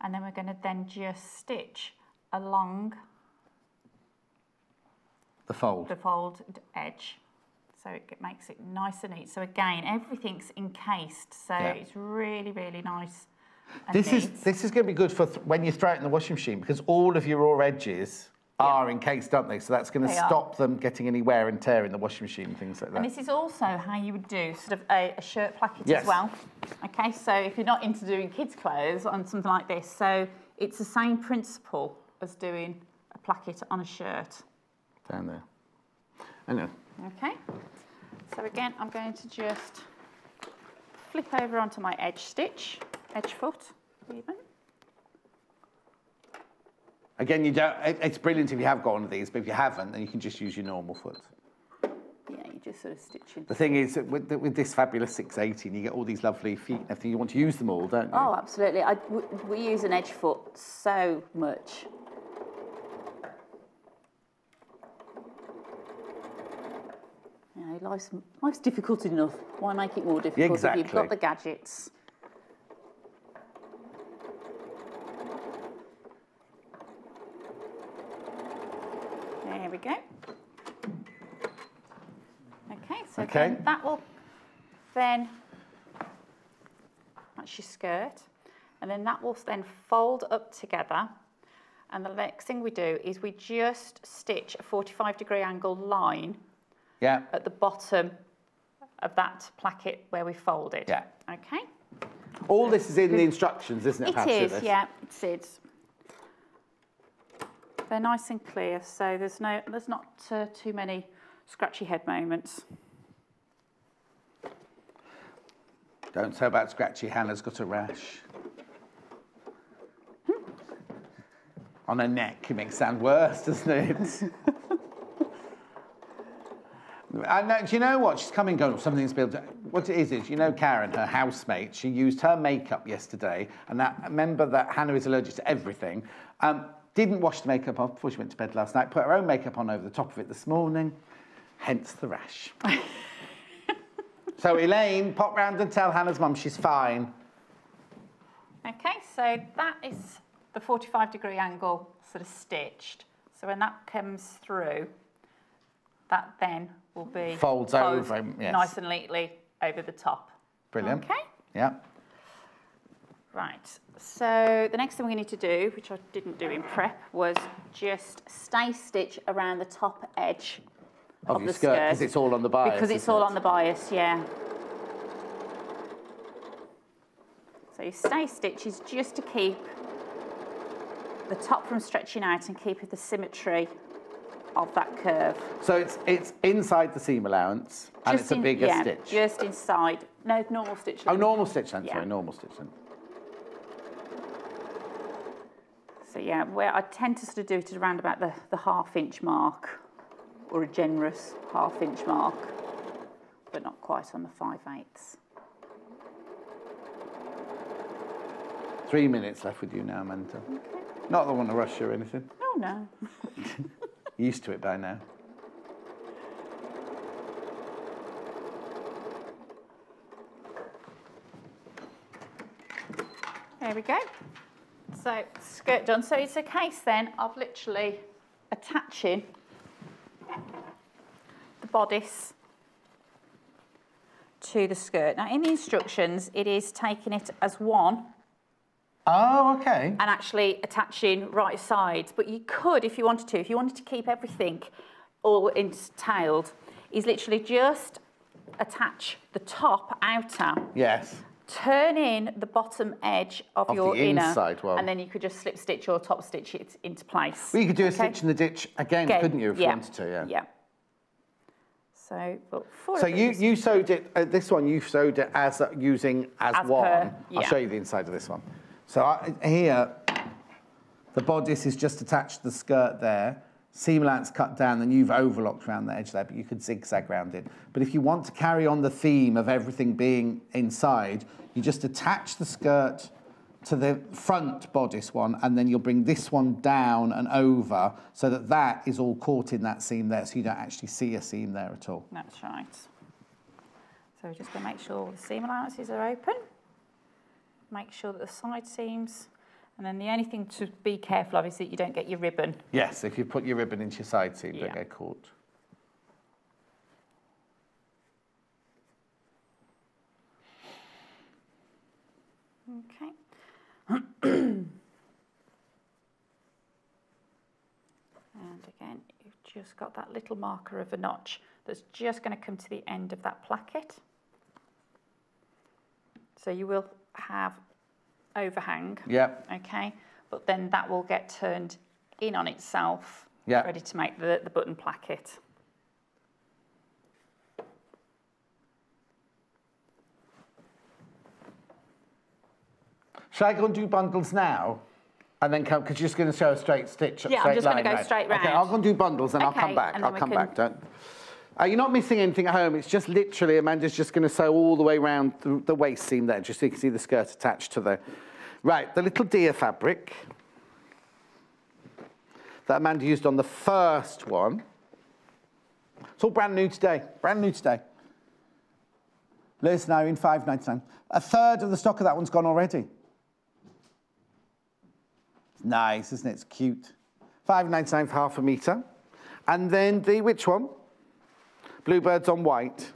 D: And then we're going to then just stitch along
A: the fold
D: edge. So it makes it nice and neat. So again, everything's encased, so it's really, really nice and
A: this is going to be good for when you throw it in the washing machine, because all of your raw edges are encased, aren't they? So that's going to stop them getting any wear and tear in the washing machine and things like that.
D: And this is also how you would do sort of a shirt placket as well. Okay, so if you're not into doing kids' clothes on something like this, so it's the same principle as doing a placket on a shirt.
A: Down there. I know.
D: Okay, so again, I'm going to just flip over onto my edge stitch, edge foot, even.
A: Again, you don't. It's brilliant if you have got one of these, but if you haven't, then you can just use your normal foot.
D: Yeah, you just sort of stitch in.
A: The thing is, that with this fabulous 618, you get all these lovely feet and everything. You want to use them all, don't you?
D: Oh, absolutely. We use an edge foot so much. You know, life's difficult enough. Why make it more difficult if you've got the gadgets? There we go. Okay, so then that will then, that's your skirt, and then that will then fold up together. And the next thing we do is we just stitch a 45-degree angle line at the bottom of that placket where we folded.
A: Yeah.
D: Okay.
A: All this is in the instructions, isn't it?
D: It is, yeah, it is. They're nice and clear, so there's not too many scratchy head moments.
A: Don't say about scratchy. Hannah's got a rash. On her neck, it makes it sound worse, doesn't it? And do you know what? She's coming going, something's built. What it is, you know, Karen, her housemate, she used her makeup yesterday, and remember that Hannah is allergic to everything. Didn't wash the makeup off before she went to bed last night, put her own makeup on over the top of it this morning, hence the rash. So Elaine, pop round and tell Hannah's mum she's fine.
D: Okay, so that is the 45-degree angle sort of stitched. So when that comes through, that then will be
A: folds over, yes.
D: Nice and neatly over the top.
A: Brilliant.
D: Okay.
A: Yeah.
D: Right, so the next thing we need to do, which I didn't do in prep, was just stay stitch around the top edge of the skirt.
A: Because it's all on the bias.
D: Because it's all on the bias, yeah. So your stay stitch is just to keep the top from stretching out and keep the symmetry of that curve.
A: So it's inside the seam allowance and it's a bigger stitch.
D: Just inside. No, normal stitch.
A: Oh, normal stitch then,
D: yeah.
A: Sorry, normal stitch then.
D: So yeah, where I tend to sort of do it at around about the half-inch mark, or a generous half-inch mark, but not quite on the 5/8.
A: 3 minutes left with you now, Amanda. Okay. Not that I want to rush you or anything.
D: Oh, no.
A: Used to it by now.
D: There we go. So, skirt done. So it's a case then of literally attaching the bodice to the skirt. Now, in the instructions, it is taking it as one.
A: Oh, okay.
D: And actually attaching right sides. But you could, if you wanted to keep everything all entailed, is literally just attach the top outer.
A: Yes.
D: Turn in the bottom edge of your
A: the
D: inner,
A: inside one.
D: and then you could just slip stitch or top stitch it into place.
A: Well, you could do a stitch in the ditch again, couldn't you, if you wanted to, yeah.
D: Yeah. So, but
A: so you sewed it, this one you sewed it as using as one. I'll show you the inside of this one. So here, the bodice is just attached to the skirt there. Seam allowance cut down, and you've overlocked around the edge there, but you could zigzag around it. But if you want to carry on the theme of everything being inside, you just attach the skirt to the front bodice one, and then you'll bring this one down and over so that that is all caught in that seam there, so you don't actually see a seam there at all.
D: That's right. So we're just going to make sure all the seam allowances are open. Make sure that the side seams, and then the only thing to be careful of is that you don't get your ribbon.
A: Yes, if you put your ribbon into your side seam, don't get caught.
D: Okay. And again, you've just got that little marker of a notch that's just going to come to the end of that placket. So you will have overhang.
A: Yep.
D: Okay. But then that will get turned in on itself, ready to make the button placket.
A: Shall I go and do bundles now? And then come, because you're just going to show a straight stitch.
D: Yeah, I'm just going to go straight round.
A: Okay, I'll go and do bundles and I'll come back. I'll come back. Don't. You're not missing anything at home. It's just literally, Amanda's just going to sew all the way around the waist seam there, just so you can see the skirt attached to the... Right, the little deer fabric that Amanda used on the first one. It's all brand new today. Brand new today. Liz, now in $5.99. A third of the stock of that one's gone already. It's nice, isn't it? It's cute. $5.99 for half a metre. And then the, which one? Bluebirds on white.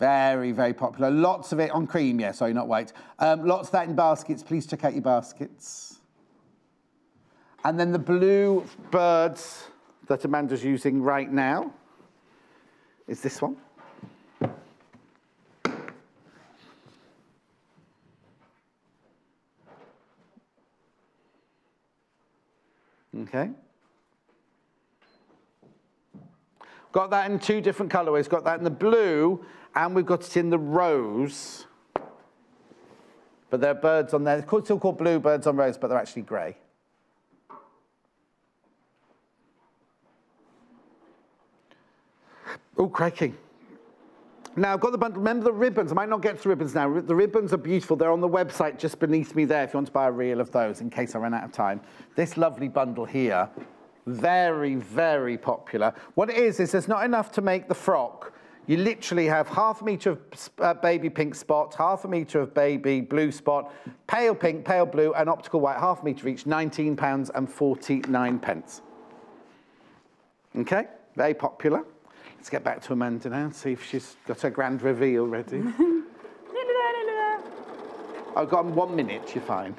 A: Very, very popular. Lots of it on cream, yeah, sorry, not white. Lots of that in baskets. Please check out your baskets. And then the blue birds that Amanda's using right now is this one. Okay. Got that in 2 different colourways. Got that in the blue, and we've got it in the rose. But there are birds on there. They're still called blue birds on rose, but they're actually grey. Oh, crikey. Now, I've got the bundle. Remember the ribbons. I might not get to the ribbons now. The ribbons are beautiful. They're on the website just beneath me there if you want to buy a reel of those in case I run out of time. This lovely bundle here, very, very popular. What it is there's not enough to make the frock. You literally have half a metre of baby pink spot, half a metre of baby blue spot, pale pink, pale blue, and optical white, half a metre each, £19.49. Okay, very popular. Let's get back to Amanda now and see if she's got her grand reveal ready. I've got 1 minute, you're fine.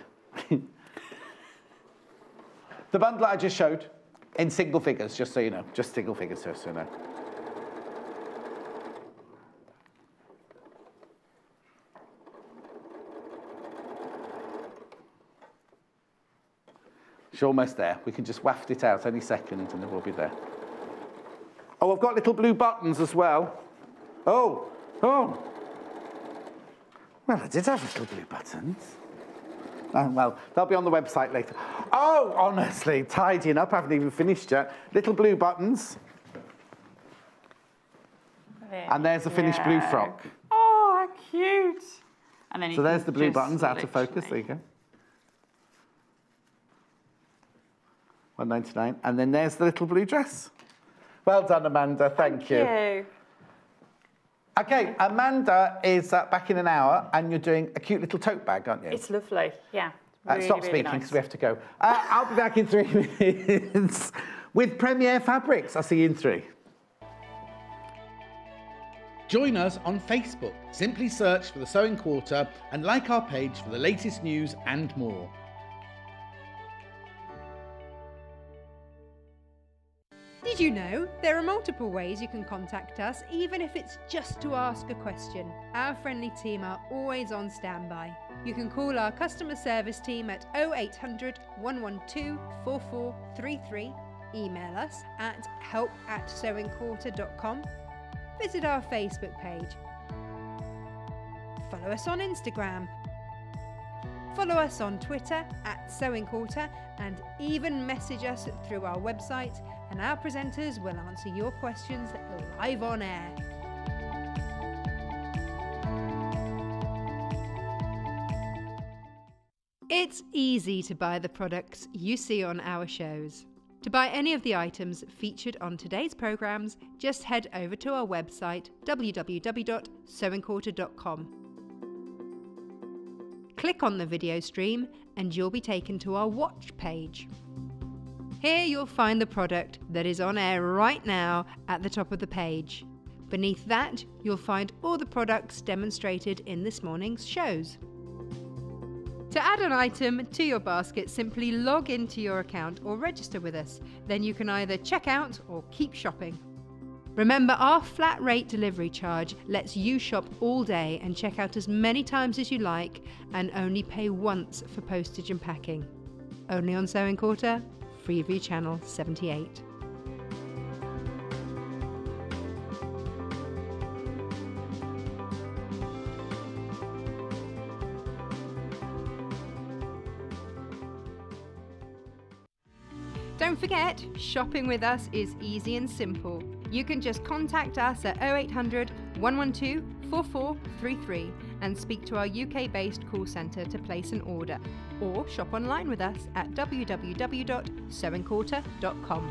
A: The bundle I just showed, in single figures, just so you know. Just single figures, just so you know. She's almost there. We can just waft it out any second and then we'll be there. Oh, I've got little blue buttons as well. Oh. Well, I did have little blue buttons. Oh, well, they'll be on the website later. Oh, honestly, tidying up. I haven't even finished yet. Little blue buttons. And there's the finished blue frock.
D: Oh, how cute. And then
A: so there's the blue buttons out of focus. There you go. £1.99. And then there's the little blue dress. Well done, Amanda. Thank you. OK, Amanda is back in an hour, and you're doing a cute little tote bag, aren't you?
D: It's lovely, yeah.
A: Stop speaking, because we have to go. I'll be back in 3 minutes with Premier Fabrics. I'll see you in 3. Join us on Facebook. Simply search for The Sewing Quarter and like our page for the latest news and more.
B: Did you know there are multiple ways you can contact us, even if it's just to ask a question? Our friendly team are always on standby. You can call our customer service team at 0800 112 4433, email us at help@sewingquarter.com, visit our Facebook page, follow us on Instagram, follow us on Twitter @sewingquarter, and even message us through our website, and our presenters will answer your questions live on air. It's easy to buy the products you see on our shows. To buy any of the items featured on today's programmes, just head over to our website www.sewingquarter.com. Click on the video stream and you'll be taken to our watch page. Here you'll find the product that is on air right now at the top of the page. Beneath that, you'll find all the products demonstrated in this morning's shows. To add an item to your basket, simply log into your account or register with us. Then you can either check out or keep shopping. Remember, our flat rate delivery charge lets you shop all day and check out as many times as you like and only pay once for postage and packing. Only on Sewing Quarter, Freeview Channel 78. Don't forget, shopping with us is easy and simple. You can just contact us at 0800 112 4433 and speak to our UK-based call centre to place an order, or shop online with us at www.sewingquarter.com.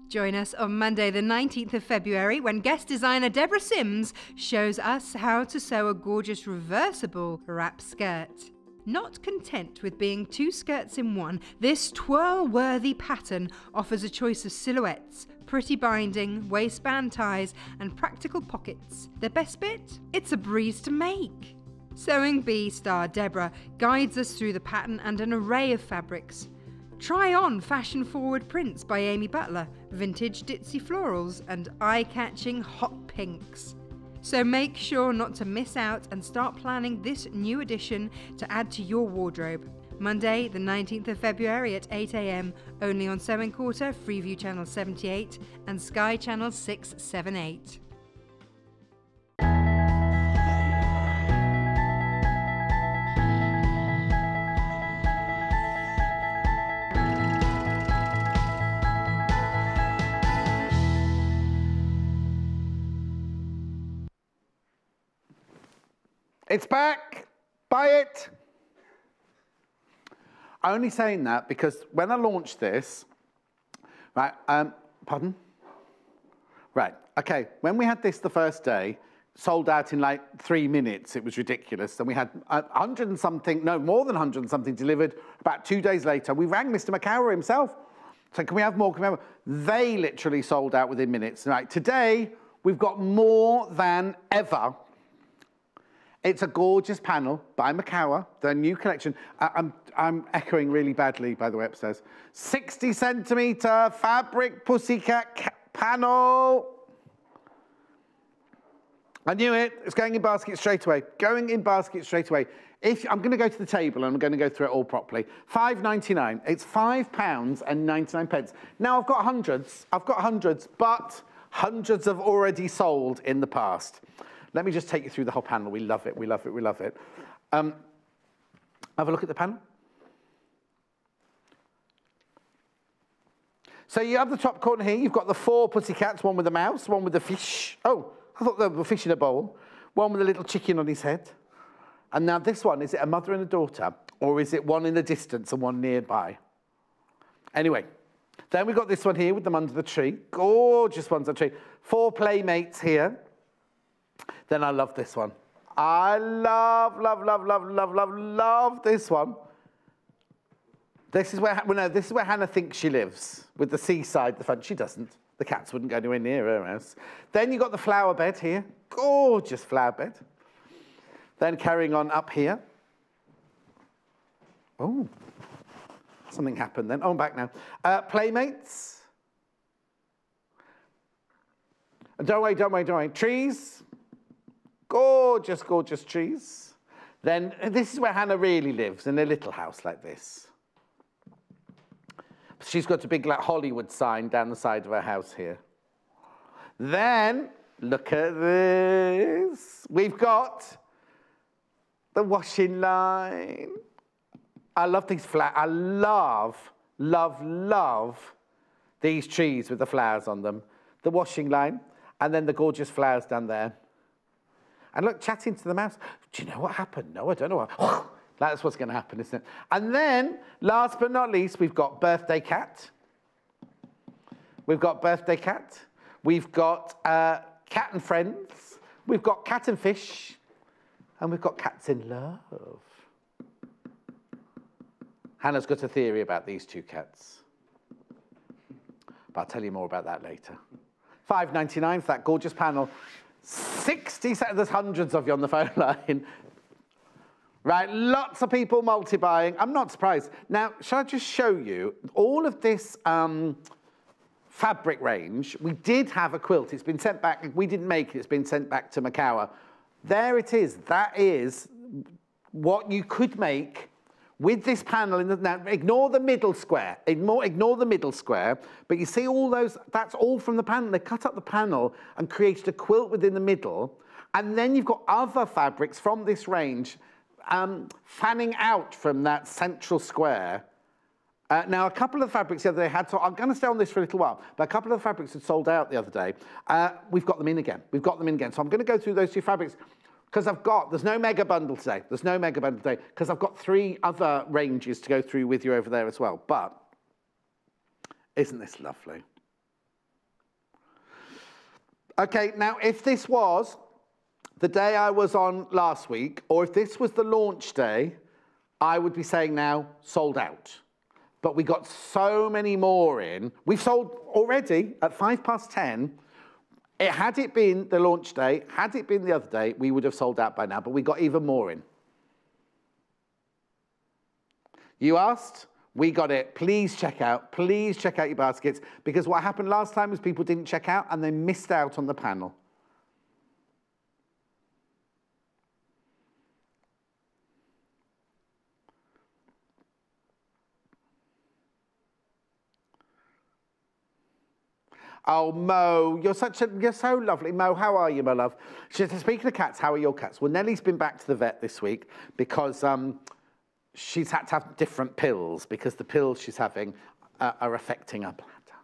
B: Join us on Monday the 19th of February when guest designer Deborah Sims shows us how to sew a gorgeous reversible wrap skirt. Not content with being 2 skirts in one, this twirl-worthy pattern offers a choice of silhouettes, pretty binding, waistband ties, and practical pockets. The best bit? It's a breeze to make. Sewing Bee star Deborah guides us through the pattern and an array of fabrics. Try on fashion-forward prints by Amy Butler, vintage ditzy florals, and eye-catching hot pinks. So make sure not to miss out and start planning this new addition to add to your wardrobe. Monday, the 19th of February at 8 AM, only on Sewing Quarter, Freeview Channel 78 and Sky Channel 678.
A: It's back. Buy it. I'm only saying that because when I launched this, right, pardon? Right, okay, when we had this the first day, sold out in like 3 minutes. It was ridiculous. And we had 100 and something, no, more than 100 and something delivered about 2 days later. We rang Mr. McCall himself. So can we have more? Can we have more? They literally sold out within minutes. Right, today, we've got more than ever. It's a gorgeous panel by McCall, their new collection. I'm echoing really badly, by the way, upstairs. 60 centimetre fabric pussycat panel. I knew it. It's going in basket straight away. Going in basket straight away. I'm going to go to the table and I'm going to go through it all properly. £5.99. It's £5.99. Now, I've got hundreds, but hundreds have already sold in the past. Let me just take you through the whole panel. We love it, we love it, we love it. Have a look at the panel. So you have the top corner here. You've got the 4 pussycats, one with a mouse, one with a fish. Oh, I thought they were fish in a bowl. One with a little chicken on his head. And now this one, is it a mother and a daughter? Or is it one in the distance and one nearby? Anyway, then we've got this one here with them under the tree. Gorgeous ones under the tree. 4 playmates here. Then I love this one. I love this one. This is where, well, no, this is where Hannah thinks she lives, with the seaside at the front. She doesn't. The cats wouldn't go anywhere near her house. Then you've got the flower bed here. Gorgeous flower bed. Then carrying on up here. Oh, something happened then. Oh, I'm back now. Playmates. Don't worry. Trees. Gorgeous, gorgeous trees. Then this is where Hannah really lives, in a little house like this. She's got a big like Hollywood sign down the side of her house here. Then, look at this. We've got the washing line. I love these flowers. I love these trees with the flowers on them. The washing line, and then the gorgeous flowers down there. And look, chatting to the mouse. Do you know what happened? No, I don't know what. That's what's going to happen, isn't it? And then, last but not least, we've got birthday cat. We've got birthday cat. We've got cat and friends. We've got cat and fish. And we've got cats in love. Hannah's got a theory about these 2 cats. But I'll tell you more about that later. £5.99 for that gorgeous panel. 60 seconds, there's hundreds of you on the phone line. Right, lots of people multi-buying. I'm not surprised. Now, shall I just show you all of this fabric range? We did have a quilt. It's been sent back. We didn't make it. It's been sent back to McCall. There it is. That is what you could make with this panel. Now, ignore the middle square. Ignore the middle square. But you see all those, that's all from the panel. They cut up the panel and created a quilt within the middle. And then you've got other fabrics from this range fanning out from that central square. Now, a couple of fabrics the other day had, so I'm going to stay on this for a little while, but a couple of fabrics had sold out the other day. We've got them in again. So I'm going to go through those 2 fabrics because there's no mega bundle today. Because I've got 3 other ranges to go through with you over there as well. But isn't this lovely? Okay, now if this was the day I was on last week, or if this was the launch day, I would be saying now, sold out. but we got so many more in. We've sold already at 10:05. Had it been the launch day, had it been the other day, we would have sold out by now, but we got even more in. You asked, we got it. Please check out your baskets, because what happened last time was people didn't check out and they missed out on the panel. Oh, Mo, you're so lovely. Mo, how are you, my love? Speaking of cats, how are your cats? Well, Nellie's been back to the vet this week because she's had to have different pills because the pills she's having are affecting her bladder.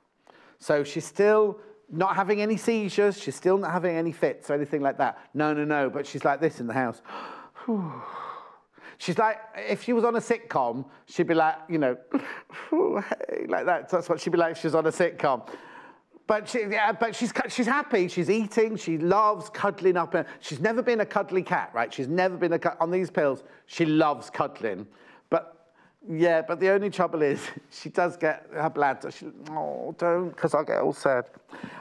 A: So she's still not having any seizures. She's still not having any fits or anything like that. No. But she's like this in the house. She's like, if she was on a sitcom, she'd be like, you know, hey, like that. That's what she'd be like if she was on a sitcom. But she's happy, she's eating, she loves cuddling up. She's never been a cuddly cat, right? She's never been on these pills, she loves cuddling. But the only trouble is she does get her bladder. Oh, don't, because I'll get all sad.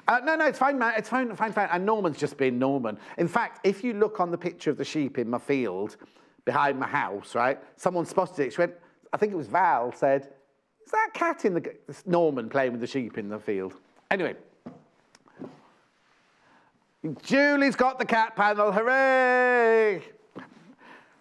A: No, it's fine, man, it's fine. And Norman's just being Norman. In fact, if you look on the picture of the sheep in my field, behind my house, right? Someone spotted it, she went, I think it was Val, said, is that cat in the... It's Norman playing with the sheep in the field. Anyway, Julie's got the cat panel, hooray!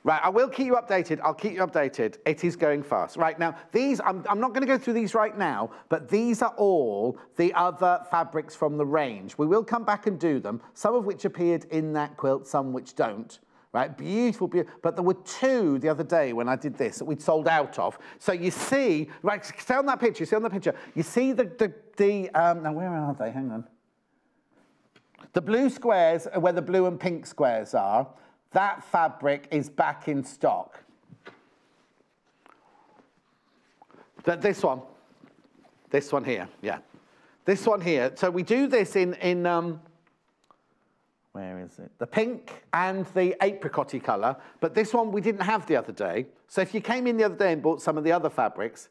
A: Right, I will keep you updated, I'll keep you updated. It is going fast. Right, now, these, I'm not gonna go through these right now, but these are all the other fabrics from the range. We will come back and do them, some of which appeared in that quilt, some which don't. Right, beautiful, but there were two the other day when I did this that we'd sold out of. So you see, right, stay on that picture, you see now where are they, hang on. The blue squares are where the blue and pink squares are. That fabric is back in stock. This one here, yeah. This one here, so we do this in where is it? The pink and the apricot-y colour, but this one we didn't have the other day. So if you came in the other day and bought some of the other fabrics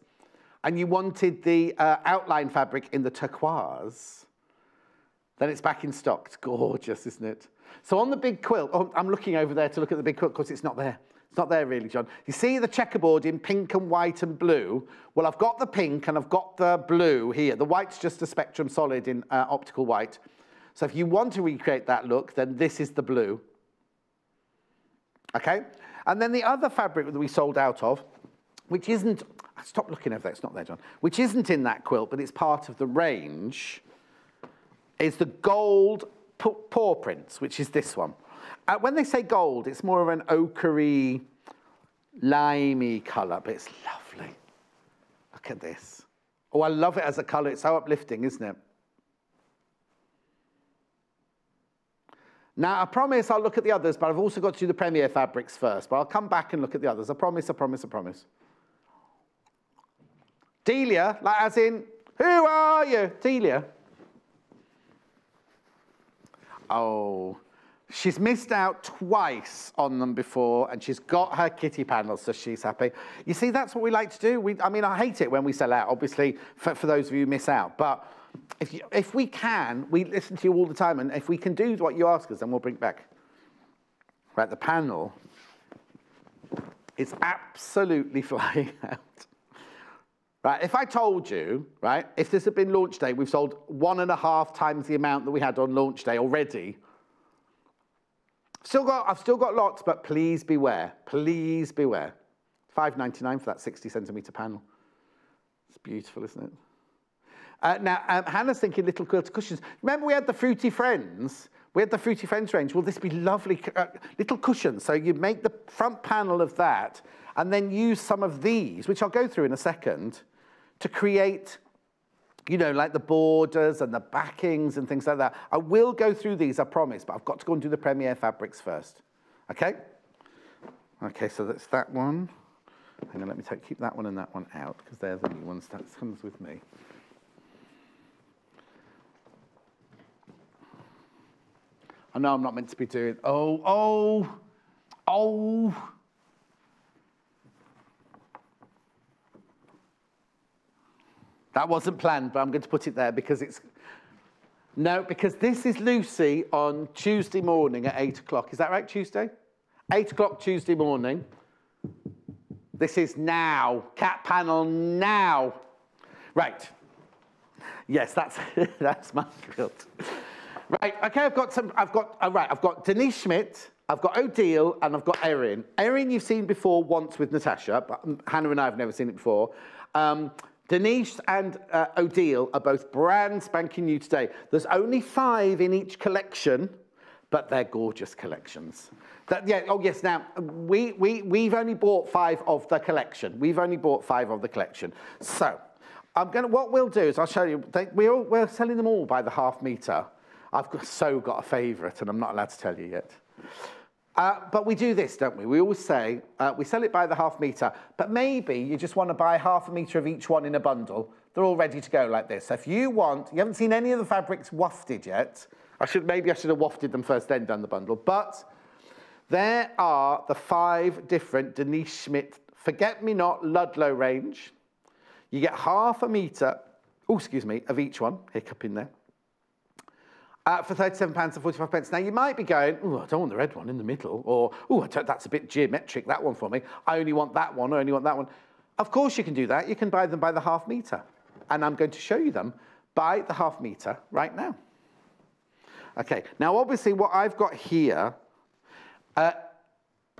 A: and you wanted the outline fabric in the turquoise, then it's back in stock. It's gorgeous, isn't it? So on the big quilt, I'm looking over there to look at the big quilt because it's not there. It's not there really, John. You see the checkerboard in pink and white and blue? Well, I've got the pink and I've got the blue here. The white's just a Spectrum Solid in optical white. So if you want to recreate that look, then this is the blue. Okay? And then the other fabric that we sold out of, which isn't, stop looking over there, it's not there, John, which isn't in that quilt, but it's part of the range, is the gold paw prints, which is this one. When they say gold, it's more of an ochre-y, limey colour, but it's lovely. Look at this. Oh, I love it as a colour. It's so uplifting, isn't it? Now, I promise I'll look at the others, but I've also got to do the Premier fabrics first. But I'll come back and look at the others. I promise. Delia, like as in, who are you? Delia. Oh, she's missed out twice on them before, and she's got her kitty panels, so she's happy. You see, that's what we like to do. I mean, I hate it when we sell out, obviously, for those of you who miss out. But if we can, we listen to you all the time, and if we can do what you ask us, then we'll bring it back. Right, the panel is absolutely flying out. Right, if I told you, right, if this had been launch day, we've sold 1.5 times the amount that we had on launch day already. I've still got lots, but please beware. Please beware. $5.99 for that 60-centimetre panel. It's beautiful, isn't it? Now, Hannah's thinking little quilted cushions. Remember we had the Fruity Friends? We had the Fruity Friends range. Will this be lovely little cushions? So you make the front panel of that and then use some of these, which I'll go through in a second, to create, you know, like the borders and the backings and things like that. I will go through these, I promise, but I've got to go and do the Premier fabrics first. Okay? Okay, so that's that one. Hang on, let me keep that one and that one out, because they're the new ones. That comes with me. I know I'm not meant to be doing, oh. That wasn't planned, but I'm going to put it there because it's... No, because this is Lucy on Tuesday morning at 8 o'clock. Is that right, Tuesday? 8 o'clock Tuesday morning. This is now. Cat panel now. Right. Yes, that's my quilt. Right, okay, I've got Denise Schmidt, I've got Odile, and I've got Erin. Erin you've seen before once with Natasha, but Hannah and I have never seen it before. Denise and Odile are both brand spanking new today. There's only 5 in each collection, but they're gorgeous collections. Oh yes, now, we've only bought 5 of the collection. We've only bought 5 of the collection. So, what we'll do is I'll show you, we're selling them all by the half metre. I've got a favourite, and I'm not allowed to tell you yet. But we do this, don't we? We always say, we sell it by the half metre, but maybe you just want to buy half a metre of each one in a bundle. They're all ready to go like this. So if you haven't seen any of the fabrics wafted yet, maybe I should have wafted them first, then done the bundle, but there are the 5 different Denise Schmidt Forget-Me-Not Ludlow range. You get half a metre, of each one, hiccup in there. For £37.45. Now, you might be going, oh, I don't want the red one in the middle, or, oh, that's a bit geometric, that one for me. I only want that one, I only want that one. Of course you can do that. You can buy them by the half metre. And I'm going to show you them by the half metre right now. Okay, now, obviously, what I've got here,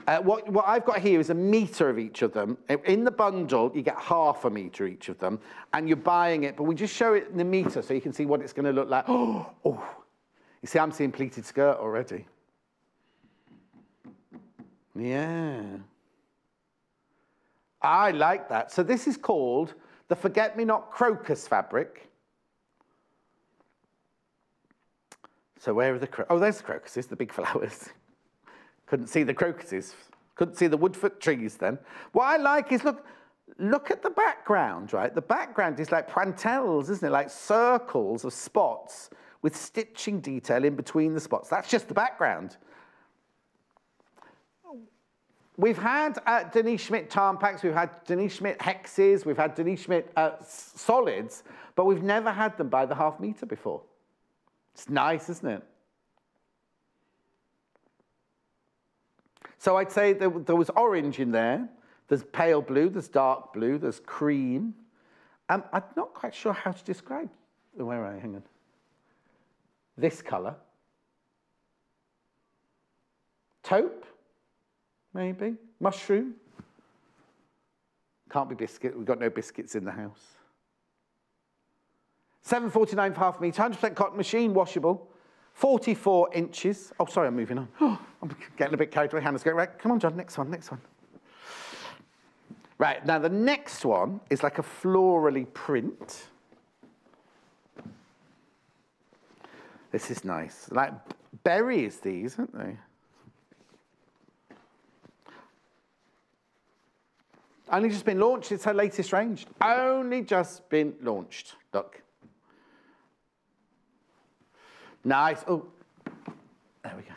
A: what I've got here is a metre of each of them. In the bundle, you get half a metre each of them, and you're buying it, but we just show it in the metre so you can see what it's going to look like. Oh. You see, I'm seeing pleated skirt already. Yeah. I like that. So this is called the Forget-Me-Not Crocus fabric. So where are the crocuses? Oh, there's the crocuses, the big flowers. Couldn't see the crocuses. Couldn't see the woodfoot trees then. What I like is, look at the background, right? The background is like pointelles, isn't it? Like circles of spots with stitching detail in between the spots. That's just the background. We've had Denise Schmidt tarn packs, we've had Denise Schmidt hexes, we've had Denise Schmidt solids, but we've never had them by the half metre before. It's nice, isn't it? So I'd say there was orange in there, there's pale blue, there's dark blue, there's cream. I'm not quite sure how to describe, where are I, hang on. This colour. Taupe, maybe. Mushroom. Can't be biscuit, we've got no biscuits in the house. £7.49 for half metre, 100% cotton, machine washable, 44 inches. Oh, sorry, I'm moving on. Oh, I'm getting a bit carried away. Hannah's going, right, come on, John, next one. Right, now the next one is like a florally print. This is nice. Like berries, these, aren't they? Only just been launched. It's her latest range. Only just been launched. Look. Nice. Oh, there we go.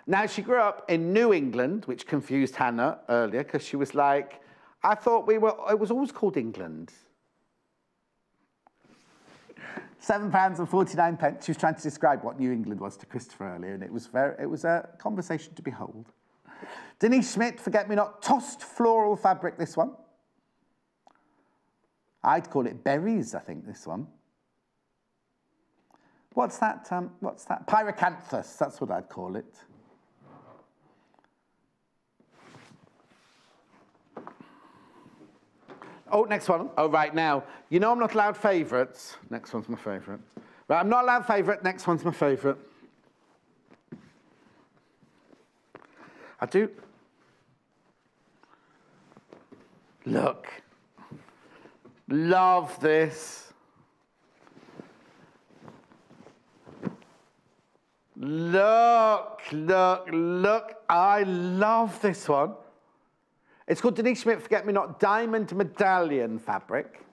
A: Now, she grew up in New England, which confused Hannah earlier, because she was like, I thought it was always called England. £7.49. She was trying to describe what New England was to Christopher earlier, and it was a conversation to behold. Denise Schmidt, Forget-Me-Not, tossed floral fabric, this one. I'd call it berries, I think, this one. What's that? Pyracanthus, that's what I'd call it. Oh, next one. Oh, right, now, you know I'm not allowed favourites. Next one's my favourite. Right, I'm not allowed favourite. Next one's my favourite. I do. Look. Love this. Look. I love this one. It's called Denise Schmidt Forget-Me-Not Diamond Medallion fabric.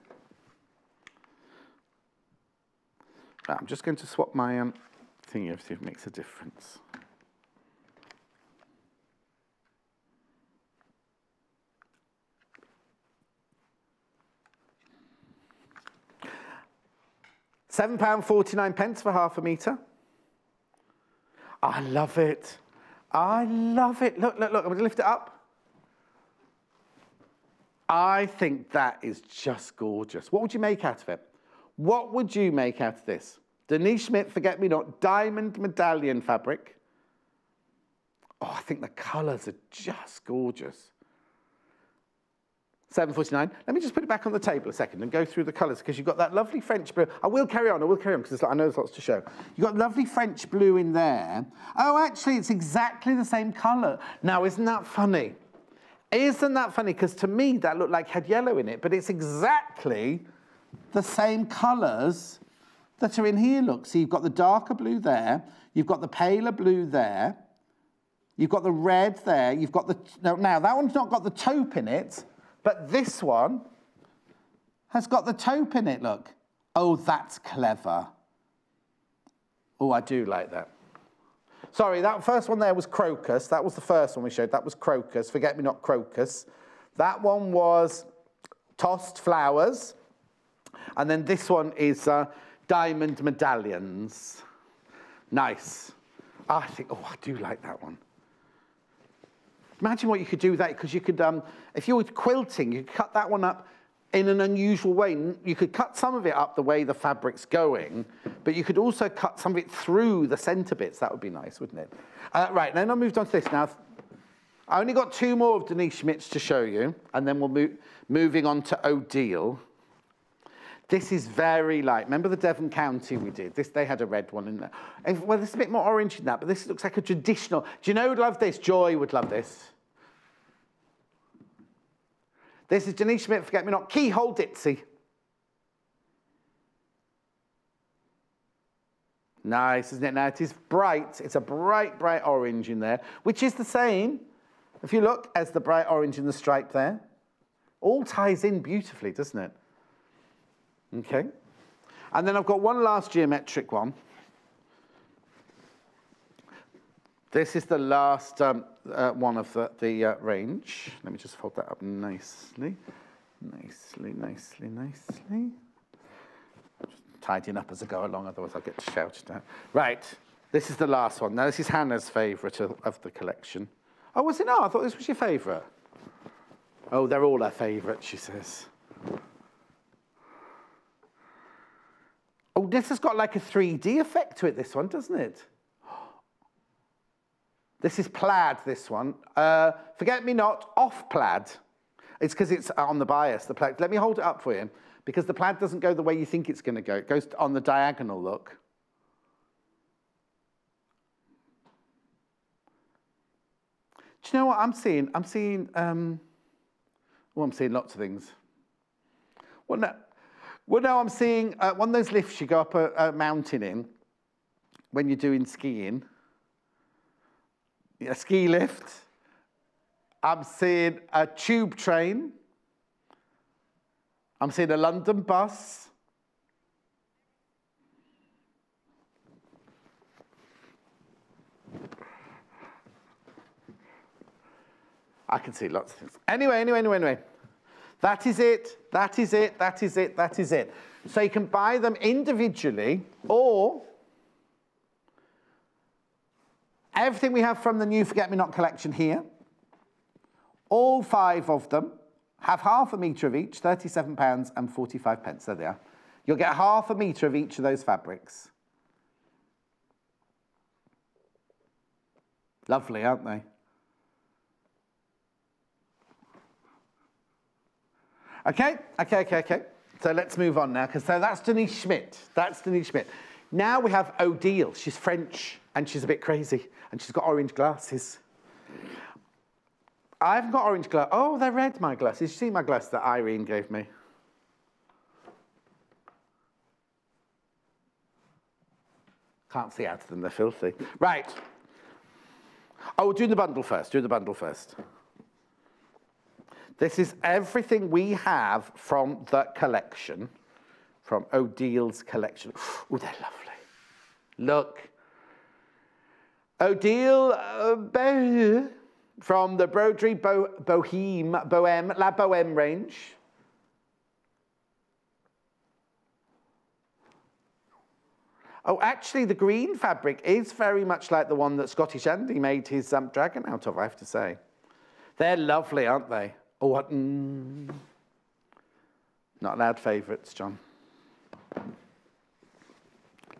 A: I'm just going to swap my thingy to see if it makes a difference. £7.49 for half a metre. I love it. I love it. Look, look, look. I'm going to lift it up. I think that is just gorgeous. What would you make out of it? What would you make out of this? Denise Schmidt, Forget Me Not, diamond medallion fabric. Oh, I think the colours are just gorgeous. £7.49. Let me just put it back on the table a second and go through the colours, because you've got that lovely French blue. I will carry on, because I know there's lots to show. You've got lovely French blue in there. Oh, actually, it's exactly the same colour. Now, isn't that funny? Isn't that funny? Because to me, that looked like it had yellow in it, but it's exactly the same colours that are in here, look. So you've got the darker blue there, you've got the paler blue there, you've got the red there, you've got the... Now, that one's not got the taupe in it, but this one has got the taupe in it, look. Oh, that's clever. Oh, I do like that. Sorry, that first one there was crocus. That was the first one we showed. That was crocus, Forget Me Not crocus. That one was tossed flowers. And then this one is diamond medallions. Nice. I think, oh, I do like that one. Imagine what you could do with that, because you could, if you were quilting, you could cut that one up in an unusual way. You could cut some of it up the way the fabric's going, but you could also cut some of it through the centre bits. That would be nice, wouldn't it? Right, then I moved on to this now. I only got 2 more of Denise Schmidt's to show you, and then we'll moving on to Odile. This is very light. Remember the Devon County we did? They had a red one in there. Well, this is a bit more orange than that, but this looks like a traditional. Do you know who would love this? Joy would love this. This is Denise Schmidt, Forget Me Not, Keyhole Ditzy. Nice, isn't it? Now, it is bright. It's a bright, bright orange in there, which is the same, if you look, as the bright orange in the stripe there. All ties in beautifully, doesn't it? Okay. And then I've got one last geometric one. This is the last one of the range. Let me just fold that up nicely. Nicely, nicely, nicely. Just tidying up as I go along, otherwise I'll get shouted at. Right, this is the last one. Now, this is Hannah's favourite of the collection. Oh, was it not? I thought this was your favourite. Oh, they're all her favourite, she says. Oh, this has got like a 3D effect to it, this one, doesn't it? This is plaid, this one. Forget Me Not, off plaid. It's because it's on the bias, the plaid. Let me hold it up for you, because the plaid doesn't go the way you think it's going to go. It goes on the diagonal, look. Do you know what I'm seeing? I'm seeing lots of things. Well, no, I'm seeing one of those lifts you go up a mountain in when you're doing skiing. A ski lift. I'm seeing a tube train. I'm seeing a London bus. I can see lots of things. Anyway. That is it, that is it, that is it, that is it. So you can buy them individually, or everything we have from the new Forget Me Not collection here, all 5 of them have half a metre of each, £37.45. There they are. You'll get half a metre of each of those fabrics. Lovely, aren't they? Okay. So let's move on now, because that's Denise Schmidt. That's Denise Schmidt. Now we have Odile. She's French, and she's a bit crazy, and she's got orange glasses. I haven't got orange glasses. Oh, they're red, my glasses. You see my glasses that Irene gave me? Can't see out of them, they're filthy. Right. Oh, we're doing the bundle first. Do the bundle first. This is everything we have from the collection, from Odile's collection. Oh, they're lovely. Look. Odile from the Broderie La Bohème range. Oh, actually, the green fabric is very much like the one that Scottish Andy made his dragon out of, I have to say. They're lovely, aren't they? Oh, what? Not allowed favourites, John.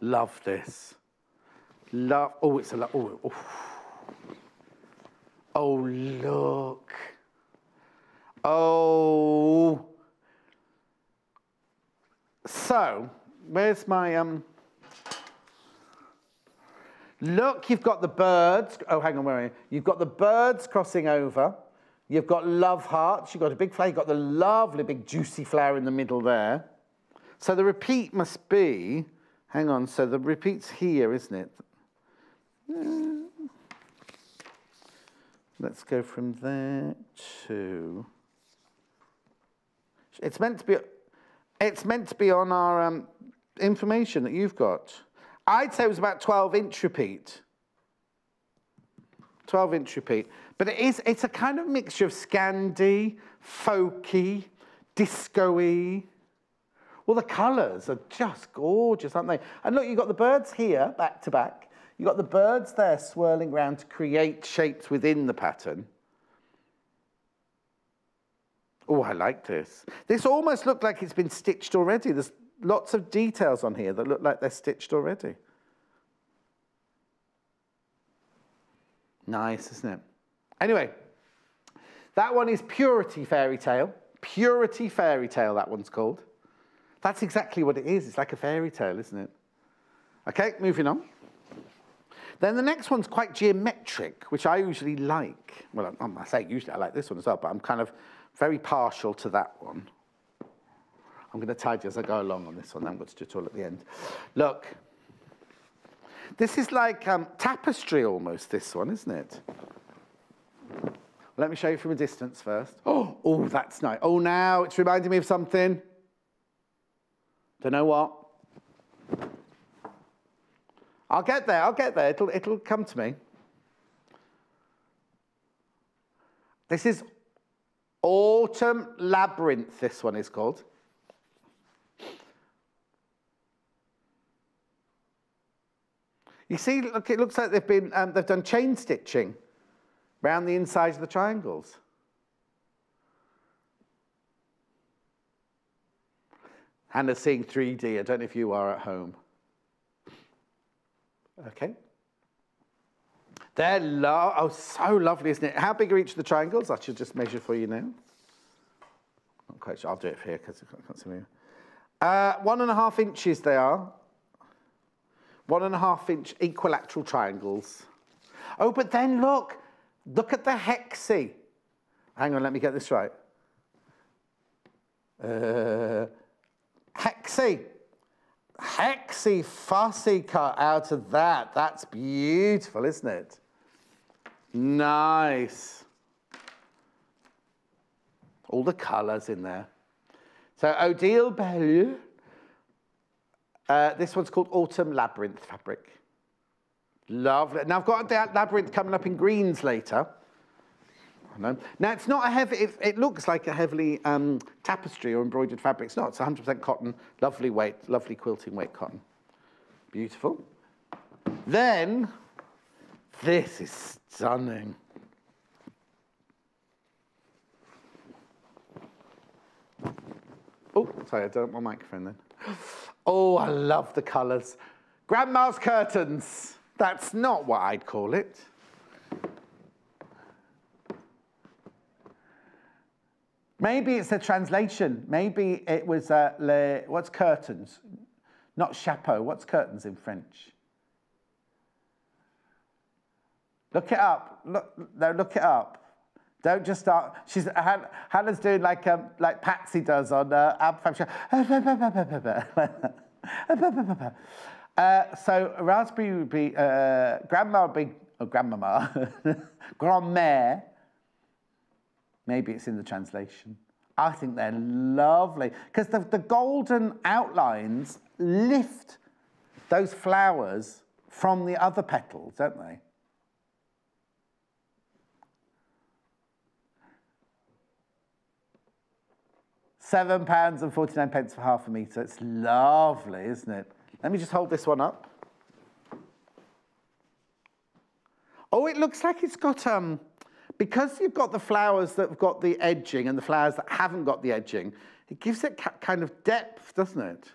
A: Love this. Love. Oh, it's a lot. Oh, oh. Oh, look. Oh. So, where's my Look, you've got the birds. Oh, hang on, where are you? You've got the birds crossing over. You've got love hearts. You've got a big flower. You've got the lovely big juicy flower in the middle there. So the repeat must be, hang on, so the repeat's here, isn't it? Let's go from there to... It's meant to be on our information that you've got. I'd say it was about 12-inch repeat. 12-inch repeat. But it's a kind of mixture of Scandi, folky, disco-y. Well, the colours are just gorgeous, aren't they? And look, you've got the birds here, back to back. You've got the birds there swirling around to create shapes within the pattern. Oh, I like this. This almost looked like it's been stitched already. There's lots of details on here that look like they're stitched already. Nice, isn't it? Anyway, that one is Purity Fairy Tale. Purity Fairy Tale, that one's called. That's exactly what it is. It's like a fairy tale, isn't it? Okay, moving on. Then the next one's quite geometric, which I usually like. Well, I say usually I like this one as well, but I'm kind of very partial to that one. I'm going to tidy as I go along on this one. I'm going to do it all at the end. Look. This is like tapestry almost, this one, isn't it? Let me show you from a distance first. Oh, that's nice. Oh, now it's reminding me of something. Don't know what. I'll get there. It'll come to me. This is Autumn Labyrinth, this one is called. You see, look, it looks like they've done chain stitching around the insides of the triangles. Hannah's seeing 3D. I don't know if you are at home. Okay. They're so lovely, isn't it? How big are each of the triangles? I should just measure for you now. Not quite sure. I'll do it for here because I can't see me. 1.5 inches they are. 1.5 inch equilateral triangles. Oh, but then look at the hexie. Hang on, let me get this right. Hexie fussy cut out of that. That's beautiful, isn't it? Nice. All the colours in there. So Odile Belle. This one's called Autumn Labyrinth fabric. Lovely. Now, I've got that labyrinth coming up in greens later. Now, it's not a heavy, it looks like a heavily tapestry or embroidered fabric. It's not. It's 100% cotton, lovely weight, lovely quilting weight cotton. Beautiful. Then, this is stunning. Oh, sorry, I don't want my microphone then. Oh, I love the colours. Grandma's curtains. That's not what I'd call it. Maybe it's a translation. Maybe it was, what's curtains? Not chapeau. What's curtains in French? Look it up. Look it up. Don't just start. Hannah's doing like Patsy does on Ab. So raspberry would be grandma would be grandmama, grand-mère. Maybe it's in the translation. I think they're lovely because the golden outlines lift those flowers from the other petals, don't they? £7.49 for half a metre. It's lovely, isn't it? Let me just hold this one up. Oh, it looks like it's got, because you've got the flowers that have got the edging and the flowers that haven't got the edging, it gives it kind of depth, doesn't it?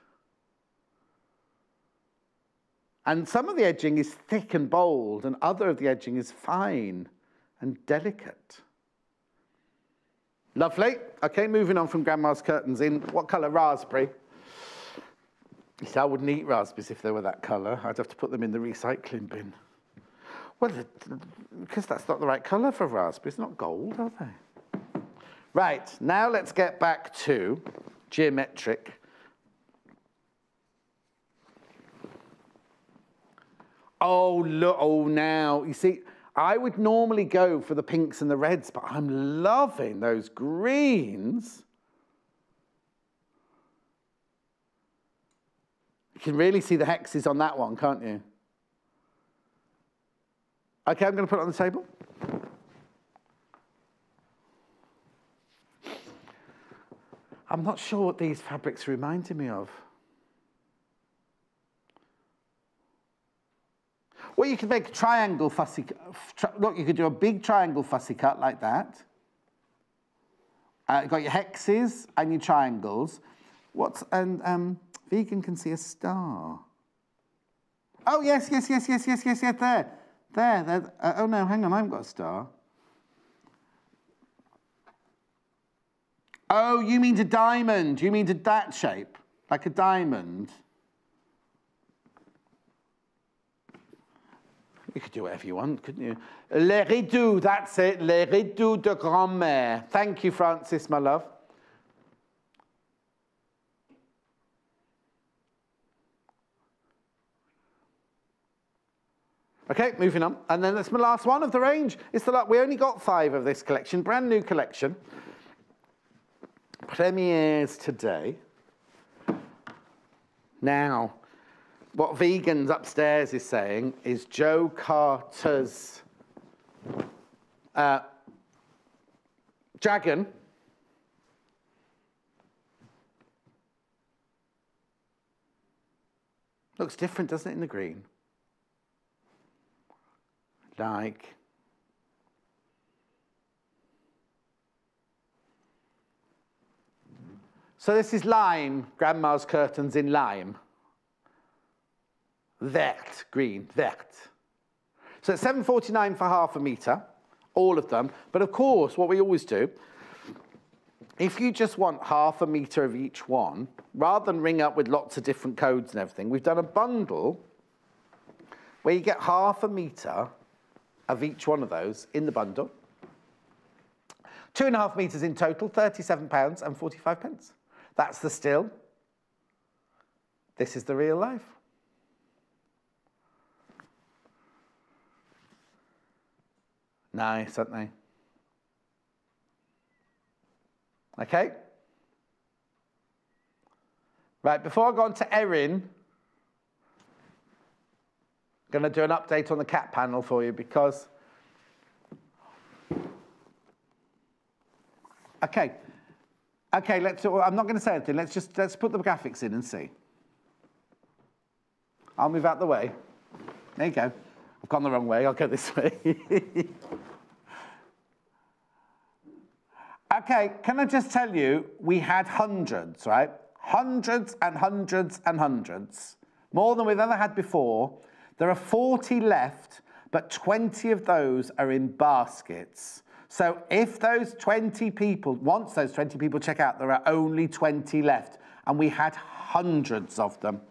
A: And some of the edging is thick and bold, and other of the edging is fine and delicate. Lovely. Okay, moving on from Grandma's curtains in, what colour? Raspberry. You see, I wouldn't eat raspberries if they were that colour. I'd have to put them in the recycling bin. Well, because that's not the right colour for raspberries. Not gold, are they? Right, now let's get back to geometric. Oh, look, oh, now, you see, I would normally go for the pinks and the reds, but I'm loving those greens. You can really see the hexes on that one, can't you? Okay, I'm going to put it on the table. I'm not sure what these fabrics reminded me of. Well, you could make a triangle fussy cut. Look, you could do a big triangle fussy cut like that. You've got your hexes and your triangles. Vegan can see a star. Oh, yes, there. There. Oh, no, hang on, I haven't got a star. Oh, you mean a diamond. You mean that shape, like a diamond. You could do whatever you want, couldn't you? Les rideaux, that's it. Les rideaux de grand-mère. Thank you, Francis, my love. Okay, moving on. And then that's my last one of the range. It's we only got 5 of this collection, brand new collection. Premieres today. Now, what Vegans upstairs is saying is Joe Carter's dragon looks different, doesn't it, in the green? Like, so this is lime, Grandma's curtains in lime. Vert, green, vert. So it's $7.49 for half a metre, all of them. But of course, what we always do, if you just want half a metre of each one, rather than ring up with lots of different codes and everything, we've done a bundle where you get half a metre of each one of those in the bundle. 2.5 metres in total, £37.45. That's the still. This is the real life. Nice, aren't they? Okay. Right, before I go on to Erin, I'm going to do an update on the cat panel for you because... Okay, let's do, I'm not going to say anything. Let's put the graphics in and see. I'll move out the way. There you go. I've gone the wrong way. I'll go this way. Okay, can I just tell you, we had hundreds, right? Hundreds and hundreds and hundreds. More than we've ever had before. There are 40 left, but 20 of those are in baskets. So if those 20 people, once those 20 people check out, there are only 20 left. And we had hundreds of them.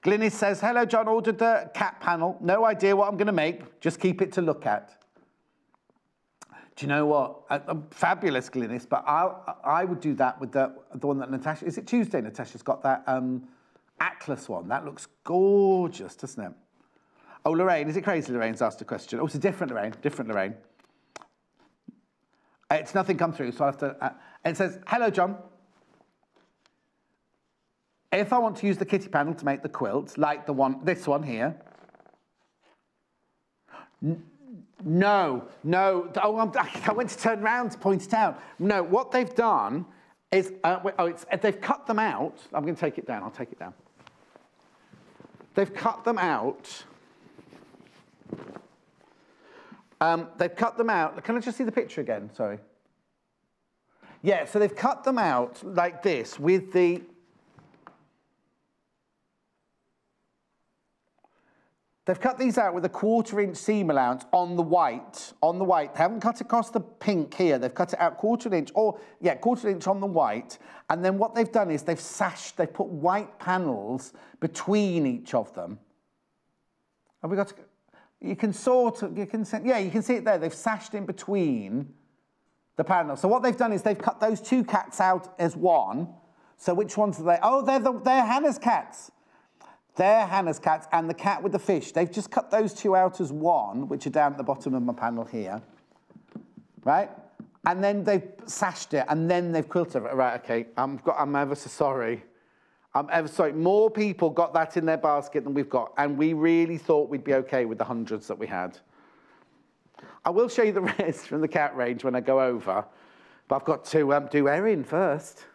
A: Glynis says, hello, John, ordered the cat panel. No idea what I'm going to make. Just keep it to look at. Do you know what? Fabulous, Glynis, but I would do that with the one that Natasha... Is it Tuesday Natasha's got that Atlas one? That looks gorgeous, doesn't it? Oh, Lorraine, is it crazy Lorraine's asked a question? Oh, it's a different Lorraine. It's nothing come through, so I have to... it says, hello, John. If I want to use the kitty panel to make the quilts, like this one here... No. Oh, I went to turn around to point it out. No, what they've done is... they've cut them out. I'm going to take it down. I'll take it down. They've cut them out They've cut them out. Can I just see the picture again? Sorry. Yeah, so they've cut them out like this with the... They've cut these out with a 1/4-inch seam allowance on the white. On the white. They haven't cut across the pink here. They've cut it out 1/4 inch, or, yeah, 1/4 inch on the white. And then what they've done is they've put white panels between each of them. Have we got to... You can sort of... You can see it there. They've sashed in between the panels. So what they've done is they've cut those 2 cats out as one. So which ones are they? Oh, they're Hannah's cats. They're Hannah's cats and the cat with the fish. They've just cut those 2 out as one, which are down at the bottom of my panel here. Right? And then they've sashed it, and then they've quilted it. Right, okay, I'm ever so sorry. I'm ever sorry. More people got that in their basket than we've got, and we really thought we'd be okay with the hundreds that we had. I will show you the rest from the cat range when I go over, but I've got to do Erin first.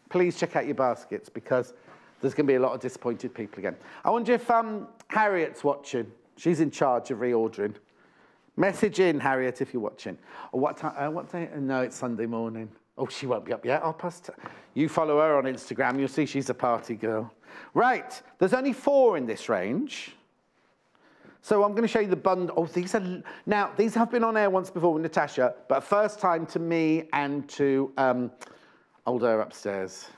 A: Please check out your baskets, because there's going to be a lot of disappointed people again. I wonder if Harriet's watching. She's in charge of reordering. Message in, Harriet, if you're watching. Or what time? What day? No, it's Sunday morning. Oh, she won't be up yet. You follow her on Instagram. You'll see she's a party girl. Right. There's only 4 in this range. So I'm going to show you the bundle. Oh, these have been on air once before with Natasha, but first time to me and to Odile upstairs.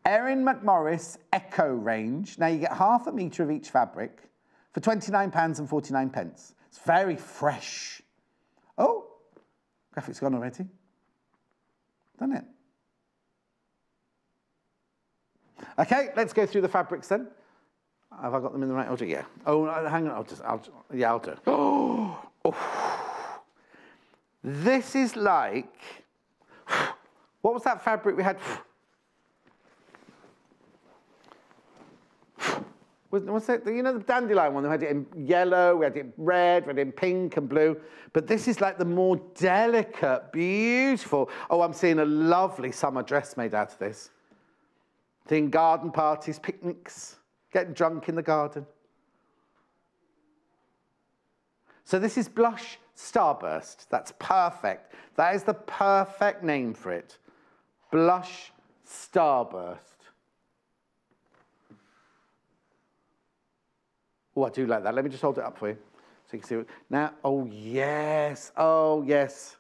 A: Erin McMorris Echo range. Now you get 1/2 metre of each fabric for £29.49. It's very fresh. Oh, graphic's gone already. Done it. Okay, let's go through the fabrics then. Have I got them in the right order? Yeah. Oh, hang on. I'll do. Oh. This is like... What was that fabric we had? What's it? You know the dandelion one? We had it in yellow, we had it in red, we had it in pink and blue. But this is like the more delicate, beautiful. Oh, I'm seeing a lovely summer dress made out of this. Doing garden parties, picnics, getting drunk in the garden. So this is Blush Starburst. That's perfect. That is the perfect name for it. Blush Starburst. Oh, I do like that. Let me just hold it up for you so you can see it. Now, oh, yes. Oh, yes.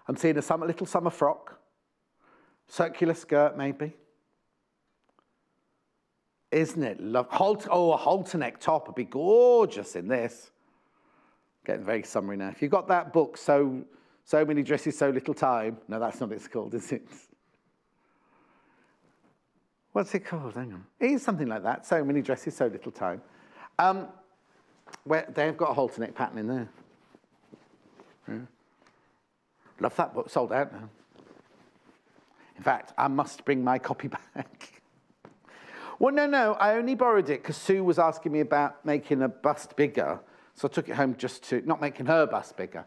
A: I'm seeing a little summer frock. Circular skirt, maybe. Isn't it lovely? A halter neck top would be gorgeous in this. Getting very summery now. If you've got that book, So Many Dresses, So Little Time. No, that's not what it's called, is it? What's it called? Hang on. It is something like that. So Many Dresses, So Little Time. Where they've got a halter neck pattern in there. Yeah. Love that book. Sold out now. In fact, I must bring my copy back. Well, no. I only borrowed it because Sue was asking me about making a bust bigger. So I took it home just to, not making her bust bigger.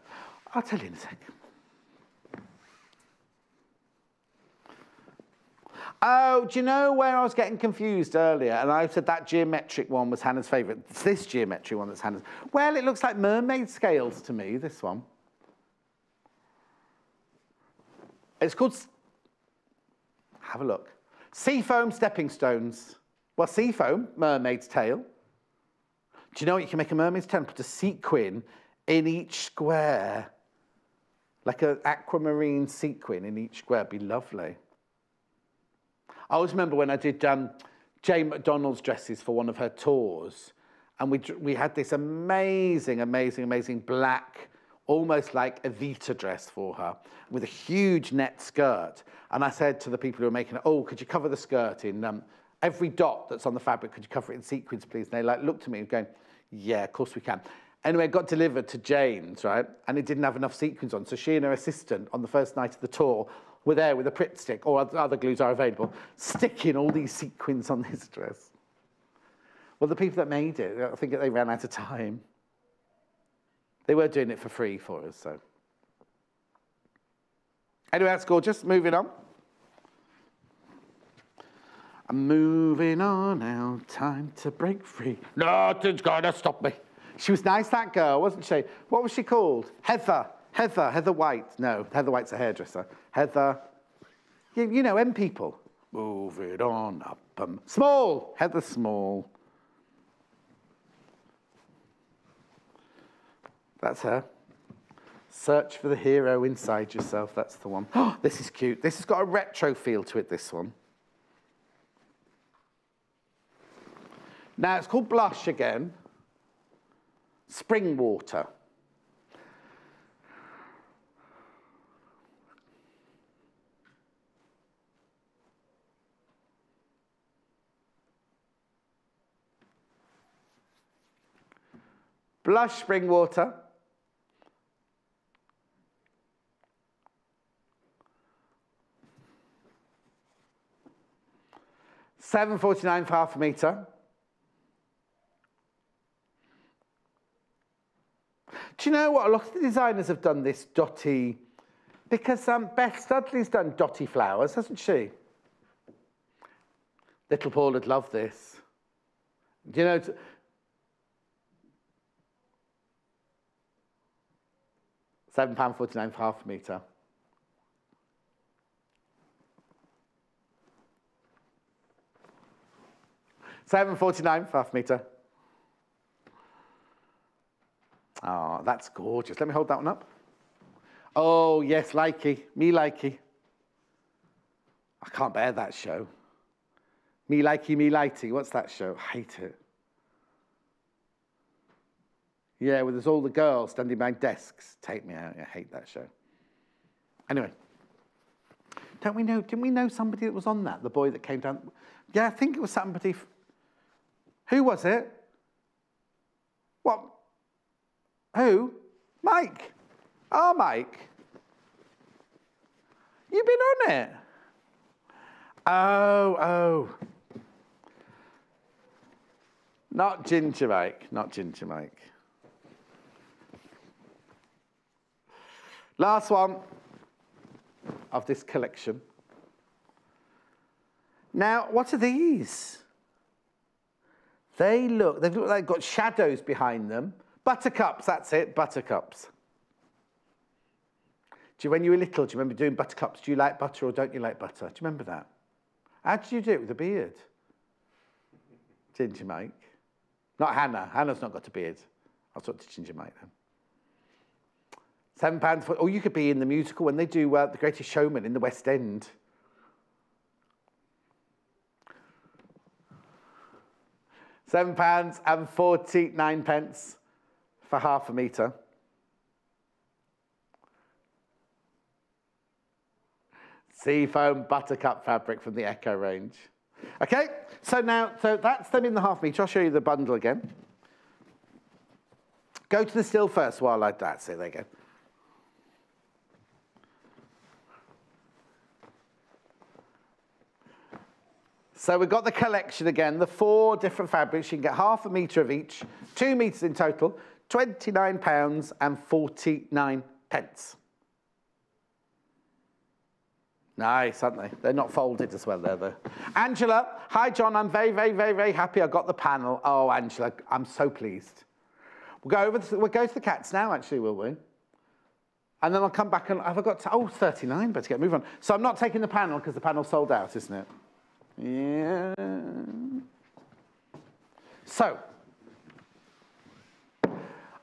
A: I'll tell you in a sec. Oh, do you know where I was getting confused earlier? And I said that geometric one was Hannah's favourite. It's this geometric one that's Hannah's. Well, it looks like mermaid scales to me, this one. It's called, have a look. Seafoam Stepping Stones. Well, seafoam, mermaid's tail. Do you know what? You can make a mermaid's tail and put a sequin in each square. Like an aquamarine sequin in each square. It'd be lovely. I always remember when I did Jane McDonald's dresses for one of her tours, and we had this amazing black, almost like Evita dress for her, with a huge net skirt. And I said to the people who were making it, oh, could you cover the skirt in every dot that's on the fabric, could you cover it in sequins, please? And they looked at me going, yeah, of course we can. Anyway, it got delivered to Jane's, right? And it didn't have enough sequins on, so she and her assistant on the first night of the tour were there with a Pritt stick, or other glues are available, sticking all these sequins on this dress. Well, the people that made it, I think they ran out of time. They were doing it for free for us, so. Anyway, that's gorgeous. Moving on. I'm moving on now, time to break free. Nothing's gonna stop me. She was nice, that girl, wasn't she? What was she called? Heather White. No, Heather White's a hairdresser. Heather, you know, M people. Move it on up. Small, Heather Small. That's her. Search for the hero inside yourself, that's the one. Oh, this is cute. This has got a retro feel to it, this one. Now, it's called Blush again. Spring water. Blush spring water. $7.49 for half a metre. Do you know what? A lot of the designers have done this dotty, because Beth Studley's done dotty flowers, hasn't she? Little Paul would love this. Do you know? £7.49 for half a metre. $7.49 for half a metre. Oh, that's gorgeous. Let me hold that one up. Oh, yes, likey. Me likey. I can't bear that show. Me likey, me lighty. What's that show? I hate it. Yeah, where there's all the girls standing behind desks. Take me out. I hate that show. Anyway. Didn't we know somebody that was on that? The boy that came down. Yeah, I think it was somebody. Who was it? What? Who? Mike. Oh, Mike. You've been on it? Oh. Not Ginger Mike. Not Ginger Mike. Last one of this collection. Now, what are these? They look like they've got shadows behind them. Buttercups, that's it, buttercups. When you were little, do you remember doing buttercups? Do you like butter or don't you like butter? Do you remember that? How did you do it with a beard? Ginger Mike. Not Hannah. Hannah's not got a beard. I'll talk to Ginger Mike then. £7 for, or you could be in the musical when they do The Greatest Showman in the West End. £7.49 for half a metre. Seafoam buttercup fabric from the Echo range. Okay, so that's them in the half metre. I'll show you the bundle again. Go to the still first while that's it, there you go. So we've got the collection again, the 4 different fabrics. You can get half a metre of each, 2 metres in total, £29.49. Nice, aren't they? They're not folded as well, they're there. Angela, hi John, I'm very, very, very, very happy I got the panel. Oh, Angela, I'm so pleased. We'll go to the cats now, actually, will we? And then I'll come back and have I got to, oh, 39, better get moving on. So I'm not taking the panel because the panel's sold out, isn't it? Yeah. So,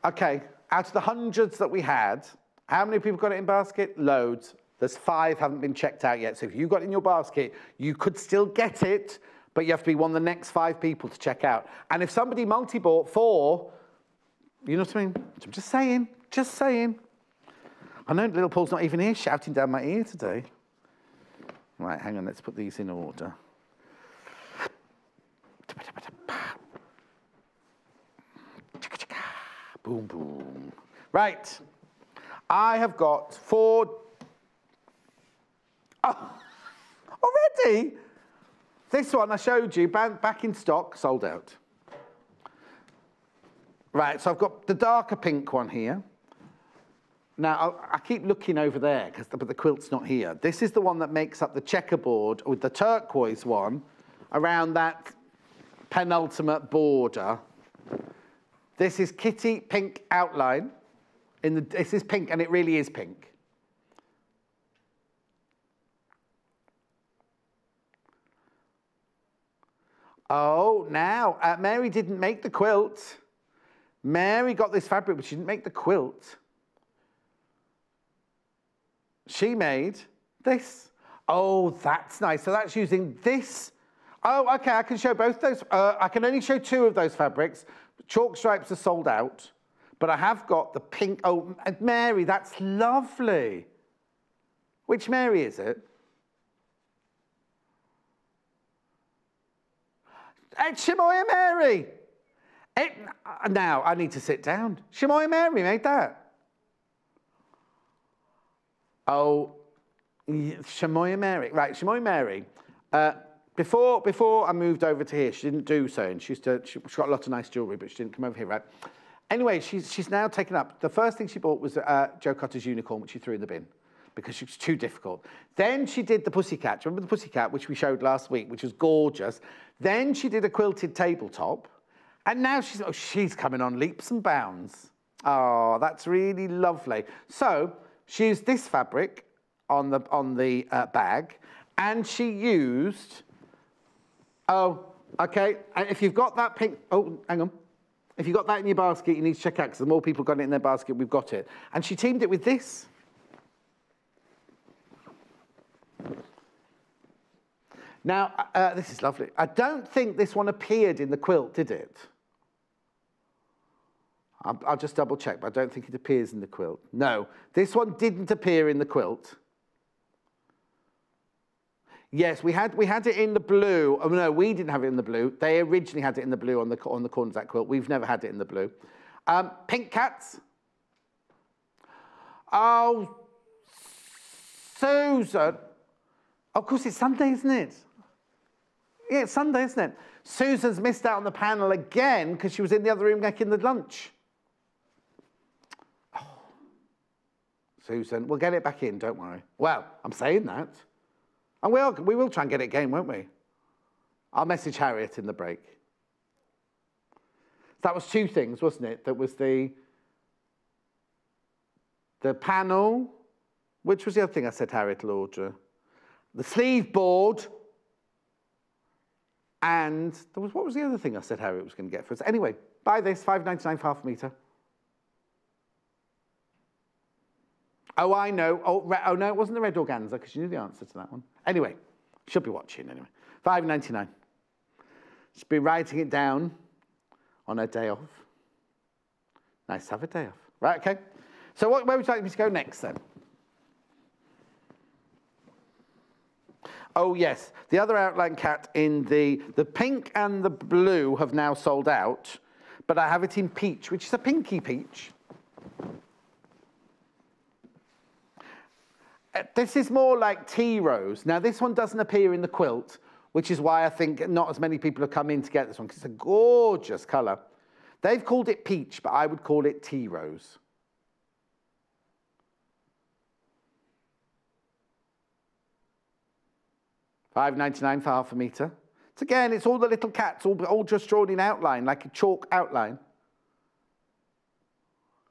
A: okay, out of the hundreds that we had, how many people got it in basket? Loads. There's 5 haven't been checked out yet. So if you got it in your basket, you could still get it, but you have to be one of the next 5 people to check out. And if somebody multi-bought 4, you know what I mean? I'm just saying, just saying. I know little Paul's not even here shouting down my ear today. Right, hang on, let's put these in order. Boom, boom. Right, I have got 4. Oh, already? This one I showed you, back in stock, sold out. Right, so I've got the darker pink one here. Now, I keep looking over there, but the quilt's not here. This is the one that makes up the checkerboard with the turquoise one. around that penultimate border. This is Kitty pink outline. This is pink, and it really is pink. Oh, now, Mary didn't make the quilt. Mary got this fabric, but she didn't make the quilt. She made this. Oh, that's nice. So that's using this. Oh, okay, I can show both those. I can only show 2 of those fabrics. Chalk stripes are sold out, but I have got the pink. Oh, Mary, that's lovely. Which Mary is it? It's Shimoya Mary. Now, I need to sit down. Shimoya Mary made that. Oh, Shimoya Mary. Right, Shimoya Mary. Before I moved over to here, she didn't do so, and she's got a lot of nice jewellery, but she didn't come over here, right? Anyway, she's now taken up. The first thing she bought was Joe Cotter's unicorn, which she threw in the bin because she was too difficult. Then she did the pussycat. Remember the pussycat, which we showed last week, which was gorgeous. Then she did a quilted tabletop, and now she's coming on leaps and bounds. Oh, that's really lovely. So she used this fabric on the bag, and she used. Oh, okay. And if you've got that pink, oh, hang on. If you've got that in your basket, you need to check out, because the more people got it in their basket, we've got it. And she teamed it with this. Now, this is lovely. I don't think this one appeared in the quilt, did it? I'll just double check, but I don't think it appears in the quilt. No, this one didn't appear in the quilt. Yes, we had it in the blue. Oh, no, we didn't have it in the blue. They originally had it in the blue on the corners of that quilt. We've never had it in the blue. Pink cats. Oh, Susan. Of course, it's Sunday, isn't it? Yeah, it's Sunday, isn't it? Susan's missed out on the panel again because she was in the other room making the lunch. Oh. Susan, we'll get it back in, don't worry. Well, I'm saying that. And we will try and get it again, won't we? I'll message Harriet in the break. That was 2 things, wasn't it? That was the panel. Which was the other thing I said Harriet will order? The sleeve board. And what was the other thing I said Harriet was going to get for us? Anyway, buy this, $5.99 for half a metre. Oh, I know. Oh, no, it wasn't the red organza, because you knew the answer to that one. Anyway, should be watching anyway. $5.99. She'll be writing it down on her day off. Nice to have a day off. Right, okay. So where would you like me to go next, then? Oh, yes. The other outline cat in the pink and the blue have now sold out, but I have it in peach, which is a pinky peach. This is more like tea rose. Now, this one doesn't appear in the quilt, which is why I think not as many people have come in to get this one, because it's a gorgeous colour. They've called it peach, but I would call it tea rose. $5.99 for half a metre. So again, it's all the little cats, all just drawn in outline, like a chalk outline.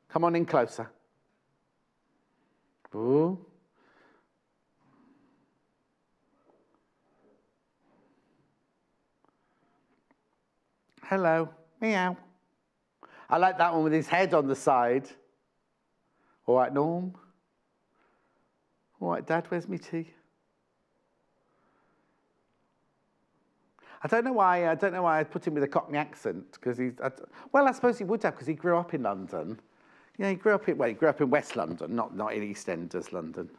A: Come on in closer. Ooh. Hello, meow. I like that one with his head on the side. All right, Norm. All right, Dad, where's me tea? I don't know why I put him with a Cockney accent, because well, I suppose he would have, because he grew up in London. Yeah, he grew up in West London, not in EastEnders London.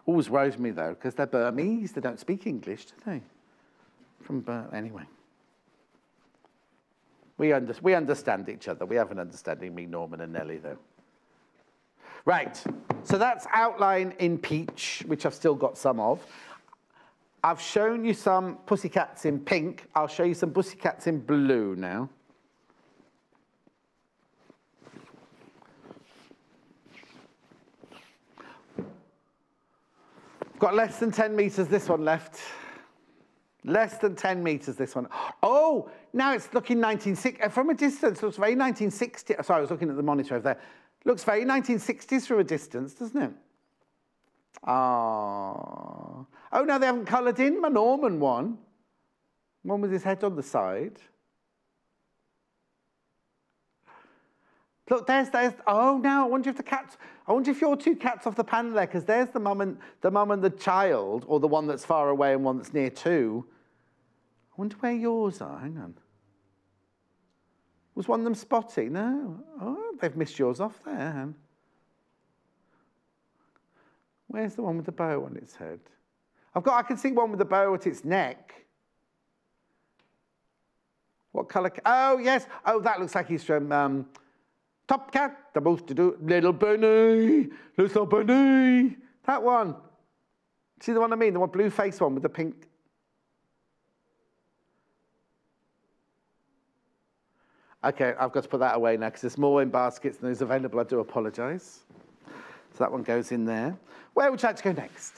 A: Always worries me though, because they're Burmese, they don't speak English, do they? Anyway. We understand each other. We have an understanding, me, Norman and Nellie, though. Right, so that's outline in peach, which I've still got some of. I've shown you some pussycats in pink. I'll show you some pussycats in blue now. I've got less than 10 metres this one left. Less than 10 metres this one. Oh, now it's looking 1960. From a distance, looks very 1960. Sorry, I was looking at the monitor over there. Looks very 1960s from a distance, doesn't it? Oh, no, they haven't coloured in my Norman one. One with his head on the side. Look, there's. Oh, now I wonder if the cats. I wonder if you're two cats off the panel there, because there's the mum and the child, or the one that's far away and one that's near too. I wonder where yours are. Hang on. Was one of them spotty? No. Oh, they've missed yours off there. Hang on. Where's the one with the bow on its head? I can see one with the bow at its neck. What colour? Oh, yes. Oh, that looks like he's from Top Cat, the most to do. Little bunny, little bunny. That one. See the one I mean? The one blue face one with the pink. Okay, I've got to put that away now because there's more in baskets than is available. I do apologise. So that one goes in there. Where would you like to go next?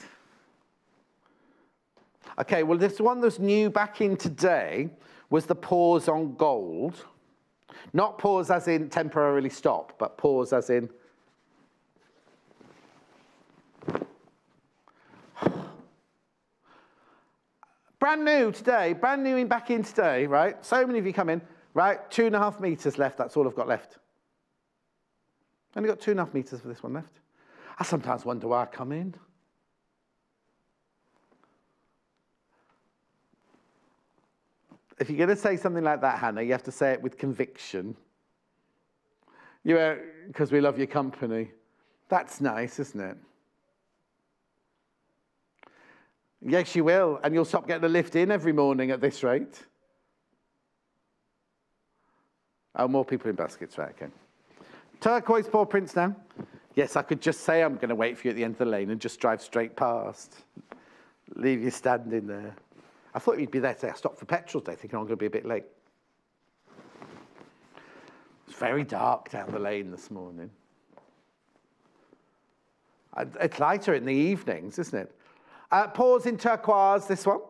A: Okay, well, this one that's new back in today was the pause on gold. Not pause as in temporarily stop, but pause as in... Brand new today, brand new back in today, right? So many of you come in, right? 2.5 metres left, that's all I've got left. Only got 2.5 metres for this one left. I sometimes wonder why I come in. If you're going to say something like that, Hannah, you have to say it with conviction. Because we love your company. That's nice, isn't it? Yes, you will. And you'll stop getting a lift in every morning at this rate. Oh, more people in baskets, right, okay. Turquoise paw prints now. Yes, I could just say I'm going to wait for you at the end of the lane and just drive straight past. Leave you standing there. I thought you'd be there today. I stopped for petrol today, thinking I'm going to be a bit late. It's very dark down the lane this morning. It's lighter in the evenings, isn't it? Paws in turquoise, this one.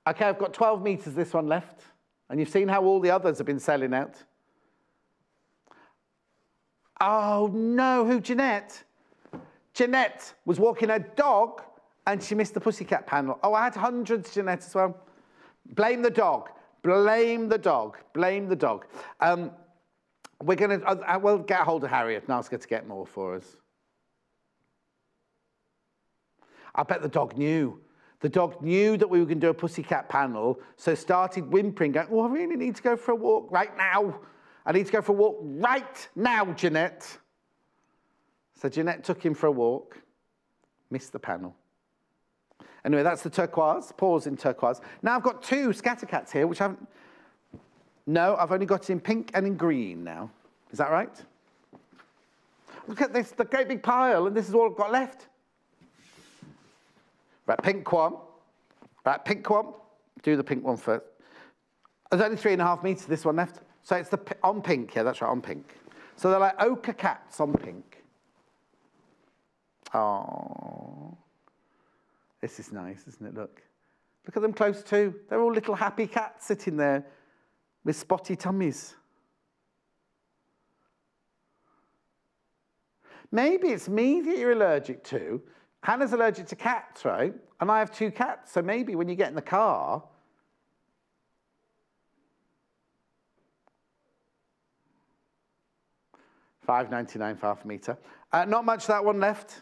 A: Okay, I've got 12 metres this one left. And you've seen how all the others have been selling out. Oh, no, who? Jeanette? Jeanette was walking her dog and she missed the pussycat panel. Oh, I had hundreds, Jeanette, as well. Blame the dog. Blame the dog. Blame the dog. We're going to... we'll get a hold of Harriet and ask her to get more for us. I bet the dog knew. The dog knew that we were going to do a pussycat panel, so started whimpering, going, oh, I really need to go for a walk right now. I need to go for a walk right now, Jeanette. So Jeanette took him for a walk, missed the panel. Anyway, that's the turquoise, paws in turquoise. Now I've got 2 scattercats here, which I haven't... No, I've only got it in pink and in green now. Is that right? Look at this, the great big pile, and this is all I've got left. Right, pink one. Right, pink one. Do the pink one first. There's only 3.5 metres, this one left. So it's on pink, yeah, that's right, on pink. So they're like ochre cats on pink. Oh. This is nice, isn't it? Look. Look at them close too. They're all little happy cats sitting there with spotty tummies. Maybe it's me that you're allergic to. Hannah's allergic to cats, right? And I have 2 cats, so maybe when you get in the car... $5.99 for half a metre. Not much that one left.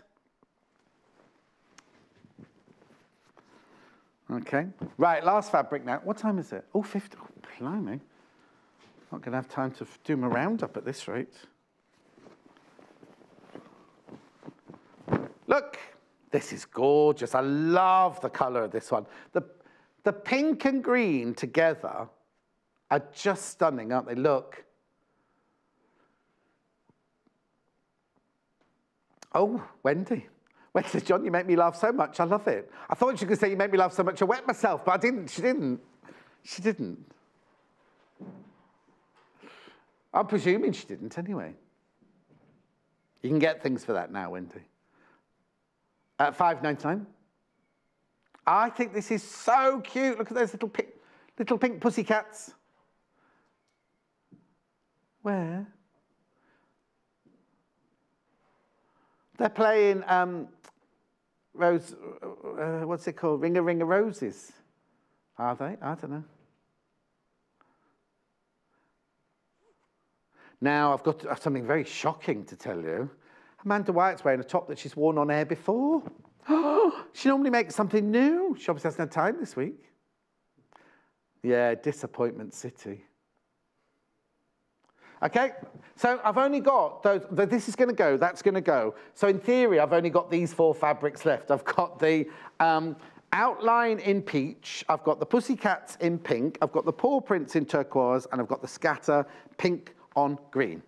A: Okay. Right, last fabric now. What time is it? Oh, 50. Oh, blimey. Not going to have time to do my roundup at this rate. Look. This is gorgeous. I love the colour of this one. The pink and green together are just stunning, aren't they? Look. Oh, Wendy. Wendy says, John, you make me laugh so much. I love it. I thought she could say you make me laugh so much I wet myself, but I didn't. She didn't. She didn't. I'm presuming she didn't anyway. You can get things for that now, Wendy. At $5.99. I think this is so cute. Look at those little pink pussycats. Where? They're playing Rose. What's it called? Ring a Ring of Roses. Are they? I don't know. Now, I've got something very shocking to tell you. Amanda Wyatt's wearing a top that she's worn on air before. She normally makes something new. She obviously hasn't had time this week. Yeah, Disappointment City. Okay, so I've only got those. This is going to go, that's going to go. So in theory, I've only got these 4 fabrics left. I've got the outline in peach. I've got the pussycats in pink. I've got the paw prints in turquoise. And I've got the scatter pink on green.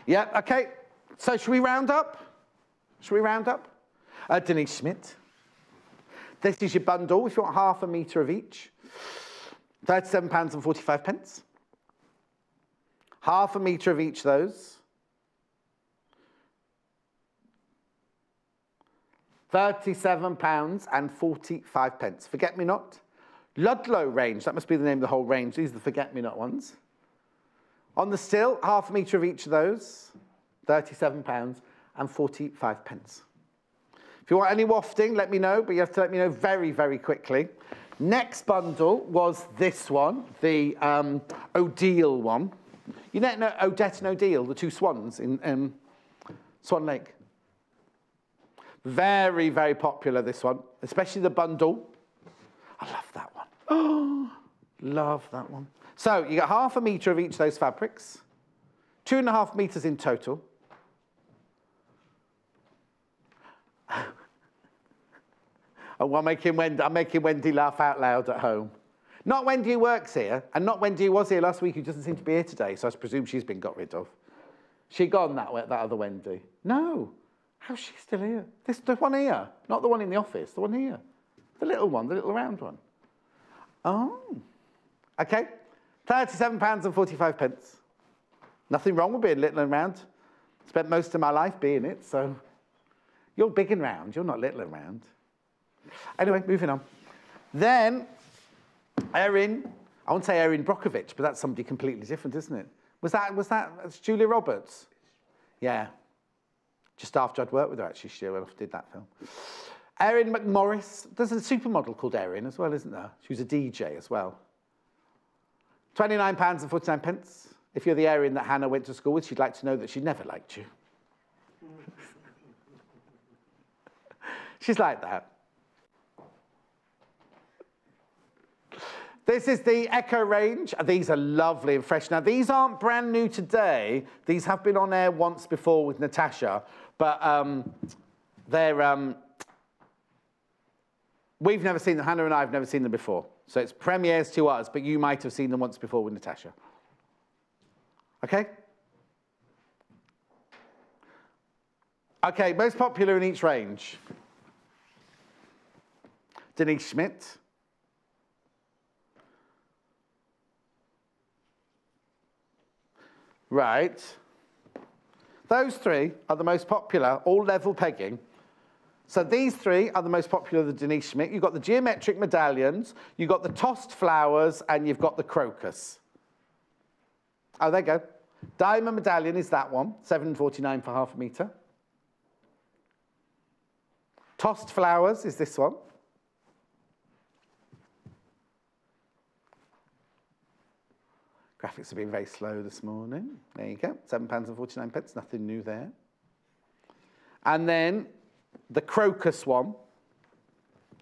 A: Yeah, okay. So should we round up? Should we round up? Denise Schmidt. This is your bundle. If you want half a metre of each, £37.45. Half a metre of each of those. £37.45. Forget-me-not. Ludlow range, that must be the name of the whole range. These are the forget-me-not ones. On the still, half a metre of each of those, £37.45. If you want any wafting, let me know, but you have to let me know very, very quickly. Next bundle was this one, the Odile one. You know Odette and Odile, the 2 swans in Swan Lake? Very, very popular, this one, especially the bundle. I love that one. Oh, love that one. So you get half a metre of each of those fabrics, 2.5 metres in total. Oh, I'm making Wendy laugh out loud at home. Not Wendy who works here, and not Wendy who was here last week who doesn't seem to be here today, so I presume she's been got rid of. She gone, that other Wendy? No. How's she still here? The one here, not the one in the office, the one here. The little one, the little round one. Oh. Okay. £37.45. Nothing wrong with being little and round. Spent most of my life being it, so you're big and round, you're not little and round. Anyway, moving on. Then, Erin, I won't say Erin Brockovich, but that's somebody completely different, isn't it? That's Julia Roberts? Yeah. Just after I'd worked with her, actually, she did that film. Erin McMorris. There's a supermodel called Erin as well, isn't there? She was a DJ as well. £29.49. If you're the Erin that Hannah went to school with, she'd like to know that she never liked you. She's like that. This is the Echo range. These are lovely and fresh. Now, these aren't brand new today. These have been on air once before with Natasha, but we've never seen them. Hannah and I have never seen them before. So it's premieres to us, but you might have seen them once before with Natasha. Okay? Okay, most popular in each range. Denise Schmidt. Right. Those 3 are the most popular, all level pegging. So these 3 are the most popular, the Denise Schmidt. You've got the geometric medallions, you've got the tossed flowers, and you've got the crocus. Oh, there you go. Diamond medallion is that one, £7.49 for half a metre. Tossed flowers is this one. Graphics have been very slow this morning. There you go, £7.49, nothing new there. And then the crocus one.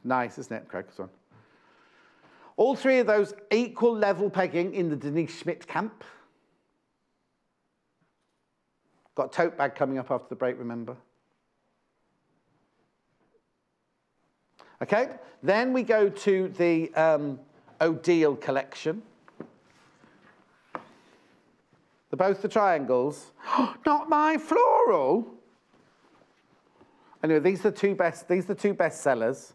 A: Nice, isn't it, crocus one? All 3 of those equal level pegging in the Denise Schmidt camp. Got a tote bag coming up after the break, remember? Okay, then we go to the Odile collection. Both the triangles. Not my floral. Anyway, these are the 2 best. These are the 2 best sellers.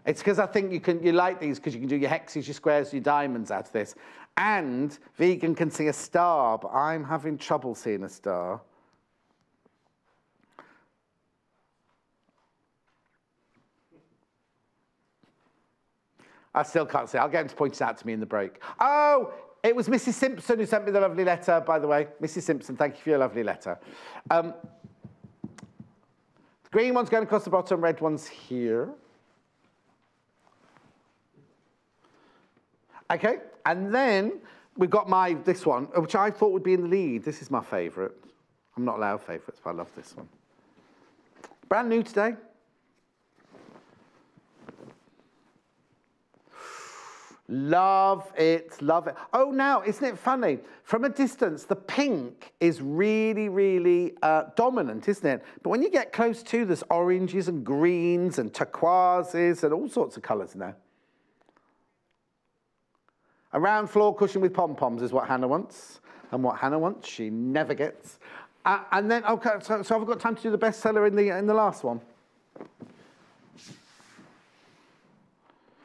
A: It's because I think you like these because you can do your hexes, your squares, your diamonds out of this. And vegan can see a star, but I'm having trouble seeing a star. I still can't see. I'll get him to point it out to me in the break. Oh, it was Mrs. Simpson who sent me the lovely letter, by the way. Mrs. Simpson, thank you for your lovely letter. The green one's going across the bottom, red one's here. Okay, and then we've got this one, which I thought would be in the lead. This is my favourite. I'm not allowed favourites, but I love this one. Brand new today. Love it, love it. Oh, now, isn't it funny? From a distance, the pink is really, really dominant, isn't it? But when you get close to, there's oranges and greens and turquoises and all sorts of colours in there. A round floor cushion with pom-poms is what Hannah wants. And what Hannah wants, she never gets. And then, okay, so I've got time to do the bestseller in the last one.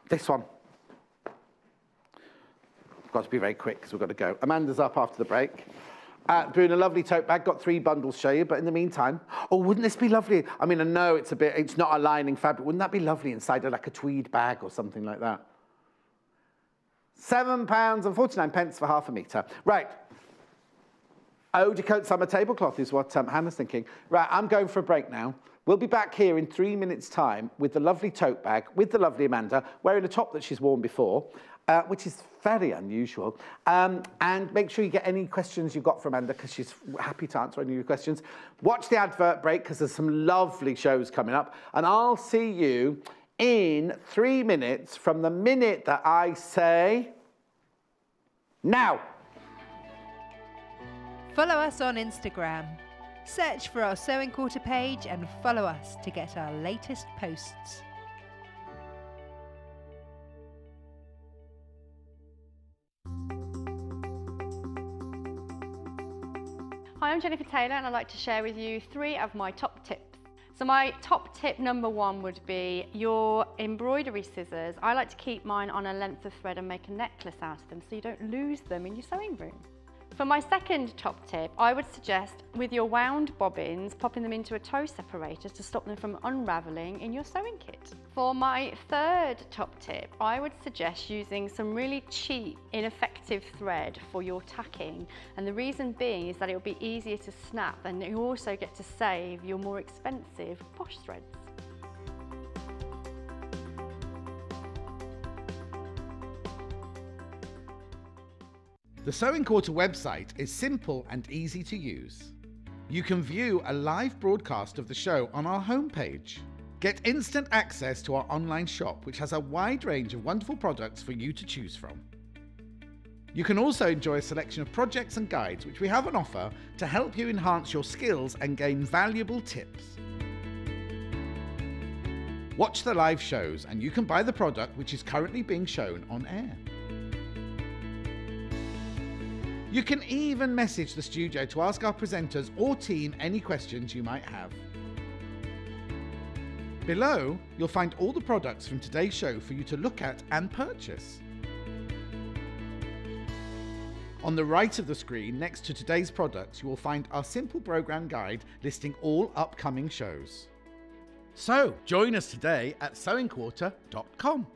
A: This one. Got to be very quick because we've got to go. Amanda's up after the break. Doing a lovely tote bag. Got 3 bundles to show you, but in the meantime, oh, wouldn't this be lovely? I mean, I know it's not a lining fabric. Wouldn't that be lovely inside of like a tweed bag or something like that? £7.49 for half a metre. Right. Odile summer tablecloth is what Hannah's thinking. Right, I'm going for a break now. We'll be back here in 3 minutes' time with the lovely tote bag, with the lovely Amanda, wearing a top that she's worn before, which is very unusual. And make sure you get any questions you've got for Amanda, because she's happy to answer any of your questions. Watch the advert break, because there's some lovely shows coming up. And I'll see you in 3 minutes from the minute that I say now.
B: Follow us on Instagram. Search for our Sewing Quarter page and follow us to get our latest posts.
E: Hi, I'm Jennifer Taylor and I'd like to share with you 3 of my top tips. So my top tip number 1 would be your embroidery scissors. I like to keep mine on a length of thread and make a necklace out of them so you don't lose them in your sewing room. For my second top tip, I would suggest with your wound bobbins, popping them into a toe separator to stop them from unravelling in your sewing kit. For my third top tip, I would suggest using some really cheap, ineffective thread for your tacking. And the reason being is that it will be easier to snap, and you also get to save your more expensive posh threads.
A: The Sewing Quarter website is simple and easy to use. You can view a live broadcast of the show on our homepage. Get instant access to our online shop, which has a wide range of wonderful products for you to choose from. You can also enjoy a selection of projects and guides which we have on offer to help you enhance your skills and gain valuable tips. Watch the live shows and you can buy the product which is currently being shown on air. You can even message the studio to ask our presenters or team any questions you might have. Below, you'll find all the products from today's show for you to look at and purchase. On the right of the screen, next to today's products, you will find our simple program guide listing all upcoming shows. So, join us today at sewingquarter.com.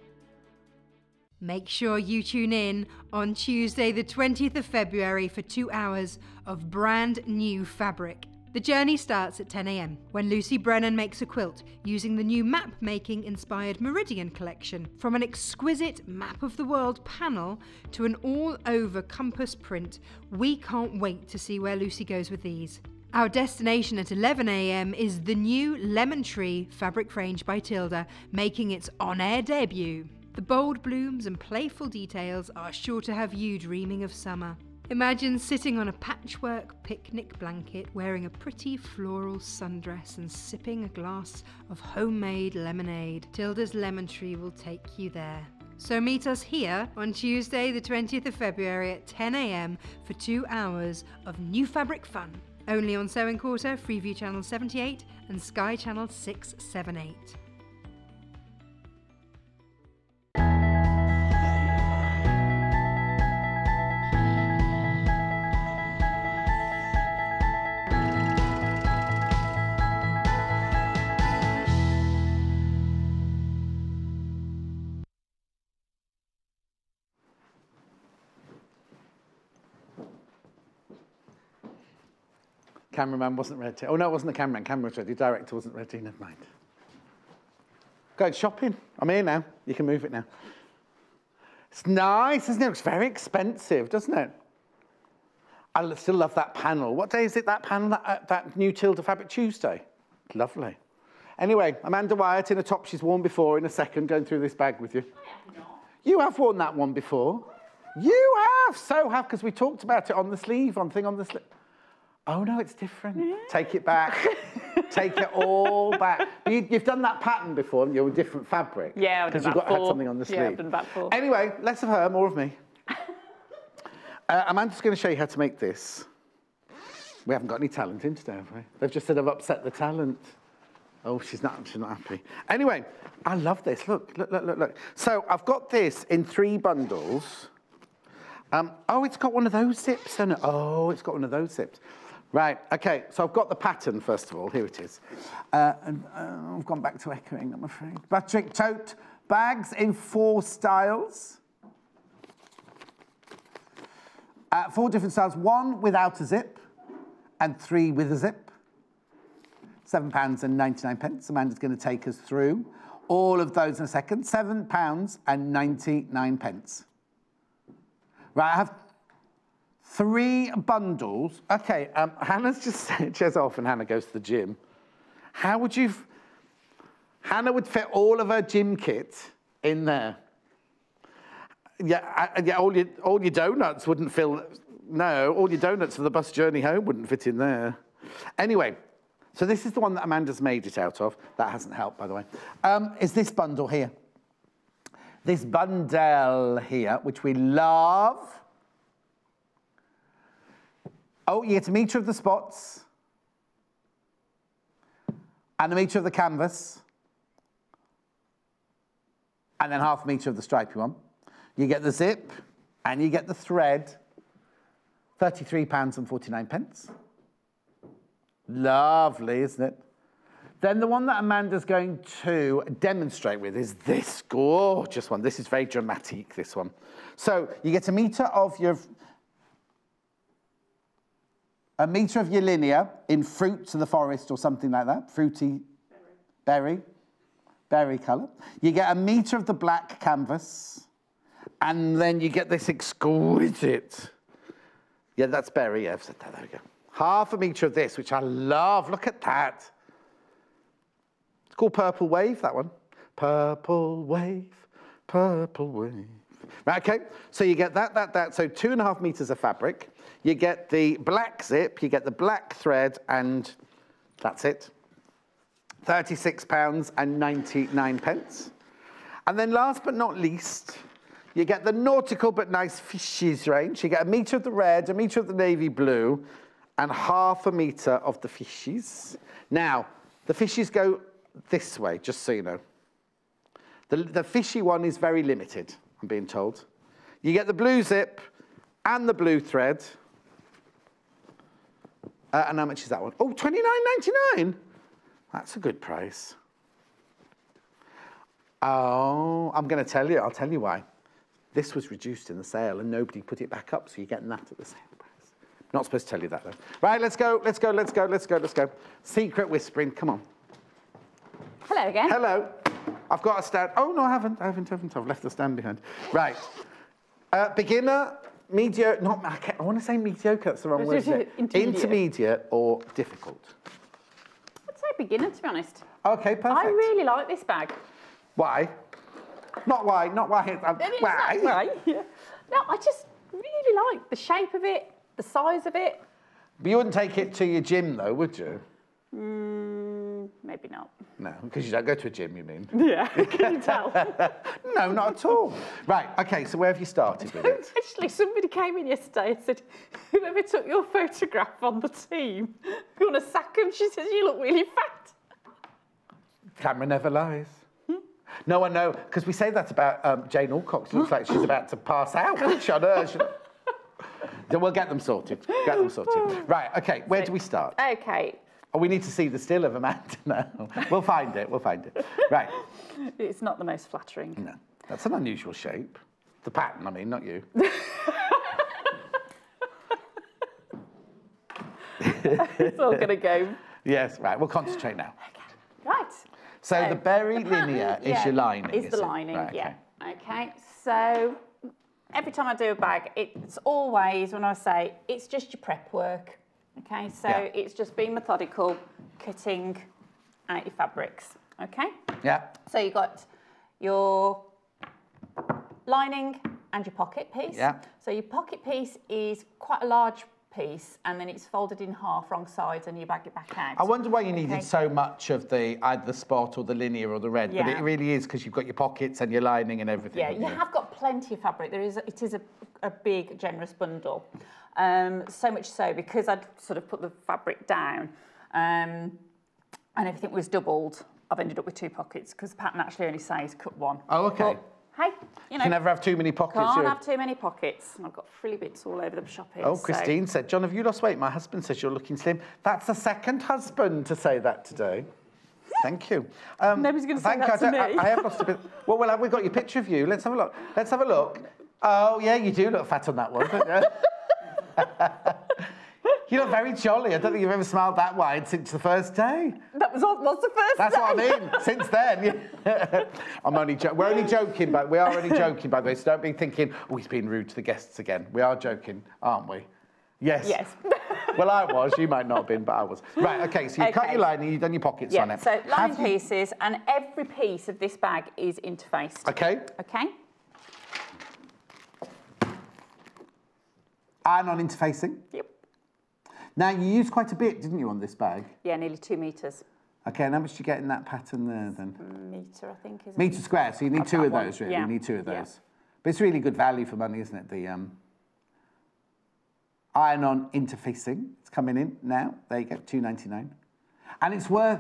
B: Make sure you tune in on Tuesday the 20th of February for 2 hours of brand new fabric. The journey starts at 10 AM when Lucy Brennan makes a quilt using the new map-making inspired Meridian collection. From an exquisite map of the world panel to an all-over compass print, we can't wait to see where Lucy goes with these. Our destination at 11 AM is the new Lemon Tree fabric range by Tilda, making its on-air debut. The bold blooms and playful details are sure to have you dreaming of summer. Imagine sitting on a patchwork picnic blanket, wearing a pretty floral sundress and sipping a glass of homemade lemonade. Tilda's Lemon Tree will take you there. So meet us here on Tuesday the 20th of February at 10 AM for 2 hours of new fabric fun. Only on Sewing Quarter, Freeview Channel 78 and Sky Channel 678.
A: Cameraman wasn't ready. Oh, no, it wasn't the cameraman. Camera was ready. Director wasn't ready. Never mind. Go shopping. I'm here now. You can move it now. It's nice, isn't it? It's very expensive, doesn't it? I still love that panel. What day is it, that panel, that new Tilda Fabric Tuesday? Lovely. Anyway, Amanda Wyatt in a top she's worn before in a second, going through this bag with you.
D: I have not.
A: You have worn that one before. You have, so have, because we talked about it on the sleeve, on the sleeve. Oh, no, it's different. Yeah. Take it back. Take it all back. You've done that pattern before, haven't you, with different fabric?
D: Yeah, I've done that before.
A: Because you've had something on the sleeve.
D: Yeah, I've done that before.
A: Anyway, less of her, more of me. Amanda's going to show you how to make this. We haven't got any talent in today, have we? They've just said I've upset the talent. Oh, she's not happy. Anyway, I love this. Look. So I've got this in 3 bundles. Oh, it's got one of those zips in it. Oh, it's got one of those zips. Right, okay, so I've got the pattern, first of all. Here it is. I've gone back to echoing, I'm afraid. Buttrick tote bags in 4 styles. 4 different styles, 1 without a zip and 3 with a zip. £7.99. Amanda's going to take us through all of those in a second. £7.99. Right, I have 3 bundles. Okay, Hannah's just said, she's off and Hannah goes to the gym. How would you... Hannah would fit all of her gym kit in there. Yeah, all your donuts wouldn't fill... No, all your donuts for the bus journey home wouldn't fit in there. Anyway, so this is the one that Amanda's made it out of. That hasn't helped, by the way. Is this bundle here. This bundle here, which we love. Oh, you get a metre of the spots. And a metre of the canvas. And then half a metre of the stripy one. You get the zip, and you get the thread. £33.49. Lovely, isn't it? Then the one that Amanda's going to demonstrate with is this gorgeous one. This is very dramatic, this one. So you get a metre of your linear in Fruits of the Forest or something like that. Fruity berry colour. You get a metre of the black canvas. And then you get this exquisite, yeah, that's berry, yeah, I've said that, there we go. Half a metre of this, which I love, look at that. It's called Purple Wave, that one. Purple Wave, Purple Wave. Right, okay, so you get that, so 2.5 metres of fabric. You get the black zip, you get the black thread, and that's it. £36.99. And then last but not least, you get the nautical but nice fishes range. You get a metre of the red, a metre of the navy blue, and half a metre of the fishes. Now, the fishes go this way, just so you know. The fishy one is very limited, I'm being told. You get the blue zip and the blue thread. And how much is that one? Oh, £29.99. That's a good price. Oh, I'm going to tell you. I'll tell you why. This was reduced in the sale and nobody put it back up, so you're getting that at the same price. Not supposed to tell you that, though. Right, let's go. Secret whispering, come on.
D: Hello again.
A: Hello. I've got a stand. Oh, no, I haven't. I've left the stand behind. Right. Beginner, mediocre, I want to say mediocre, that's the wrong word, isn't it? Intermediate or difficult?
D: I'd say beginner, to be honest.
A: Okay, perfect.
D: I really like this bag.
A: Why? Not why. Why?
D: Yeah. No, I just really like the shape of it, the size of it.
A: But you wouldn't take it to your gym, though, would you?
D: Maybe not.
A: No, because you don't go to a gym, you mean?
D: Yeah, can you tell?
A: No, not at all. Right, okay, so where have you started with it?
D: Actually, somebody came in yesterday and said, whoever took your photograph on the team, you want to sack him? She says, you look really fat.
A: Camera never lies. No, I know, because we say that about Jane Alcock. She looks like she's about to pass out. On her. Then we'll get them sorted. Right, okay, where do we start?
D: Okay.
A: Oh, we need to see the still of Amanda now. We'll find it. Right.
D: It's not the most flattering.
A: No, that's an unusual shape. The pattern, I mean, not you.
D: It's all going to go.
A: Yes, right. We'll concentrate now.
D: Okay. Right.
A: So the very linear is your lining,
D: Is the
A: it?
D: lining,
A: Right,
D: yeah. Okay, so every time I do a bag, it's always, when I say, it's just your prep work. Okay, so it's just being methodical, cutting out your fabrics. Okay?
A: Yeah.
D: So you've got your lining and your pocket piece.
A: Yeah.
D: So your pocket piece is quite a large piece, and then it's folded in half wrong sides, and you bag it back out.
A: I wonder why you needed so much of either the spot or the linear or the red, but it really is because you've got your pockets and your lining and everything.
D: Yeah, you have got plenty of fabric. It is a big, generous bundle. So much so, because I'd sort of put the fabric down and everything was doubled, I've ended up with 2 pockets because the pattern actually only says cut 1.
A: Oh, okay.
D: But, hey, you know.
A: You can never have too many pockets.
D: Can't have too many pockets. I've got frilly bits all over the shop here.
A: Oh, Christine said, John, have you lost weight? My husband says you're looking slim. That's the second husband to say that today. Thank you.
D: Nobody's going to say that to me.
A: I have lost a bit. Well, we've got your picture of you. Let's have a look. Let's have a look. Oh, yeah, you do look fat on that one, don't you? You look very jolly. I don't think you've ever smiled that wide since the first day.
D: That was the first
A: That's
D: day.
A: what I mean. Since then, we're only joking, but we are only joking, by the way. So don't be thinking, oh, he's being rude to the guests again. We are joking, aren't we? Yes.
D: Yes.
A: Well, I was. You might not have been, but I was. Right. Okay. So you cut your lining. You've done your pockets on it.
D: So lining pieces, and every piece of this bag is interfaced.
A: Okay.
D: Okay.
A: And on interfacing.
D: Yep.
A: Now, you used quite a bit, didn't you, on this bag?
D: Yeah, nearly 2 metres.
A: Okay, and how much do you get in that pattern there, then?
D: Metre, I think, isn't it?
A: Metre square, so you need 2 of those, really.
D: Yeah.
A: You need 2 of those.
D: Yeah.
A: But it's really good value for money, isn't it? The iron-on interfacing. It's coming in now. There you go, $2.99. And it's worth,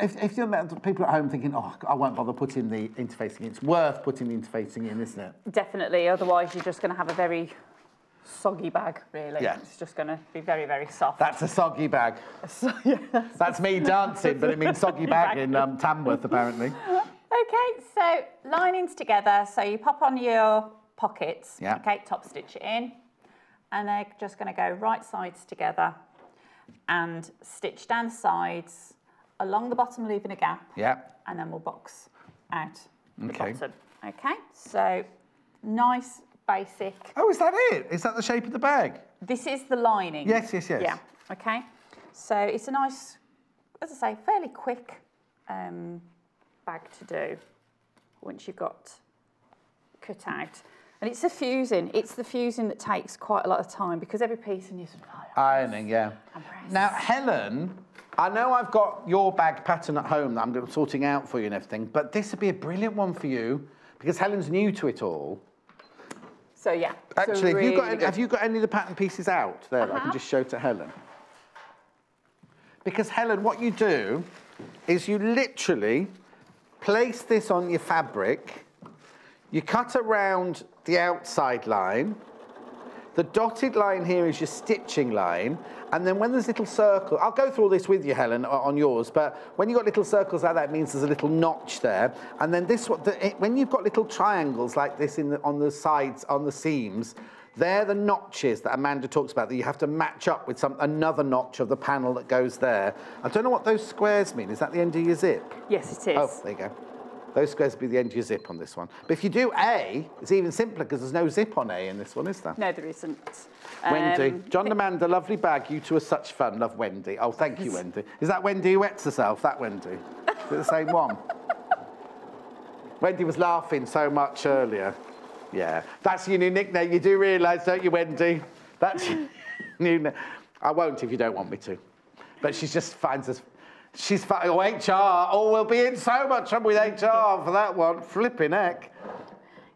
A: if you're people at home thinking, oh, I won't bother putting the interfacing in, it's worth putting the interfacing in, isn't it?
D: Definitely, otherwise you're just going to have a very soggy bag, really.
A: Yeah.
D: It's just going to be very, very soft.
A: That's a soggy bag. That's me dancing, but it means soggy bag in Tamworth, apparently.
D: Okay, so linings together. So you pop on your pockets.
A: Yeah.
D: Okay, top stitch it in. And they're just going to go right sides together and stitch down the sides, along the bottom, leaving a gap.
A: Yeah.
D: And then we'll box out the
A: Okay.
D: bottom. Okay, so nice, basic.
A: Oh, is that it? Is that the shape of the bag?
D: This is the lining.
A: Yes, yes, yes.
D: Yeah, okay. So it's a nice, as I say, fairly quick bag to do once you've got cut out. And it's the fusing. It's the fusing that takes quite a lot of time because every piece in you sort of
A: ironing, yeah. Now, Helen, I know I've got your bag pattern at home that I'm sorting out for you and everything, but this would be a brilliant one for you because Helen's new to it all.
D: So, yeah.
A: Actually,
D: really
A: have you got any of the pattern pieces out there that I can just show to Helen? Because, Helen, what you do is you literally place this on your fabric, you cut around the outside line, the dotted line here is your stitching line, and then when there's little circles, I'll go through all this with you, Helen, on yours, but when you've got little circles like that, it means there's a little notch there, and then this, when you've got little triangles like this on the sides, on the seams, they're the notches that Amanda talks about that you have to match up with another notch of the panel that goes there. I don't know what those squares mean. Is that the end of your zip?
D: Yes, it is.
A: Oh, there you go. Those squares will be the end of your zip on this one. But if you do A, it's even simpler because there's no zip on A in this one, is there?
D: No, there isn't.
A: Wendy. John and Amanda, lovely bag. You two are such fun. Love Wendy. Oh, thank you, Wendy. Is that Wendy who wets herself? That Wendy? Is it the same one? Wendy was laughing so much earlier. Yeah. That's your new nickname. You do realise, don't you, Wendy? That's your new name. I won't if you don't want me to. But she just finds us... She's fine. Oh, HR. Oh, we'll be in so much trouble with HR for that one. Flipping heck.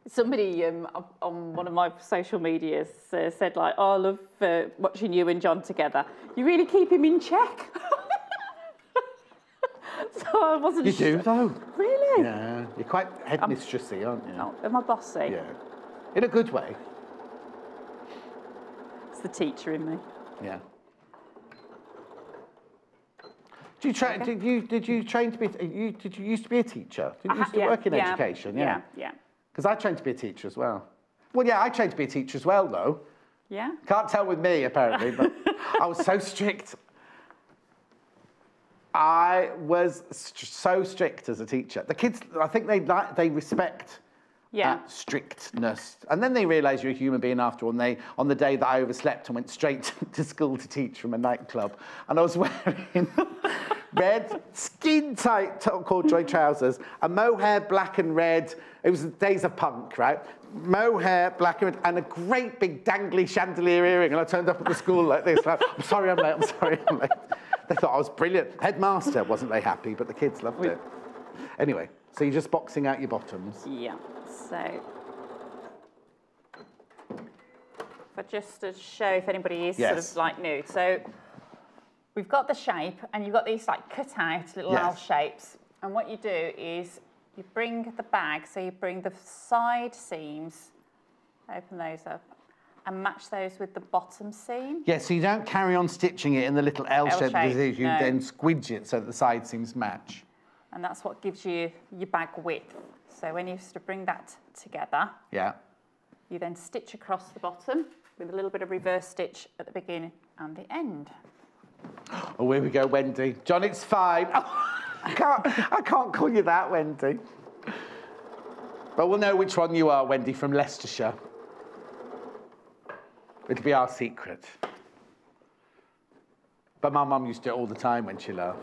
D: Somebody on one of my social medias said, like, oh, I love watching you and John together. You really keep him in check. So I wasn't sure.
A: You do, though.
D: Really?
A: Yeah. You're quite headmistressy, aren't you?
D: Oh, am I bossy?
A: Yeah. In a good way.
D: It's the teacher in me.
A: Yeah. Did you train to be? Did you used to be a teacher? Did you used to work in education?
D: Yeah.
A: Because I trained to be a teacher as well. Well, yeah, I trained to be a teacher as well, though.
D: Yeah.
A: Can't tell with me apparently, but I was so strict. I was so strict as a teacher. The kids, I think they respect strictness. And then they realise you're a human being after all. And on the day that I overslept and went straight to school to teach from a nightclub, and I was wearing red, skin-tight corduroy trousers, a mohair black and red. It was the days of punk, right? Mohair, black and red, and a great big dangly chandelier earring. And I turned up at the school like this, like, I'm sorry I'm late, I'm sorry I'm late. They thought I was brilliant. Headmaster wasn't very happy, but the kids loved it. Anyway, so you're just boxing out your bottoms.
D: Yeah, so... But just to show if anybody is sort of like new. So we've got the shape, and you've got these like cut out little L shapes. And what you do is you bring the bag, so you bring the side seams, open those up, and match those with the bottom seam. Yeah,
A: so you don't carry on stitching it in the little L shape, you then squidge it so that the side seams match.
D: And that's what gives you your bag width. So when you sort of bring that together, you then stitch across the bottom with a little bit of reverse stitch at the beginning and the end.
A: Oh, here we go, Wendy. John, it's fine. Oh, I can't call you that, Wendy. But we'll know which one you are, Wendy, from Leicestershire. It'll be our secret. But my mum used to do it all the time when she laughed.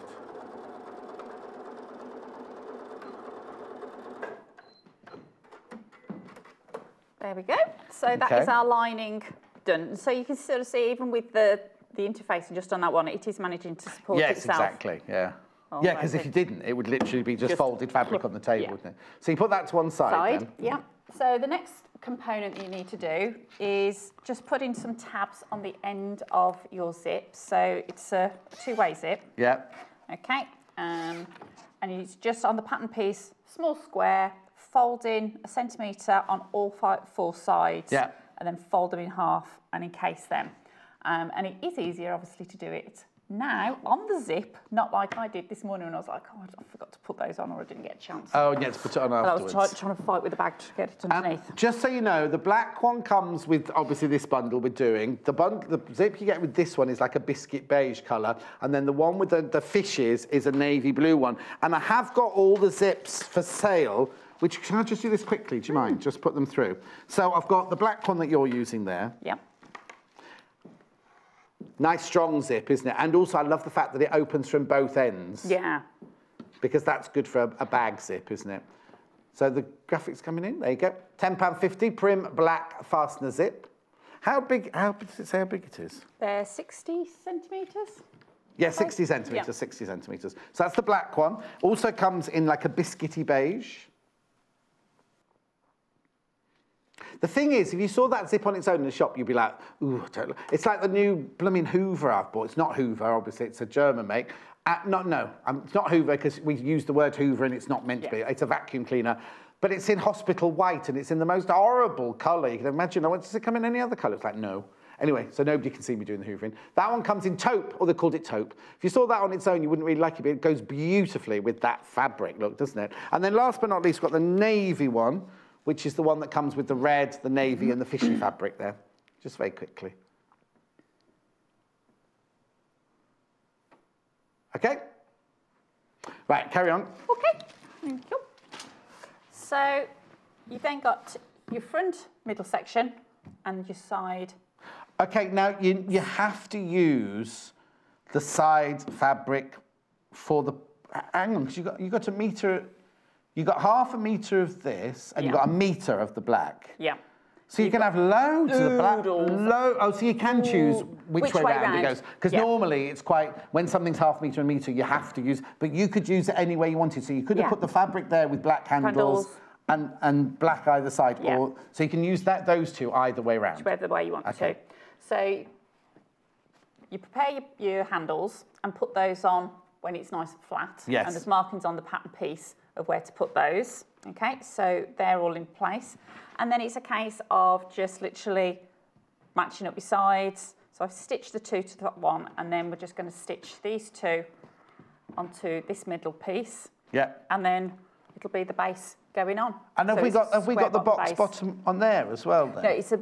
D: There we go. So that is our lining done. So you can sort of see, even with the interfacing just on that one, it is managing to support itself. Yes,
A: exactly, yeah, because if you didn't, it would literally be just folded fabric on the table, wouldn't it? So you put that to one side then.
D: Yeah. So the next component you need to do is just put in some tabs on the end of your zip. So it's a two-way zip.
A: Yeah.
D: Okay. And it's just on the pattern piece, small square, fold in 1 centimetre on all 4 sides.
A: Yeah.
D: And then fold them in half and encase them. And it is easier, obviously, to do it now on the zip, not like I did this morning when I was like, oh, I forgot to put those on, or I didn't get a chance.
A: Oh, and you had to put it on afterwards.
D: I was trying to fight with the bag to get it underneath.
A: Just so you know, the black one comes with, obviously, this bundle we're doing. The zip you get with this one is like a biscuit beige colour, and then the one with the fishes is a navy blue one. And I have got all the zips for sale, which, can I just do this quickly? Do you mind? Just put them through. So I've got the black one that you're using there.
D: Yeah.
A: Nice strong zip, isn't it? And also I love the fact that it opens from both ends.
D: Yeah.
A: Because that's good for a bag zip, isn't it? So the graphics coming in, there you go. £10.50, prim black fastener zip. How big, does it say how big it is?
D: They're 60 centimetres.
A: Yeah, 60 centimetres, 60 centimetres. So that's the black one. Also comes in like a biscuity beige. The thing is, if you saw that zip on its own in the shop, you'd be like, ooh, totally. It's like the new blooming Hoover I've bought. It's not Hoover, obviously, it's a German make. It's not Hoover because we use the word Hoover and it's not meant to be. It's a vacuum cleaner. But it's in hospital white and it's in the most horrible colour. You can imagine, does it come in any other colour? It's like, no. Anyway, so nobody can see me doing the hoovering. That one comes in taupe, or they called it taupe. If you saw that on its own, you wouldn't really like it, but it goes beautifully with that fabric look, doesn't it? And then last but not least, we've got the navy one, which is the one that comes with the red, the navy, and the fishy fabric there. Just very quickly. Okay? Right, carry on.
D: Okay, thank you. So you've then got your front middle section and your side.
A: Okay, now you have to use the side fabric for the... Hang on, because you got a metre... You got half a metre of this, and you got a metre of the black.
D: Yeah.
A: So you can have loads of the black. So you can choose which way round it goes. Because normally it's quite, when something's half metre and metre, you have to use, but you could use it any way you wanted. So you could have put the fabric there with black handles and black either side. Or, so you can use those two either way round.
D: Whichever way you want to. So you prepare your handles and put those on when it's nice and flat.
A: Yes.
D: And there's markings on the pattern piece of where to put those. Okay, so they're all in place. And then it's a case of just literally matching up your sides. So I've stitched the two to that one, and then we're just going to stitch these two onto this middle piece.
A: Yeah.
D: And then it'll be the base going on.
A: And have we got the box bottom on there as well then?
D: No, it's a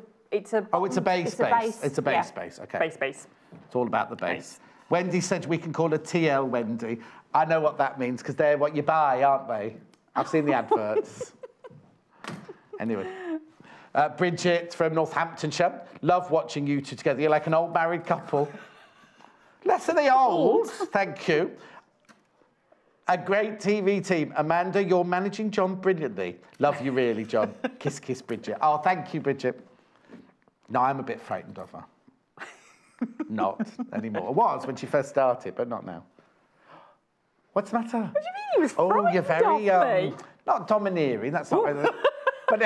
A: base base. It's a base base. Okay.
D: Base.
A: It's all about the base. Wendy said we can call her TL Wendy. I know what that means, because they're what you buy, aren't they? I've seen the adverts. Anyway. Bridget from Northamptonshire. Love watching you two together. You're like an old married couple. Less of the old. Thank you. A great TV team. Amanda, you're managing John brilliantly. Love you really, John. Kiss, kiss, Bridget. Oh, thank you, Bridget. No, I'm a bit frightened of her. Not anymore. I was when she first started, but not now. What's the matter?
D: What do you mean he was
A: Oh, you're very,
D: me?
A: not domineering, that's not right. But,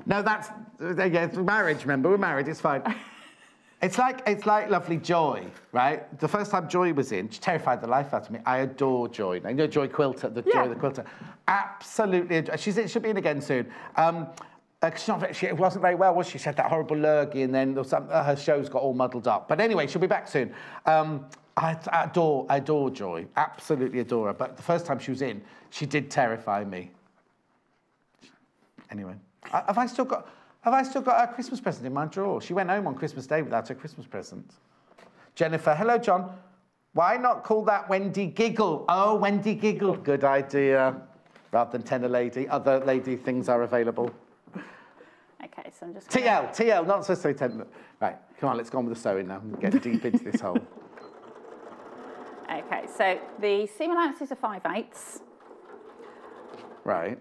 A: no, that's, yeah, it's marriage, remember, we're married, it's fine. It's like lovely Joy, right? The first time Joy was in, she terrified the life out of me. I adore Joy. You know Joy Quilter, Joy the Quilter? Absolutely, she'll be in again soon. She wasn't very well, was she? She had that horrible lurgy, and then her shows got all muddled up. But anyway, she'll be back soon. I adore Joy, absolutely adore her. But the first time she was in, she did terrify me. Anyway, have I still got her Christmas present in my drawer? She went home on Christmas Day without her Christmas present. Jennifer, hello, John. Why not call that Wendy Giggle? Oh, Wendy Giggle, good idea. Rather than Tenor Lady, other lady things are available.
D: Okay, so I'm just
A: TL, not supposed to say 10. Right, come on, let's go on with the sewing now and get deep into this hole.
D: Okay, so the seam allowances are 5/8.
A: Right.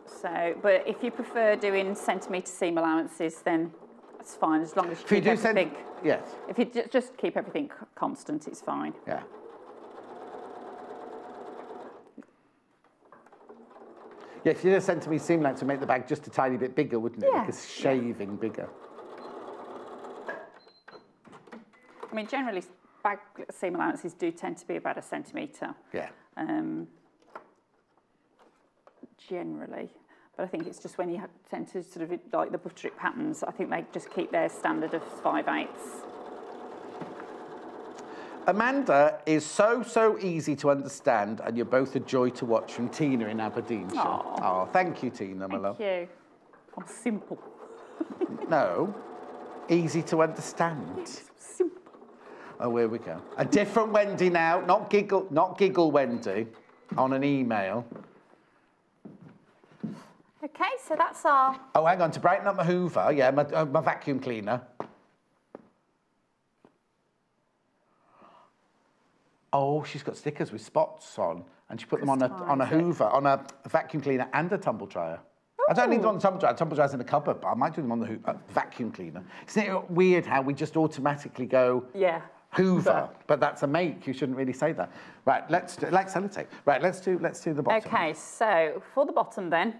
D: So, but if you prefer doing centimetre seam allowances, then that's fine, as long as you keep everything.
A: Yes.
D: If you just keep everything constant, it's fine.
A: Yeah. Yeah, if you just sent to me seam length to make the bag just a tiny bit bigger, wouldn't it?
D: Yeah.
A: Because shaving bigger.
D: I mean, generally, bag seam allowances do tend to be about 1 centimetre.
A: Yeah.
D: Generally. But I think it's just when you tend to sort of like the Butterick patterns, I think they just keep their standard of 5/8.
A: Amanda is so easy to understand, and you're both a joy to watch, from Tina in Aberdeenshire. Oh, thank you, Tina, my love.
D: Thank you. I'm simple.
A: No, easy to understand.
D: Yes, simple.
A: Oh, here we go. A different Wendy now, not giggle Wendy, on an email.
D: Okay, so that's our...
A: Oh, hang on, to brighten up my Hoover, yeah, my vacuum cleaner. Oh, she's got stickers with spots on, and she put them on a Hoover, on a vacuum cleaner and a tumble dryer. Ooh. I don't need them on the tumble dryer. Tumble dryer's in the cupboard, but I might do them on the vacuum cleaner. Isn't it weird how we just automatically go Hoover? But that's a make. You shouldn't really say that. Right, let's do like sellotape. Right, let's do the bottom.
D: Okay, so for the bottom then,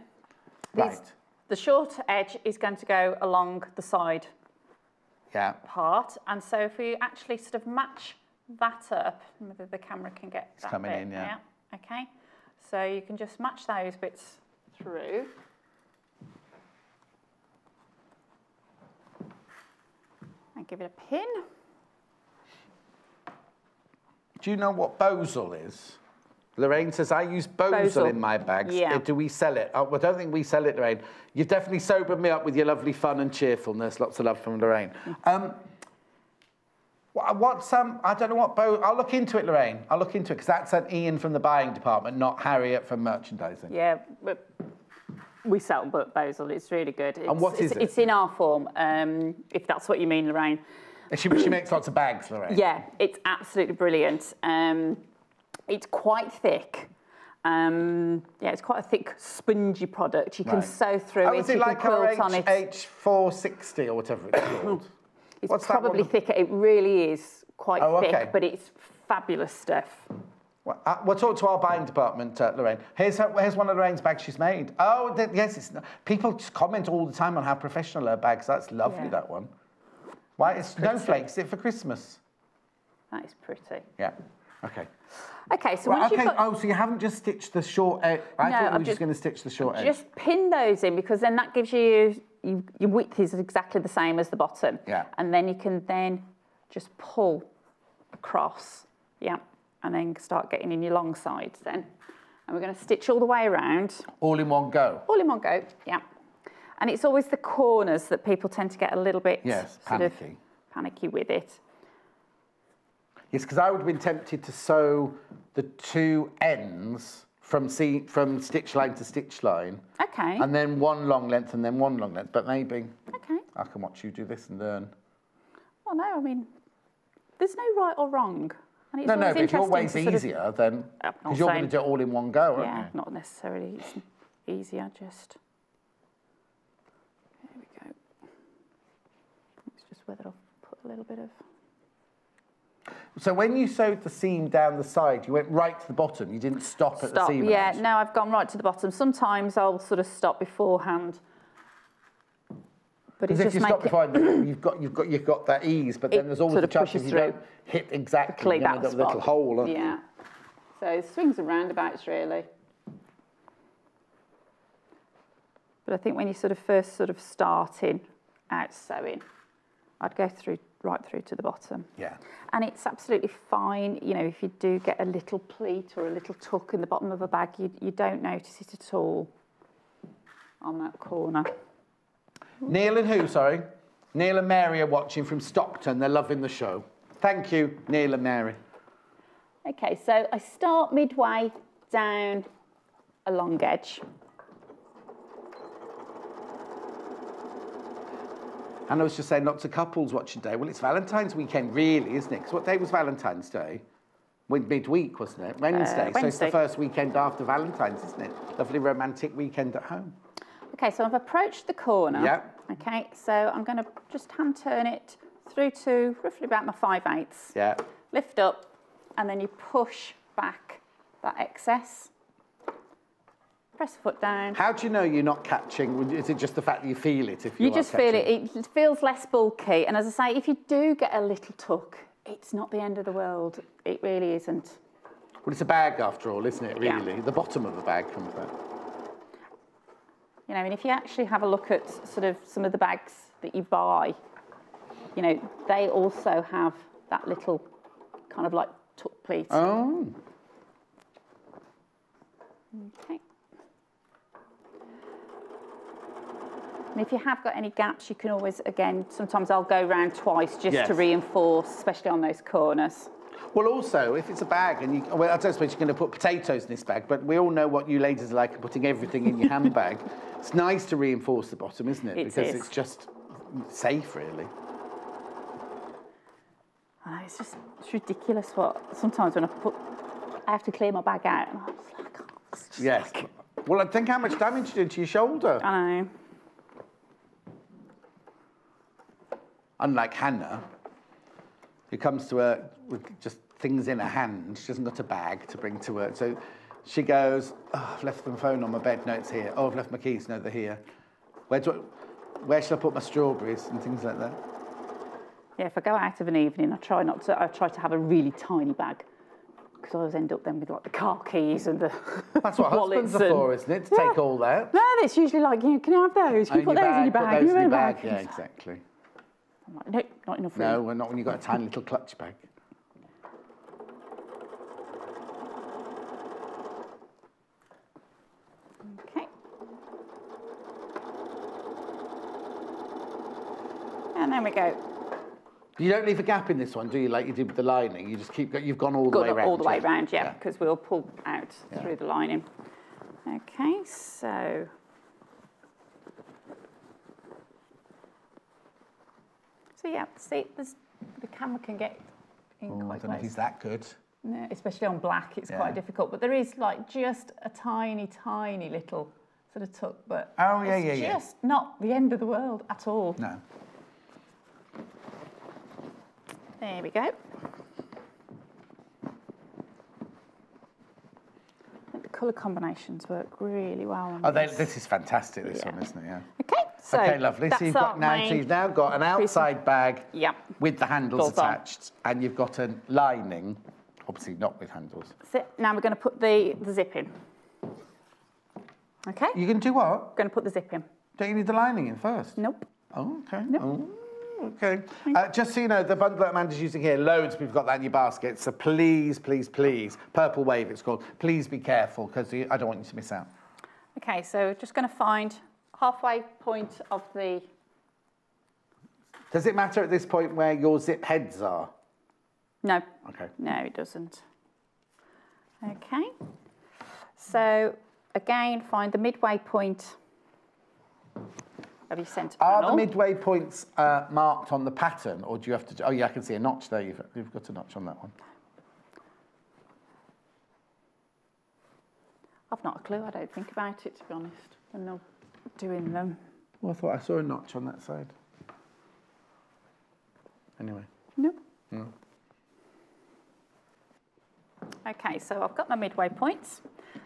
A: right.
D: The short edge is going to go along the side part, and so if we actually sort of match that up, whether the camera can get that
A: coming
D: bit.
A: in, yeah.
D: Okay, so you can just match those bits through. And give it a pin.
A: Do you know what Bosel is? Lorraine says, I use Bosel in my bags.
D: Yeah.
A: Do we sell it? Oh, I don't think we sell it, Lorraine. You've definitely sobered me up with your lovely fun and cheerfulness. Lots of love from Lorraine. I don't know what I'll look into it, Lorraine. I'll look into it, because that's an Ian from the buying department, not Harriet from merchandising.
D: Yeah, but we sell Bosel. It's really good.
A: And what is it?
D: It's in our form, if that's what you mean, Lorraine.
A: She makes lots of bags, Lorraine.
D: Yeah, it's absolutely brilliant. It's quite thick. It's quite a thick, spongy product. You can sew through it.
A: Is it like our H460 or whatever it's called?
D: It's probably thicker. It really is quite thick, but it's fabulous stuff.
A: Well, we'll talk to our buying department, Lorraine. Here's one of Lorraine's bags she's made. Oh, yes, people just comment all the time on how professional her bags are. That's lovely, that one. Why? It's snowflakes. Is it for Christmas?
D: That is pretty.
A: Yeah. Okay.
D: Okay, so once you've got...
A: Oh, so you haven't just stitched the short edge? I thought you were just going to stitch the short edge.
D: Just pin those in, because then that gives you... Your width is exactly the same as the bottom.
A: Yeah.
D: And then you can then just pull across, and then start getting in your long sides then. And we're going to stitch all the way around.
A: All in one go?
D: All in one go, yeah. And it's always the corners that people tend to get a little bit
A: panicky
D: panicky with it.
A: Yes, because I would have been tempted to sew the two ends from stitch line to stitch line.
D: Okay.
A: And then one long length and then one long length. But maybe
D: Okay.
A: I can watch you do this and learn.
D: Well, no, I mean, there's no right or wrong. And it's
A: No,
D: always
A: but if your
D: interesting
A: way's
D: to sort of-
A: easier, then
D: I'm not
A: because you're going to
D: saying-
A: do it all in one go, aren't
D: Yeah,
A: you?
D: not necessarily. It's easier, just... There we go. It's just whether I'll put a little bit of...
A: So when you sewed the seam down the side, you went right to the bottom. You didn't stop at the seam.
D: Yeah,
A: edge.
D: no, I've gone right to the bottom. Sometimes I'll sort of stop beforehand. But it's
A: Because if
D: just
A: you stop beforehand, you've got that ease, but then there's always
D: sort
A: the
D: of
A: chance
D: pushes
A: you
D: through.
A: don't hit exactly
D: that
A: the
D: spot.
A: little hole. Aren't you?
D: Yeah. So swings and roundabouts, really. But I think when you first starting out sewing, I'd go right through to the bottom.
A: Yeah.
D: And it's absolutely fine, you know, if you do get a little pleat or a little tuck in the bottom of a bag, you don't notice it at all on that corner.
A: Neil and who, sorry? Neil and Mary are watching from Stockton. They're loving the show. Thank you, Neil and Mary.
D: Okay, so I start midway down a long edge.
A: And I was just saying, lots of couples watching today. Well, it's Valentine's weekend, really, isn't it? Because what day was Valentine's Day? Midweek, wasn't it? Wednesday. So it's the first weekend after Valentine's, isn't it? Lovely romantic weekend at home.
D: Okay, so I've approached the corner.
A: Yeah.
D: Okay, so I'm going to just hand turn it through to roughly about my 5/8.
A: Yeah.
D: Lift up, and then you push back that excess. Press the foot down.
A: How do you know you're not catching? Is it just the fact that you feel it? If you
D: just feel it. It feels less bulky. And as I say, if you do get a little tuck, it's not the end of the world. It really isn't.
A: Well, it's a bag after all, isn't it, really?
D: Yeah.
A: The bottom of the bag comes out.
D: You know, and if you actually have a look at sort of some of the bags that you buy, you know, they also have that little kind of like tuck pleat.
A: Oh.
D: Okay. And if you have got any gaps, you can always, again, sometimes I'll go round twice just to reinforce, especially on those corners.
A: Well, also, if it's a bag, and well, I don't suppose you're going to put potatoes in this bag, but we all know what you ladies are like, putting everything in your handbag. It's nice to reinforce the bottom, isn't it? Because it's just safe, really.
D: I know, it's ridiculous what, sometimes when I have to clear my bag out, and I'm just like, oh, it's just
A: Yes.
D: like...
A: Well, I think how much damage you did to your shoulder.
D: I know.
A: Unlike Hannah, who comes to work with just things in her hand. She hasn't got a bag to bring to work. So she goes, oh, I've left my phone on my bed. No, it's here. Oh, I've left my keys. No, they're here. Where should I put my strawberries and things like that?
D: Yeah, if I go out of an evening, I try to have a really tiny bag, because I always end up then with like the car keys and the
A: That's what husbands are for, isn't it? To take all that.
D: No, it's usually like, you know, can you have those? Can you put those in your bag?
A: Put those in your bag. Yeah, exactly.
D: I'm like, no, not enough room.
A: No, well, not when you've got a tiny little clutch bag.
D: Okay. And then we go.
A: You don't leave a gap in this one, do you, like you did with the lining? You just you've gone all the way round.
D: All the way round, yeah, because we'll pull out through the lining. Okay, so... So yeah, see, the camera can get in quite
A: I don't know if
D: close.
A: he's that good.
D: No, especially on black, it's quite difficult. But there is like just a tiny, tiny little sort of tuck, but it's just not the end of the world at all.
A: No.
D: There we go. I think the colour combinations work really well on this.
A: This is fantastic, this one, isn't it? Yeah.
D: Okay, so
A: okay, lovely. So you've now got an outside bag with the handles attached, and you've got a lining, obviously not with handles.
D: So now we're going to put the zip in. Okay.
A: You can do what?
D: Going to put the zip in.
A: Don't you need the lining in first?
D: Nope.
A: Oh, okay.
D: Nope.
A: Oh, okay. Just so you know, the bundle that Amanda's using here, loads of people got that in your basket. So please, please, please, Purple Wave it's called, please be careful, because I don't want you to miss out.
D: Okay, so just going to find halfway point of the...
A: Does it matter at this point where your zip heads are?
D: No.
A: Okay.
D: No, it doesn't. Okay. So again, find the midway point of your centre panel.
A: Are the midway points marked on the pattern, or do you have to? Oh, yeah, I can see a notch there. You've got a notch on that one.
D: I've not a clue. I don't think about it, to be honest. I'm not doing them.
A: Well, I thought I saw a notch on that side. Anyway.
D: No.
A: No.
D: Okay, so I've got my midway points.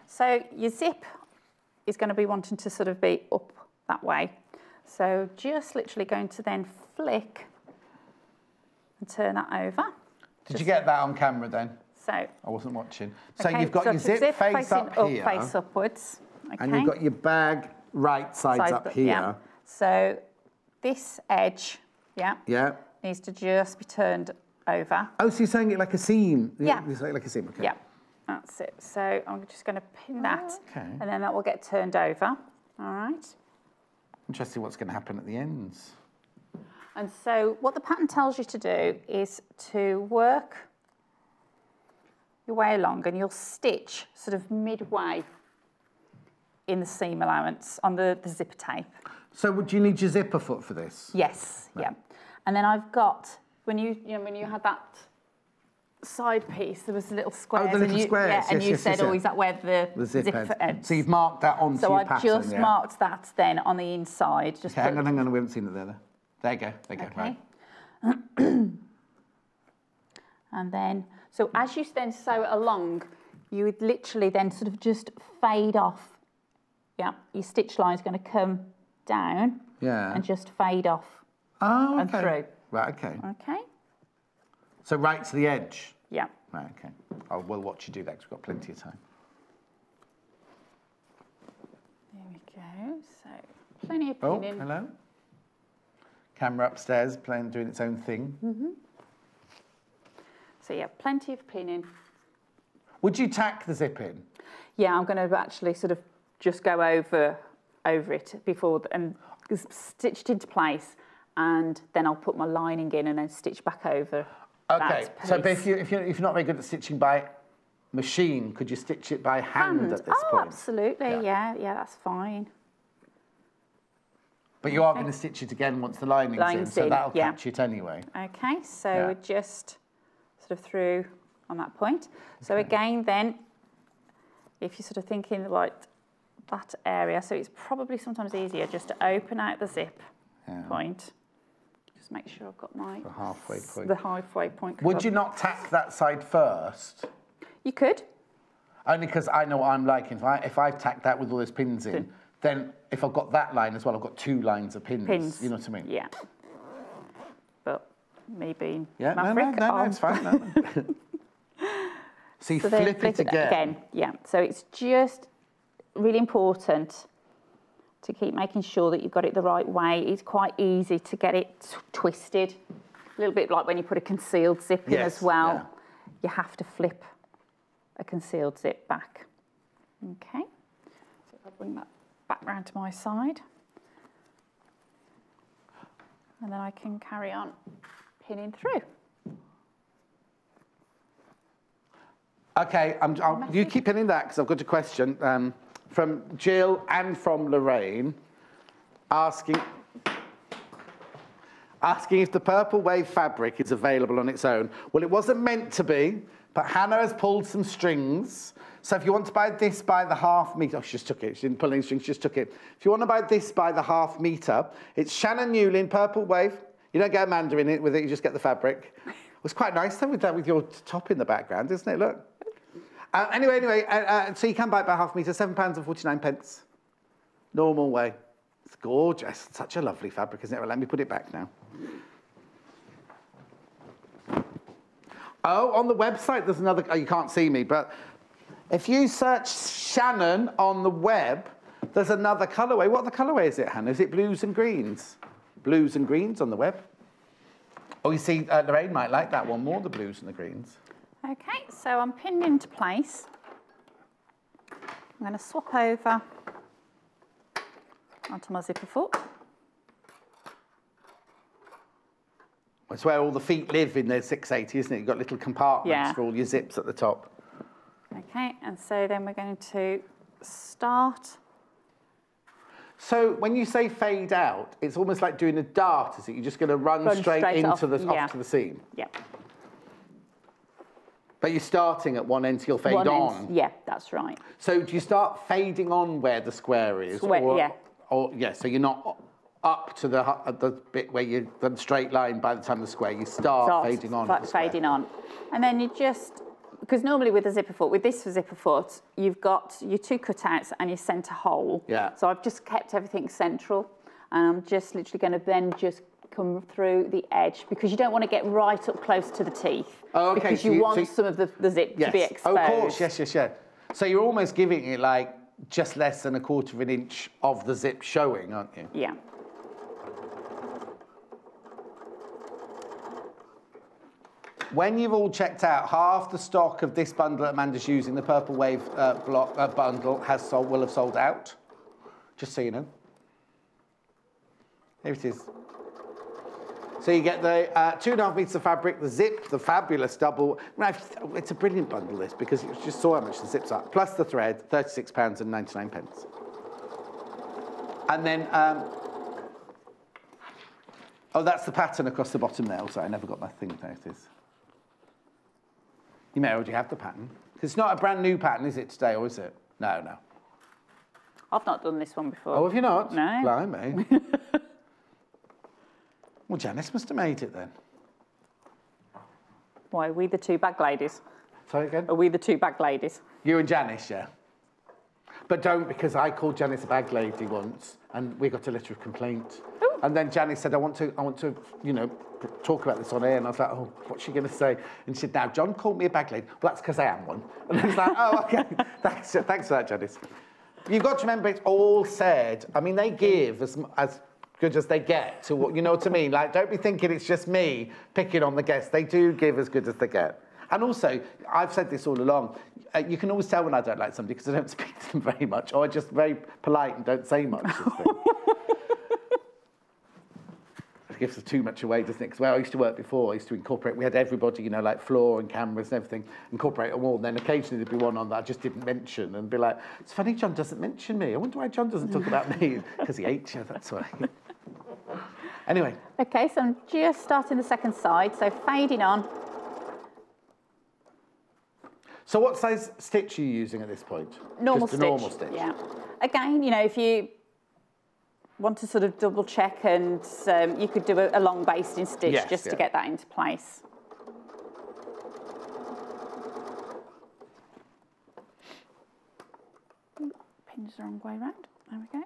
D: So your zip is going to be wanting to sort of be up that way. So just literally going to then flick and turn that over.
A: Did you get that on camera then?
D: So
A: I wasn't watching. So
D: okay,
A: you've got your zip face up here.
D: face upwards. Okay.
A: And you've got your bag right sides up here.
D: Yeah. So this edge,
A: Yeah.
D: needs to just be turned over.
A: Oh, so you're saying it like a seam?
D: Yeah.
A: It's like a seam, okay.
D: Yeah, that's it. So I'm just going to pin that,
A: Okay.
D: and then that will get turned over. All right.
A: Interesting what's going to happen at the ends.
D: And so what the pattern tells you to do is to work your way along, and you'll stitch sort of midway in the seam allowance on the zipper tape.
A: So do you need your zipper foot for this?
D: Yes, yeah. And then I've got, when you had that side piece, there was little squares.
A: Oh, the little squares.
D: Yeah, and
A: yes,
D: you
A: yes,
D: said,
A: yes,
D: oh, is that where the
A: zip
D: zipper
A: ends.
D: ends?
A: So you've marked that onto
D: so
A: your pattern,
D: I've just marked that then on the inside. Just
A: okay, hang on, we haven't seen it there. There you go,
D: Okay.
A: right.
D: And then, so as you then sew it along, you would literally then sort of just fade off. Yeah, your stitch line is going to come down and just fade off and through.
A: Right, okay.
D: Okay?
A: So right to the edge?
D: Yeah.
A: Right, okay. We'll watch you do that because we've got plenty of time.
D: There we go. So plenty of
A: Oh,
D: pinning.
A: hello. Camera upstairs doing its own thing.
D: Mm-hmm. So yeah, plenty of pinning.
A: Would you tack the zip in?
D: Yeah, I'm going to actually sort of just go over it before and stitch it into place, and then I'll put my lining in and then stitch back over.
A: Okay, so but if you're not very good at stitching by machine, could you stitch it by hand at this point?
D: Absolutely, yeah, that's fine.
A: But you are going to stitch it again once the lining's in, so that'll catch it anyway.
D: Okay, so we're just sort of through on that point. So again then, if you're sort of thinking like that area, so it's probably sometimes easier just to open out the zip point. Just make sure I've got my
A: halfway point.
D: The halfway point.
A: Would you not tack that side first?
D: You could.
A: Only because I know what I'm like. If I've tacked that with all those pins in, then if I've got that line as well, I've got two lines of pins. You know what I mean?
D: Yeah. But me being
A: Maverick, no, it's fine. No. So you flip it again.
D: Yeah. So it's just really important to keep making sure that you've got it the right way. It's quite easy to get it twisted. A little bit like when you put a concealed zip in as well. Yeah. You have to flip a concealed zip back. Okay. So if I bring that back round to my side. And then I can carry on pinning through.
A: Okay, you keep pinning that because I've got a question from Jill and from Lorraine asking if the Purple Wave fabric is available on its own. Well, it wasn't meant to be, but Hannah has pulled some strings. So if you want to buy this by the half metre, oh, she just took it. She didn't pull any strings, she just took it. If you want to buy this by the half metre, it's Shannon Newlin Purple Wave. You don't get a mandarin in it with it, you just get the fabric. It was quite nice though with your top in the background, isn't it? Look. Anyway, so you can buy it by half metre, £7.49. Normal way. It's gorgeous. Such a lovely fabric, isn't it? Well, let me put it back now. Oh, on the website, there's another, you can't see me, but if you search Shannon on the web, there's another colourway. What other colourway is it, Hannah? Is it blues and greens? Blues and greens on the web. Oh, you see, Lorraine might like that one more, the blues and the greens.
D: Okay, so I'm pinned into place. I'm going to swap over onto my zipper foot.
A: It's where all the feet live in the 680, isn't it? You've got little compartments for all your zips at the top.
D: Okay, and so then we're going to start.
A: So when you say fade out, it's almost like doing a dart, is it? You're just going to run straight into off the seam?
D: Yeah.
A: But you're starting at one end, so you'll fade on.
D: Yeah, that's right.
A: So do you start fading on where the square is?
D: Yeah.
A: So you're not up to the bit where you've done straight line by the time the square. You start fading on.
D: Fading on. And then you just, because normally with a zipper foot, with this zipper foot, you've got your 2 cutouts and your centre hole.
A: Yeah.
D: So I've just kept everything central. And I'm just literally going to then just come through the edge, because you don't want to get right up close to the teeth.
A: Oh, okay.
D: Because you want some of the zip to be exposed.
A: Oh, of course, yes. So you're almost giving it like just less than 1/4 of an inch of the zip showing, aren't you?
D: Yeah.
A: When you've all checked out, half the stock of this bundle that Amanda's using, the Purple Wave bundle, will have sold out. Just so you know. Here it is. So you get the 2.5 meters of fabric, the zip, the fabulous double. It's a brilliant bundle, this, because you just saw how much the zips are. Plus the thread, £36.99. And then, oh, that's the pattern across the bottom there. Also, I never got my thing there. It is. You may already have the pattern. It's not a brand new pattern, is it, today, or is it? No.
D: I've not done this one before.
A: Oh, have you not?
D: No.
A: Blimey. Well, Janice must have made it then.
D: Why, are we the 2 bag ladies?
A: Sorry again?
D: Are we the 2 bag ladies?
A: You and Janice, yeah. But don't, because I called Janice a bag lady once, and we got a letter of complaint. Ooh. And then Janice said, I want to, you know, talk about this on air. And I was like, oh, what's she going to say? And she said, now, John called me a bag lady. Well, that's because I am one. And I was like, oh, okay. Thanks for that, Janice. You've got to remember, it's all said. I mean, they give as good as they get to what, you know what I mean? Like, don't be thinking it's just me picking on the guests. They do give as good as they get. And also, I've said this all along, you can always tell when I don't like somebody because I don't speak to them very much, or I'm just very polite and don't say much. It gives too much away, doesn't it? Because where I used to work before, I used to incorporate, we had everybody, you know, like floor and cameras and everything, incorporate them all, and then occasionally there'd be one on that I just didn't mention, and be like, it's funny John doesn't mention me. I wonder why John doesn't talk about me. Because he hates you, that's why. Anyway.
D: Okay, so I'm just starting the second side, so fading on.
A: So what size stitch are you using at this point?
D: Normal
A: Just
D: stitch.
A: a normal stitch.
D: Yeah. Again, you know, if you want to sort of double check, and you could do a long basting stitch to get that into place. Pin's the wrong way round. There we go.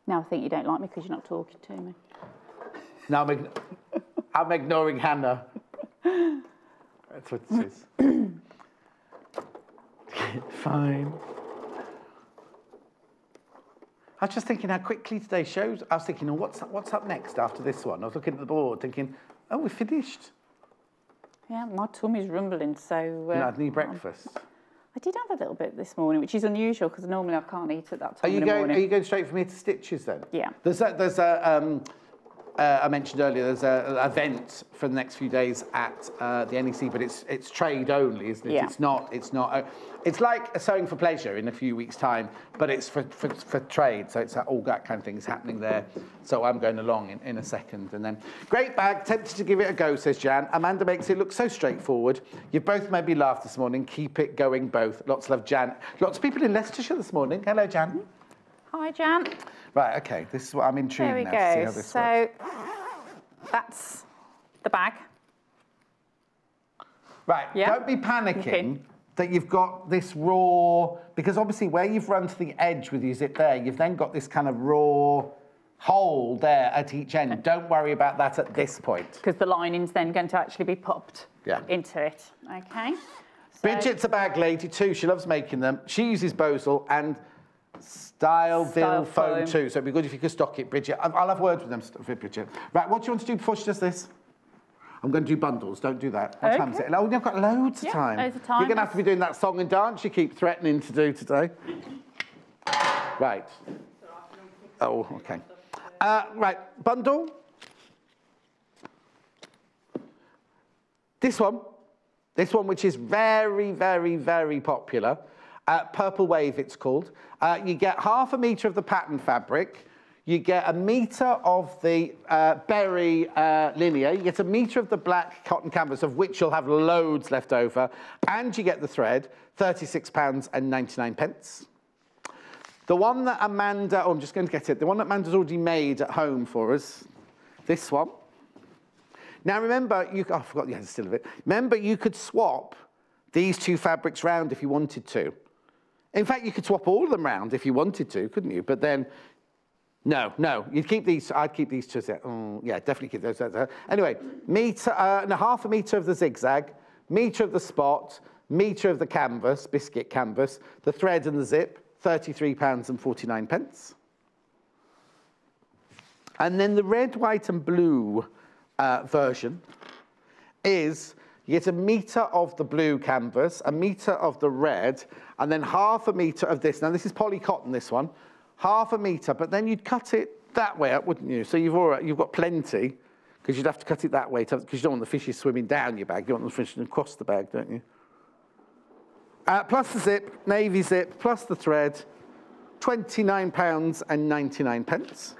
D: Now I think you don't like me because you're not talking to me.
A: Now I'm ignoring Hannah. That's what it is. Fine. I was just thinking how quickly today shows. I was thinking, oh, what's up next after this one? I was looking at the board thinking, oh, we're finished.
D: Yeah, my tummy's rumbling, so...
A: you not had any breakfast?
D: I did have a little bit this morning, which is unusual because normally I can't eat at that time in the morning.
A: Are you going straight from here to stitches then?
D: Yeah.
A: I mentioned earlier, there's an event for the next few days at the NEC, but it's trade only, isn't it?
D: Yeah.
A: It's like a sewing for pleasure in a few weeks' time, but it's for trade. So it's all that kind of thing is happening there. So I'm going along in a second. And then, great bag, tempted to give it a go, says Jan. Amanda makes it look so straightforward. You've both made me laugh this morning. Keep it going, both. Lots of love, Jan. Lots of people in Leicestershire this morning. Hello, Jan.
D: Hi, Jan.
A: Right, okay, this is what I'm intrigued now to see how this works.
D: That's the bag.
A: Right, don't be panicking that you've got this raw, because obviously where you've run to the edge with your zip there, you've then got this kind of raw hole there at each end. Don't worry about that at this point.
D: Because the lining's then going to actually be popped into it, okay? So,
A: Bridget's a bag lady too, she loves making them. She uses Bosal, and Styleville
D: foam.
A: foam 2. So it'd be good if you could stock it, Bridget. I'll have words with them, Bridget. Right, what do you want to do before she does this? I'm going to do bundles. Don't do that. What time is it? Oh, you've got loads of time.
D: Loads of time.
A: You're going to have to be doing that song and dance you keep threatening to do today. Right. Oh, okay. Right, bundle. This one, which is very, very, very popular. Purple Wave, it's called. You get 1/2 metre of the pattern fabric. You get 1 metre of the berry linear. You get 1 metre of the black cotton canvas, of which you'll have loads left over. And you get the thread, £36.99. The one that Amanda, I'm just going to get it. The one that Amanda's already made at home for us, this one. Now remember, I forgot you had a still of it. Remember, you could swap these 2 fabrics round if you wanted to. In fact, you could swap all of them round if you wanted to, couldn't you? But then, no, you'd keep these. I'd keep these 2. Yeah, definitely keep those. Anyway, 1/2 metre of the zigzag, metre of the spot, metre of the canvas, biscuit canvas, the thread and the zip, £33.49. And then the red, white, and blue version is you get 1 metre of the blue canvas, 1 metre of the red, and then 1/2 metre of this. Now this is poly cotton, this one. 1/2 metre, but then you'd cut it that way up, wouldn't you? So you've got plenty, because you'd have to cut it that way, because you don't want the fishes swimming down your bag. You want the fishes across the bag, don't you? Plus the zip, navy zip, plus the thread, £29.99.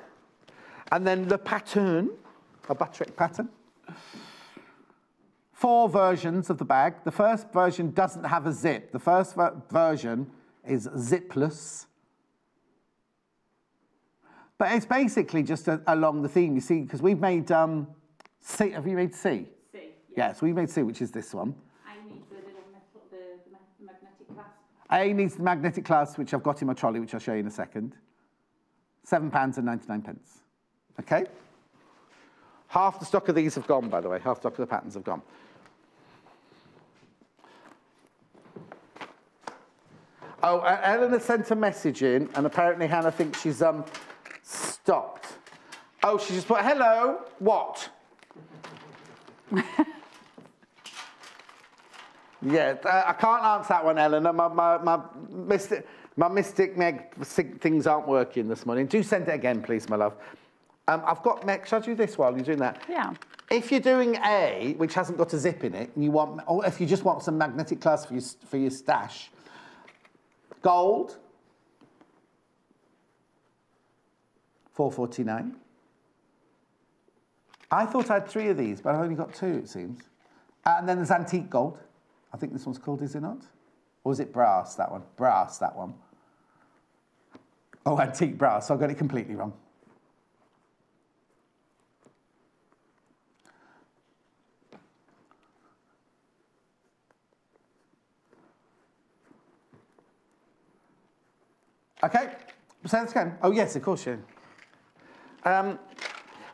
A: And then the pattern, a butterick pattern. 4 versions of the bag. The first version doesn't have a zip. The first version is zipless. But it's basically just along the theme, you see, because we've made C. Have you made C?
D: C,
A: yeah. So we made C, which is this one.
D: I need the little magnetic clasp.
A: A needs the magnetic clasp, which I've got in my trolley, which I'll show you in a second. £7.99. Okay? Half the stock of these have gone, by the way. Half the stock of the patterns have gone. Oh, Eleanor sent a message in, and apparently Hannah thinks she's stopped. Oh, she just put, hello, what? Yeah, I can't answer that one, Eleanor. My Mystic Meg things aren't working this morning. Do send it again, please, my love. I've got, Meg, shall I do this while you're doing that?
D: Yeah.
A: If you're doing A, which hasn't got a zip in it, and you want, or if you just want some magnetic clasp for your stash, gold, £4.49. I thought I had 3 of these, but I've only got 2, it seems. And then there's antique gold. I think this one's called, is it not? Or is it brass, that one? Brass, that one. Oh, antique brass. I got it completely wrong. Okay, say this again. Oh, yes, of course, yeah.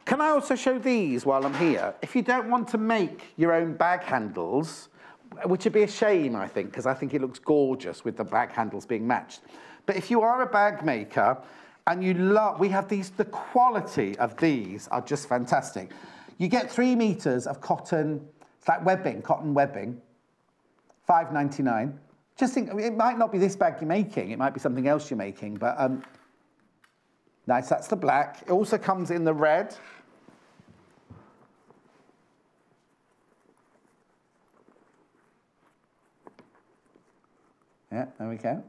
A: Can I also show these while I'm here? If you don't want to make your own bag handles, which would be a shame, I think, because I think it looks gorgeous with the bag handles being matched. But if you are a bag maker and you love, we have these, the quality of these are just fantastic. You get 3 meters of cotton, it's like webbing, cotton webbing, £5.99. Just think, it might not be this bag you're making, it might be something else you're making, but nice, that's the black. It also comes in the red. Yeah, there we go.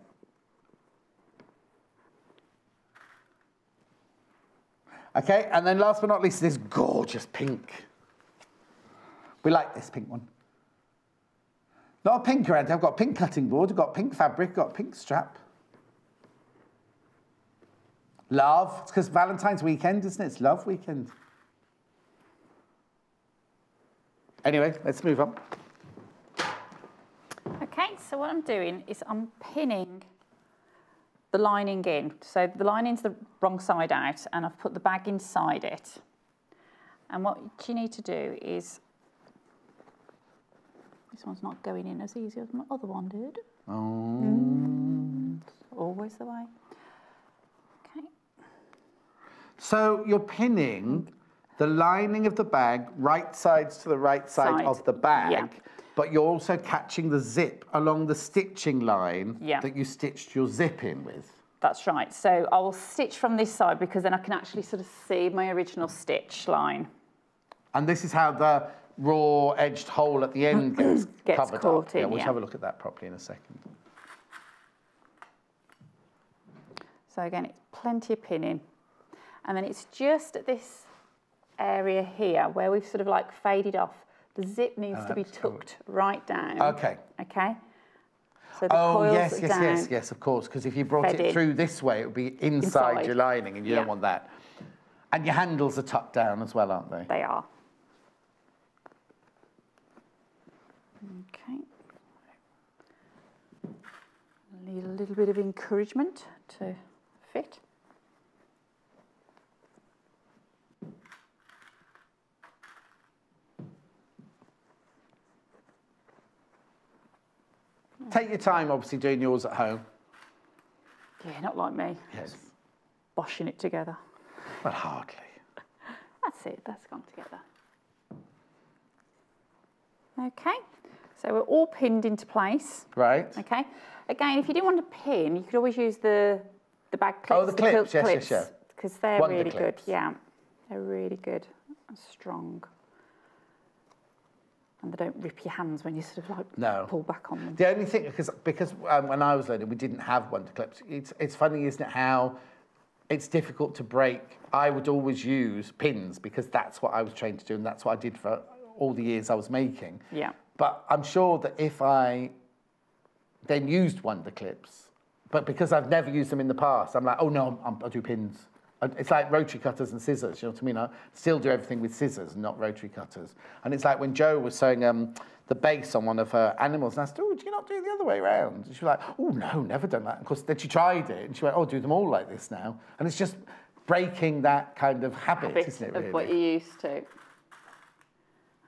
A: Okay, and then last but not least, this gorgeous pink. We like this pink one. Not a pink around here. I've got a pink cutting board, I've got pink fabric, got a pink strap. Love. It's because Valentine's weekend, isn't it? It's love weekend. Anyway, let's move on.
D: Okay, so what I'm doing is I'm pinning the lining in. So the lining's the wrong side out, and I've put the bag inside it. And what you need to do is, this one's not going in as easy as my other one did.
A: Oh.
D: It's always the way.
A: So you're pinning the lining of the bag right sides to the right side of the bag, but you're also catching the zip along the stitching line that you stitched your zip in with.
D: That's right. So I will stitch from this side because then I can actually sort of see my original stitch line.
A: And this is how the raw edged hole at the end gets covered
D: caught
A: up.
D: in,
A: Yeah, we'll have a look at that properly in a second.
D: So again, it's plenty of pinning. And then it's just at this area here where we've sort of like faded off. The zip needs to be tucked right down.
A: Okay.
D: Okay. So the coils
A: yes, of course. Because if you brought it through this way, it would be inside your lining, and you don't want that. And your handles are tucked down as well, aren't they?
D: They are. Okay. Need a little bit of encouragement to fit.
A: Take your time, obviously, doing yours at home.
D: Yeah, not like me.
A: Yes.
D: Boshing it together.
A: Well, hardly.
D: That's it, that's gone together. Okay, so we're all pinned into place.
A: Right.
D: Okay. Again, if you didn't want to pin, you could always use the bag clips.
A: Oh, the clips, yes.
D: Because they're
A: Wonder
D: really
A: clips.
D: good. Yeah, they're really good and strong. And they don't rip your hands when you sort of like pull back on them.
A: The only thing, because when I was learning, we didn't have wonder clips. It's funny, isn't it, how it's difficult to break. I would always use pins because that's what I was trained to do, and that's what I did for all the years I was making.
D: Yeah.
A: But I'm sure that if I then used wonder clips, but because I've never used them in the past, I'm like, oh no, I'll do pins. It's like rotary cutters and scissors, you know what I mean? I still do everything with scissors and not rotary cutters. And it's like when Jo was sewing the base on one of her animals, and I said, oh, do you not do it the other way around? And she was like, oh, no, never done that. And of course, then she tried it, and she went, oh, do them all like this now. And it's just breaking that kind of habit isn't it, really?
D: Of what you're used to.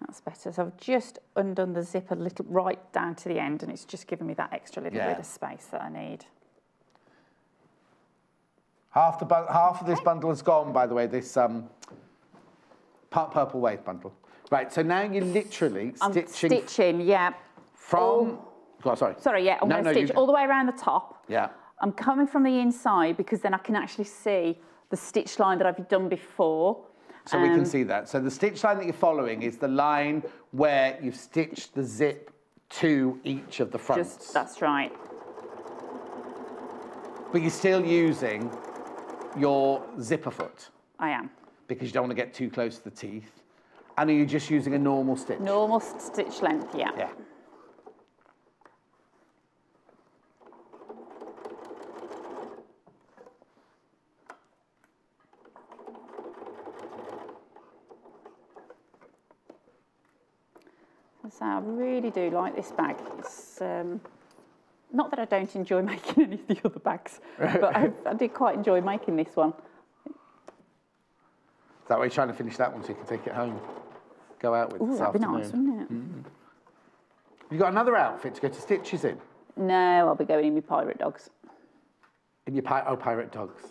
D: That's better. So I've just undone the zip a little right down to the end, and it's just given me that extra little bit of space that I need.
A: Half of this bundle is gone, by the way, this purple wave bundle. Right, so now you're literally
D: stitching, yeah.
A: From... Oh, sorry.
D: Sorry, yeah, I'm going to stitch all the way around the top.
A: Yeah.
D: I'm coming from the inside because then I can actually see the stitch line that I've done before.
A: So we can see that. So the stitch line that you're following is the line where you've stitched the zip to each of the fronts.
D: That's right.
A: But you're still using your zipper foot.
D: I am.
A: Because you don't want to get too close to the teeth. And are you just using a normal stitch?
D: Normal stitch length, yeah.
A: Yeah.
D: So I really do like this bag. It's not that I don't enjoy making any of the other bags, but I did quite enjoy making this one.
A: Is that why you're trying to finish that one so you can take it home? Go out with this afternoon.
D: That'd be nice, wouldn't it?
A: Mm. You got another outfit to go to stitches in?
D: No, I'll be going in with pirate dogs.
A: In your pirate dogs.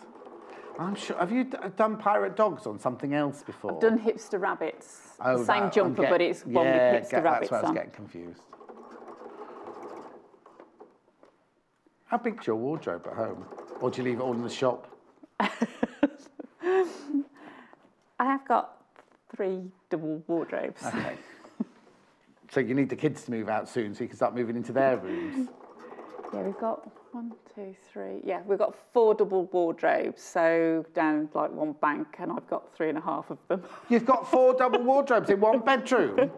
A: I'm sure. Have you done pirate dogs on something else before?
D: I've done hipster rabbits.
A: Oh,
D: the same jumper, but it's one with hipster rabbits
A: that's where I was
D: on.
A: getting confused. How big's your wardrobe at home? Or do you leave it all in the shop?
D: I have got 3 double wardrobes.
A: Okay. So you need the kids to move out soon so you can start moving into their rooms.
D: Yeah, we've got 1, 2, 3. Yeah, we've got 4 double wardrobes, so down like one bank, and I've got 3.5 of them.
A: You've got 4 double wardrobes in one bedroom?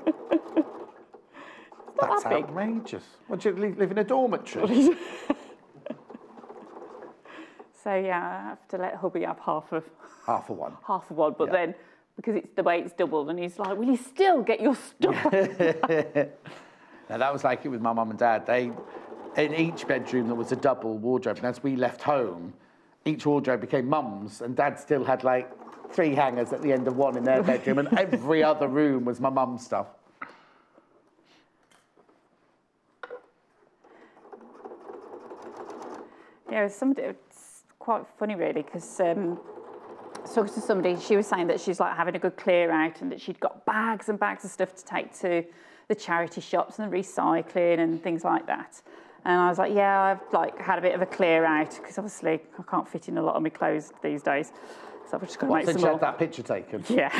A: That's
D: that big.
A: Outrageous. What, do you live in a dormitory?
D: So yeah, I have to let hubby have half of
A: one.
D: Half of one, but then because it's the way it's doubled, and he's like, "Will you still get your stuff?"
A: Now that was like it with my mum and dad. In each bedroom there was a double wardrobe, and as we left home, each wardrobe became mum's, and dad still had like 3 hangers at the end of one in their bedroom, and every other room was my mum's stuff. Yeah,
D: it's quite funny really, because talking to somebody, she was saying that she's like having a good clear out and that she'd got bags and bags of stuff to take to the charity shops and the recycling and things like that. And I was like, yeah, I've like had a bit of a clear out because obviously I can't fit in a lot of my clothes these days. So I've just got to make some more.
A: Had that picture taken?
D: Yeah.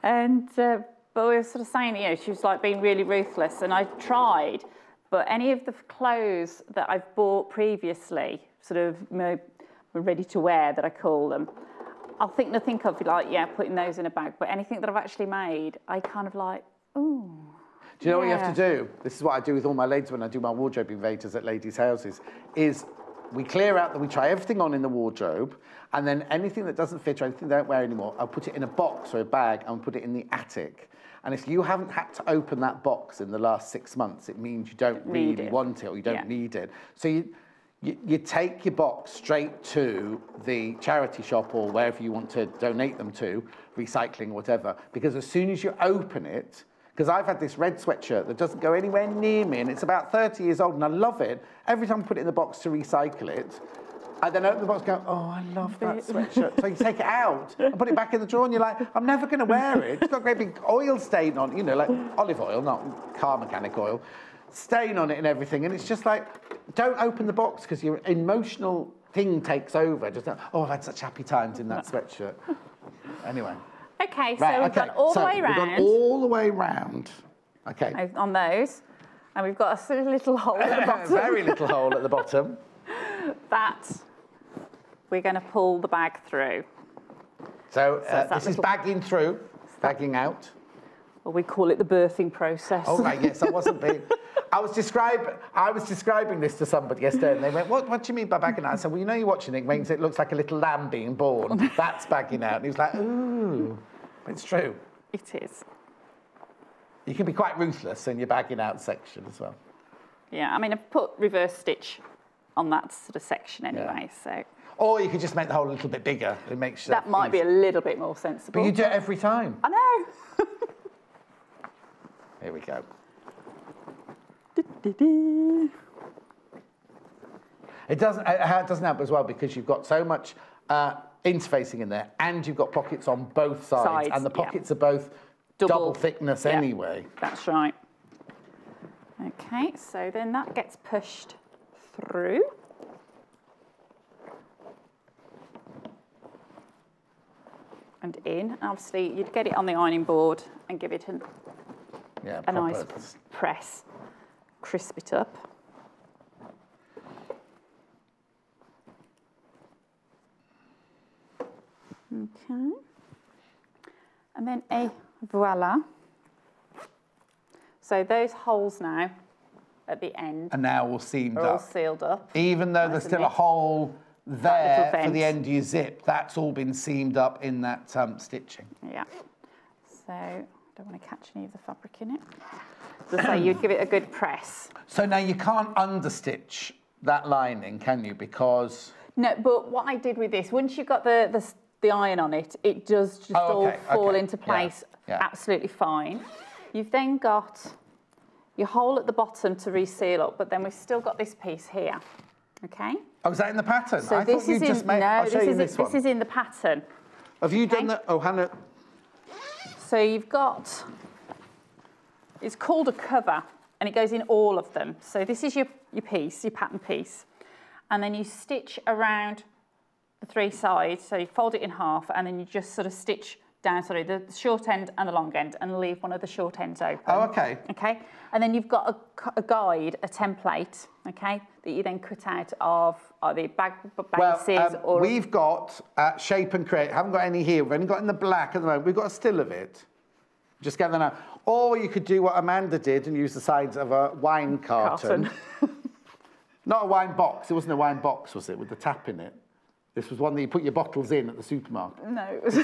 D: And, but we were sort of saying, you know, she was like being really ruthless and I tried, but any of the clothes that I've bought previously, sort of ready to wear that I call them, I'll think nothing of like, yeah, putting those in a bag, but anything that I've actually made, I kind of like, ooh.
A: Do you know what you have to do? This is what I do with all my ladies when I do my wardrobe invaders at ladies' houses, is we clear out that we try everything on in the wardrobe, and then anything that doesn't fit or anything they don't wear anymore, I'll put it in a box or a bag and put it in the attic. And if you haven't had to open that box in the last 6 months, it means you don't really want it or you don't need it. So you take your box straight to the charity shop or wherever you want to donate them to, recycling or whatever, because as soon as you open it, because I've had this red sweatshirt that doesn't go anywhere near me and it's about 30 years old and I love it. Every time I put it in the box to recycle it, I then open the box and go, oh, I love that sweatshirt. So you take it out and put it back in the drawer and you're like, I'm never going to wear it. It's got a great big oil stain on, you know, like olive oil, not car mechanic oil, stain on it and everything. And it's just like, don't open the box because your emotional thing takes over. Just, oh, I've had such happy times in that sweatshirt. Anyway.
D: Okay, so we've gone all the way round.
A: We've gone all the way round. Okay.
D: On those. And we've got a sort of little hole at the bottom.
A: Very little hole at the bottom.
D: That we're going to pull the bag through.
A: So this is bagging through, bagging out.
D: Well, we call it the birthing process.
A: Oh, right, yes, I wasn't being... I was describing this to somebody yesterday, and they went, what do you mean by bagging out? I said, well, you know you're watching it, means it looks like a little lamb being born. That's bagging out. And he was like, ooh, it's true.
D: It is.
A: You can be quite ruthless in your bagging out section as well.
D: Yeah, I mean, I've put reverse stitch on that sort of section anyway, so...
A: Or you could just make the hole a little bit bigger. It makes
D: that might be a little bit more sensible.
A: But you do it every time.
D: I know.
A: Here we go. It doesn't help as well because you've got so much interfacing in there and you've got pockets on both sides and the pockets are both double thickness anyway.
D: That's right. Okay, so then that gets pushed through. And in. Obviously, you'd get it on the ironing board and give it a nice press. Crisp it up. Okay. And then voila. So those holes now at the end
A: are now all seamed up.
D: All sealed up.
A: Even though there's still a hole there for the end of your zip, that's all been seamed up in that stitching.
D: Yeah. So I don't want to catch any of the fabric in it. So you'd give it a good press.
A: So now you can't understitch that lining, can you? Because...
D: No, but what I did with this, once you've got the iron on it, it does just all fall into place absolutely fine. You've then got your hole at the bottom to reseal up, but then we've still got this piece here, okay?
A: Oh, is that in the pattern?
D: So
A: I thought you just made...
D: No, this is in the pattern.
A: Have you done that? Oh, Hannah...
D: So you've got... It's called a cover, and it goes in all of them. So this is your piece, your pattern piece. And then you stitch around the three sides. So you fold it in half, and then you just sort of stitch down, the short end and the long end, and leave one of the short ends open.
A: Oh, okay.
D: Okay? And then you've got a guide, a template, okay, that you then cut out of the bag bases or...
A: We've got Shape and Create. Haven't got any here. We've only got in the black at the moment. We've got a still of it. Just get that out. Or you could do what Amanda did and use the sides of a wine carton. Not a wine box. It wasn't a wine box, was it, with the tap in it? This was one that you put your bottles in at the supermarket.
D: No, it was...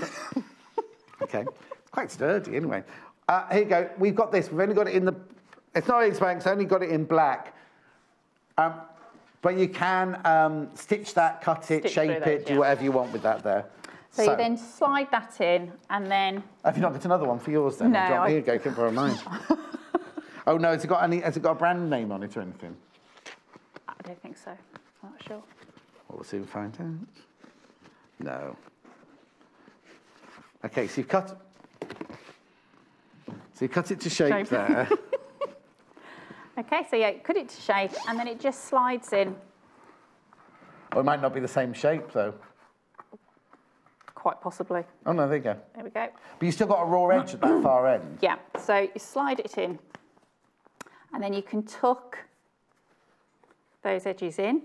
A: Okay. It's quite sturdy, anyway. Here you go. We've got this. We've only got it in the... It's not X-Bank, it's only got it in black. But you can stitch that, cut it, shape it, do whatever you want with that there.
D: So you then slide that in, and then...
A: Have you not got another one for yours then?
D: No.
A: Here you go, can borrow mine. Oh no, has it got a brand name on it or anything?
D: I don't think so. I'm not sure.
A: Well, we'll soon find out. No. Okay, so you cut it to shape there.
D: Okay, so yeah, cut it to shape, and then it just slides in.
A: Or it might not be the same shape, though.
D: Quite possibly.
A: Oh, no, there you go.
D: There we go.
A: But you still got a raw edge at that far end.
D: Yeah, so you slide it in, and then you can tuck those edges in,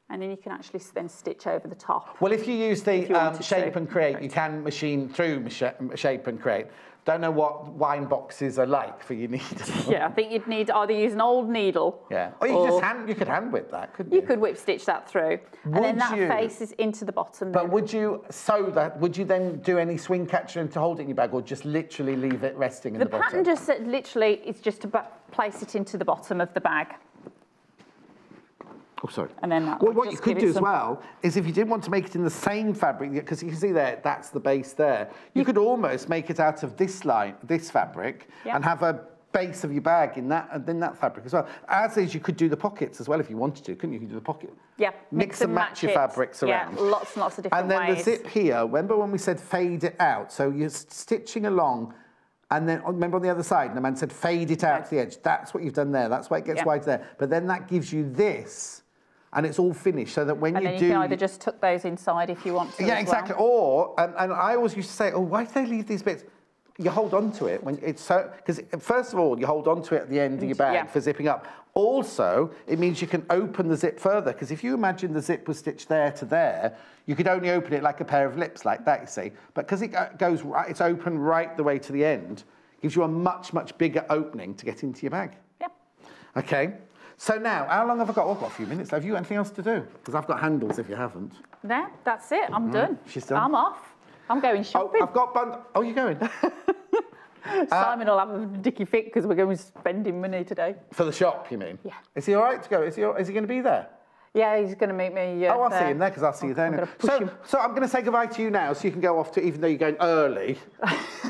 D: and then you can actually then stitch over the top.
A: Well, if you use the Shape and Create, you can machine through Shape and Create. Don't know what wine boxes are like for your needle.
D: Yeah, I think you'd need either use an old needle.
A: Yeah. Or you could hand whip that, couldn't you?
D: You could whip stitch that through. And then that faces into the bottom.
A: But would you sew that? Would you then do any swing catcher to hold it in your bag, or just literally leave it resting in the bottom?
D: The pattern just literally is just to place it into the bottom of the bag.
A: Oh, sorry.
D: And then that
A: what you could do as well is, if you didn't want to make it in the same fabric, because you can see there, that's the base there, you could almost make it out of this fabric, and have a base of your bag in that fabric as well. As is, you could do the pockets as well if you wanted to, couldn't you? You could do the pocket.
D: Yeah.
A: Mix and match your fabrics around.
D: Yeah, lots and lots of different ways.
A: And then the zip here, remember when we said fade it out? So you're stitching along, and then remember on the other side, and the man said fade it out to the edge. That's what you've done there. That's why it gets wide there. But then that gives you this. And it's all finished, so that when
D: you can either just tuck those inside if you want to.
A: Yeah, exactly. Or, and I always used to say, oh, why do they leave these bits? You hold on to it when it's so, because first of all, you hold on to it at the end of your bag for zipping up. Also, it means you can open the zip further, because if you imagine the zip was stitched there to there, you could only open it like a pair of lips, like that, you see. But because it goes right, it's open right the way to the end, gives you a much, much bigger opening to get into your bag.
D: Yeah.
A: Okay. So now, how long have I got? Oh, I've got a few minutes. Have you anything else to do? Because I've got handles if you haven't.
D: No, that's it. I'm done.
A: She's done.
D: I'm off. I'm going shopping.
A: Oh, I've got Oh, you're going?
D: Simon will have a dicky fit because we're going spending money today.
A: For the shop, you mean?
D: Yeah.
A: Is he all right to go? Is he going to be there?
D: Yeah, he's going to meet me.
A: I'll see him there, because I'll see you there. So I'm going to say goodbye to you now, so you can go off to, even though you're going early.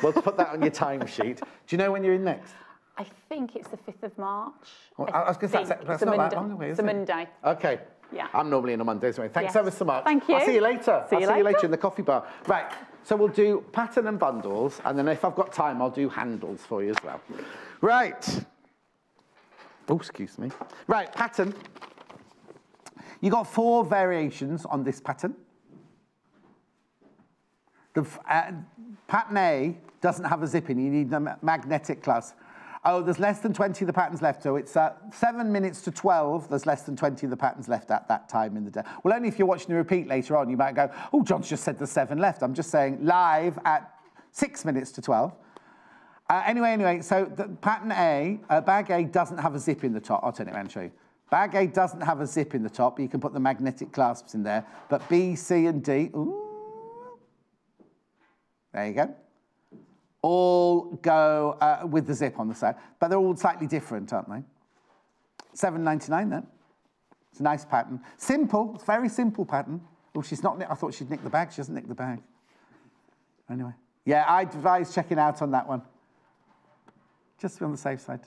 A: We'll put that on your timesheet. Do you know when you're in next?
D: I think it's the 5th of March.
A: Well, I was going to say, that's not that long away, is it?
D: It's a Monday.
A: Okay.
D: Yeah.
A: I'm normally in on Mondays anyway. Thanks ever so much.
D: Thank you.
A: I'll see you later.
D: See you
A: later in the coffee bar. Right, so we'll do pattern and bundles, and then if I've got time, I'll do handles for you as well. Right. Oh, excuse me. Right, pattern. You got 4 variations on this pattern. The pattern A doesn't have a zip in. You need the magnetic clasp. Oh, there's less than 20 of the patterns left. So it's 7 minutes to 12. There's less than 20 of the patterns left at that time in the day. Well, only if you're watching the repeat later on, you might go, oh, John's just said there's 7 left. I'm just saying live at 6 minutes to 12. Anyway, so the pattern A, bag A doesn't have a zip in the top. I'll turn it around and show you. Bag A doesn't have a zip in the top, but you can put the magnetic clasps in there. But B, C, and D, ooh, there you go. All go with the zip on the side, but they're all slightly different, aren't they? $7.99 then. It's a nice pattern. Simple, it's a very simple pattern. Oh, she's not, I thought she'd nick the bag. She hasn't nicked the bag. Anyway, yeah, I advise checking out on that one. Just to be on the safe side.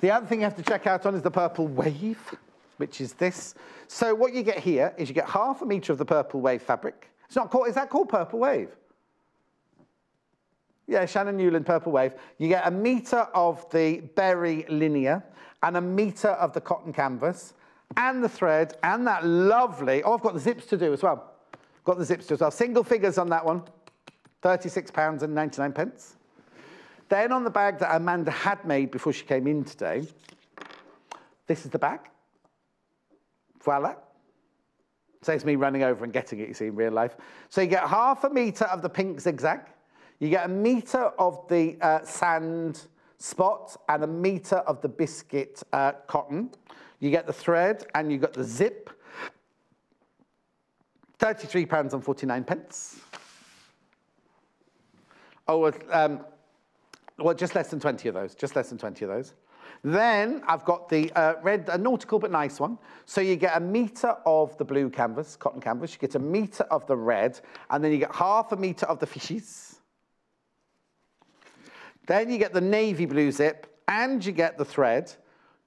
A: The other thing you have to check out on is the purple wave, which is this. So what you get here is you get 1/2 metre of the purple wave fabric. It's not called, is that called purple wave? Yeah, Shannon Newland Purple Wave. You get 1 metre of the berry linear and 1 metre of the cotton canvas and the thread and that lovely, oh, I've got the zips to do as well. Got the zips to do as well. Single figures on that one, £36.99. Then on the bag that Amanda had made before she came in today, this is the bag. Voila. Saves me running over and getting it, you see, in real life. So you get 1/2 metre of the pink zigzag. You get 1 metre of the sand spot and 1 metre of the biscuit cotton. You get the thread and you got the zip. £33.49. Oh, well, just less than 20 of those. Just less than 20 of those. Then I've got the red, a nautical but nice one. So you get 1 metre of the blue canvas, cotton canvas. You get 1 metre of the red, and then you get 1/2 metre of the fishies. Then you get the navy blue zip, and you get the thread,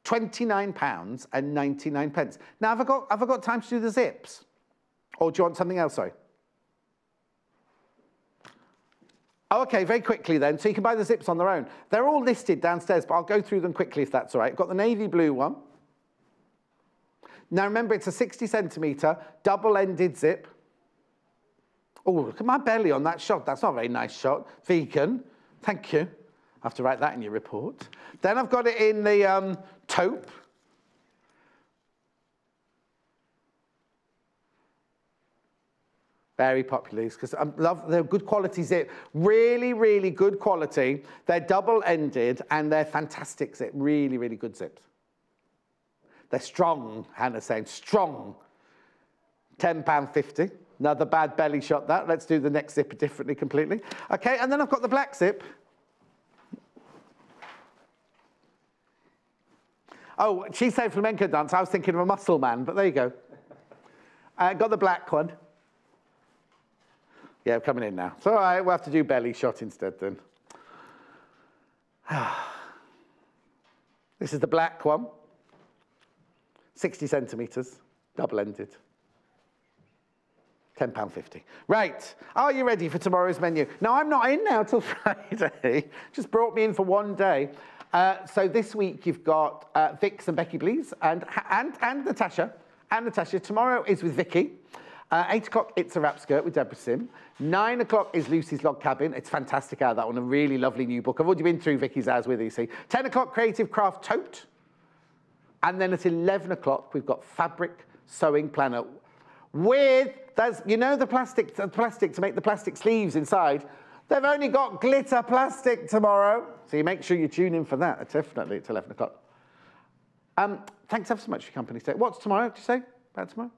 A: £29.99. Now, have I got time to do the zips? Or do you want something else, sorry? Oh, okay, very quickly then. So you can buy the zips on their own. They're all listed downstairs, but I'll go through them quickly if that's all right. I've got the navy blue one. Now remember, it's a 60 centimetre, double-ended zip. Oh, look at my belly on that shot. That's not a very nice shot. Vegan. Thank you. I have to write that in your report. Then I've got it in the taupe. Very popular because I love, they're good quality zip. Really, really good quality. They're double-ended and they're fantastic zip. Really, really good zips. They're strong, Hannah's saying, strong. £10.50. Another bad belly shot that. Let's do the next zip differently completely. Okay, and then I've got the black zip. Oh, she said flamenco dance. I was thinking of a muscle man, but there you go. Got the black one. Yeah, coming in now. It's all right, we'll have to do belly shot instead then. This is the black one. 60 centimetres, double-ended. £10.50. Right, are you ready for tomorrow's menu? Now, I'm not in now till Friday. Just brought me in for one day. So this week you've got Vix and Becky Blease and Natasha. And Natasha. Tomorrow is with Vicky. 8 o'clock, It's a Wrap Skirt with Deborah Sim. 9 o'clock is Lucy's Log Cabin. It's fantastic out of that one, a really lovely new book. I've already been through Vicky's hours with you, see. 10 o'clock, Creative Craft Tote. And then at 11 o'clock, we've got Fabric Sewing Planner with, you know the plastic to make the plastic sleeves inside? They've only got glitter plastic tomorrow. So you make sure you tune in for that, definitely, at 11 o'clock. Thanks ever so much for your company today. What's tomorrow, did you say? About tomorrow?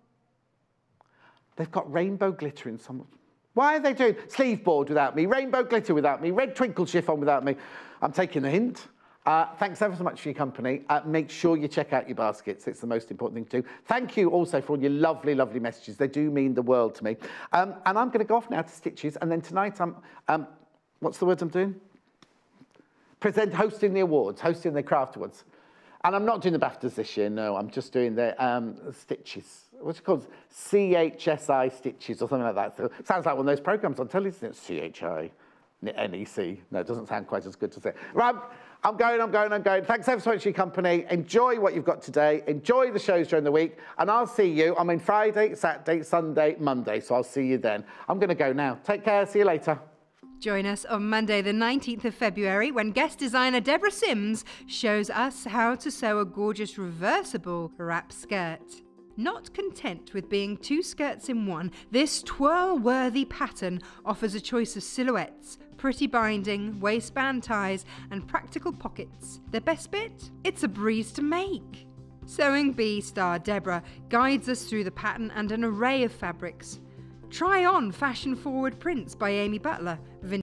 A: They've got rainbow glitter in some. Why are they doing sleeve board without me, rainbow glitter without me, red twinkle chiffon without me? I'm taking the hint. Thanks ever so much for your company. Make sure you check out your baskets. It's the most important thing to do. Thank you also for all your lovely, lovely messages. They do mean the world to me. And I'm going to go off now to Stitches. And then tonight I'm, what's the words I'm doing? Hosting the awards, hosting the craft awards. And I'm not doing the BAFTAs this year, no. I'm just doing the Stitches. What's it called? CHSI Stitches or something like that. So it sounds like one of those programs on television. It's CHI-NEC. No, it doesn't sound quite as good to say. Right, I'm going. Thanks ever so much for your company. Enjoy what you've got today. Enjoy the shows during the week. And I'll see you. I'm in Friday, Saturday, Sunday, Monday. So I'll see you then. I'm going to go now. Take care. See you later.
B: Join us on Monday the 19th of February when guest designer Deborah Sims shows us how to sew a gorgeous reversible wrap skirt. Not content with being 2 skirts in one, this twirl-worthy pattern offers a choice of silhouettes, pretty binding, waistband ties and practical pockets. The best bit? It's a breeze to make. Sewing Bee star Deborah guides us through the pattern and an array of fabrics. Try on fashion-forward prints by Amy Butler,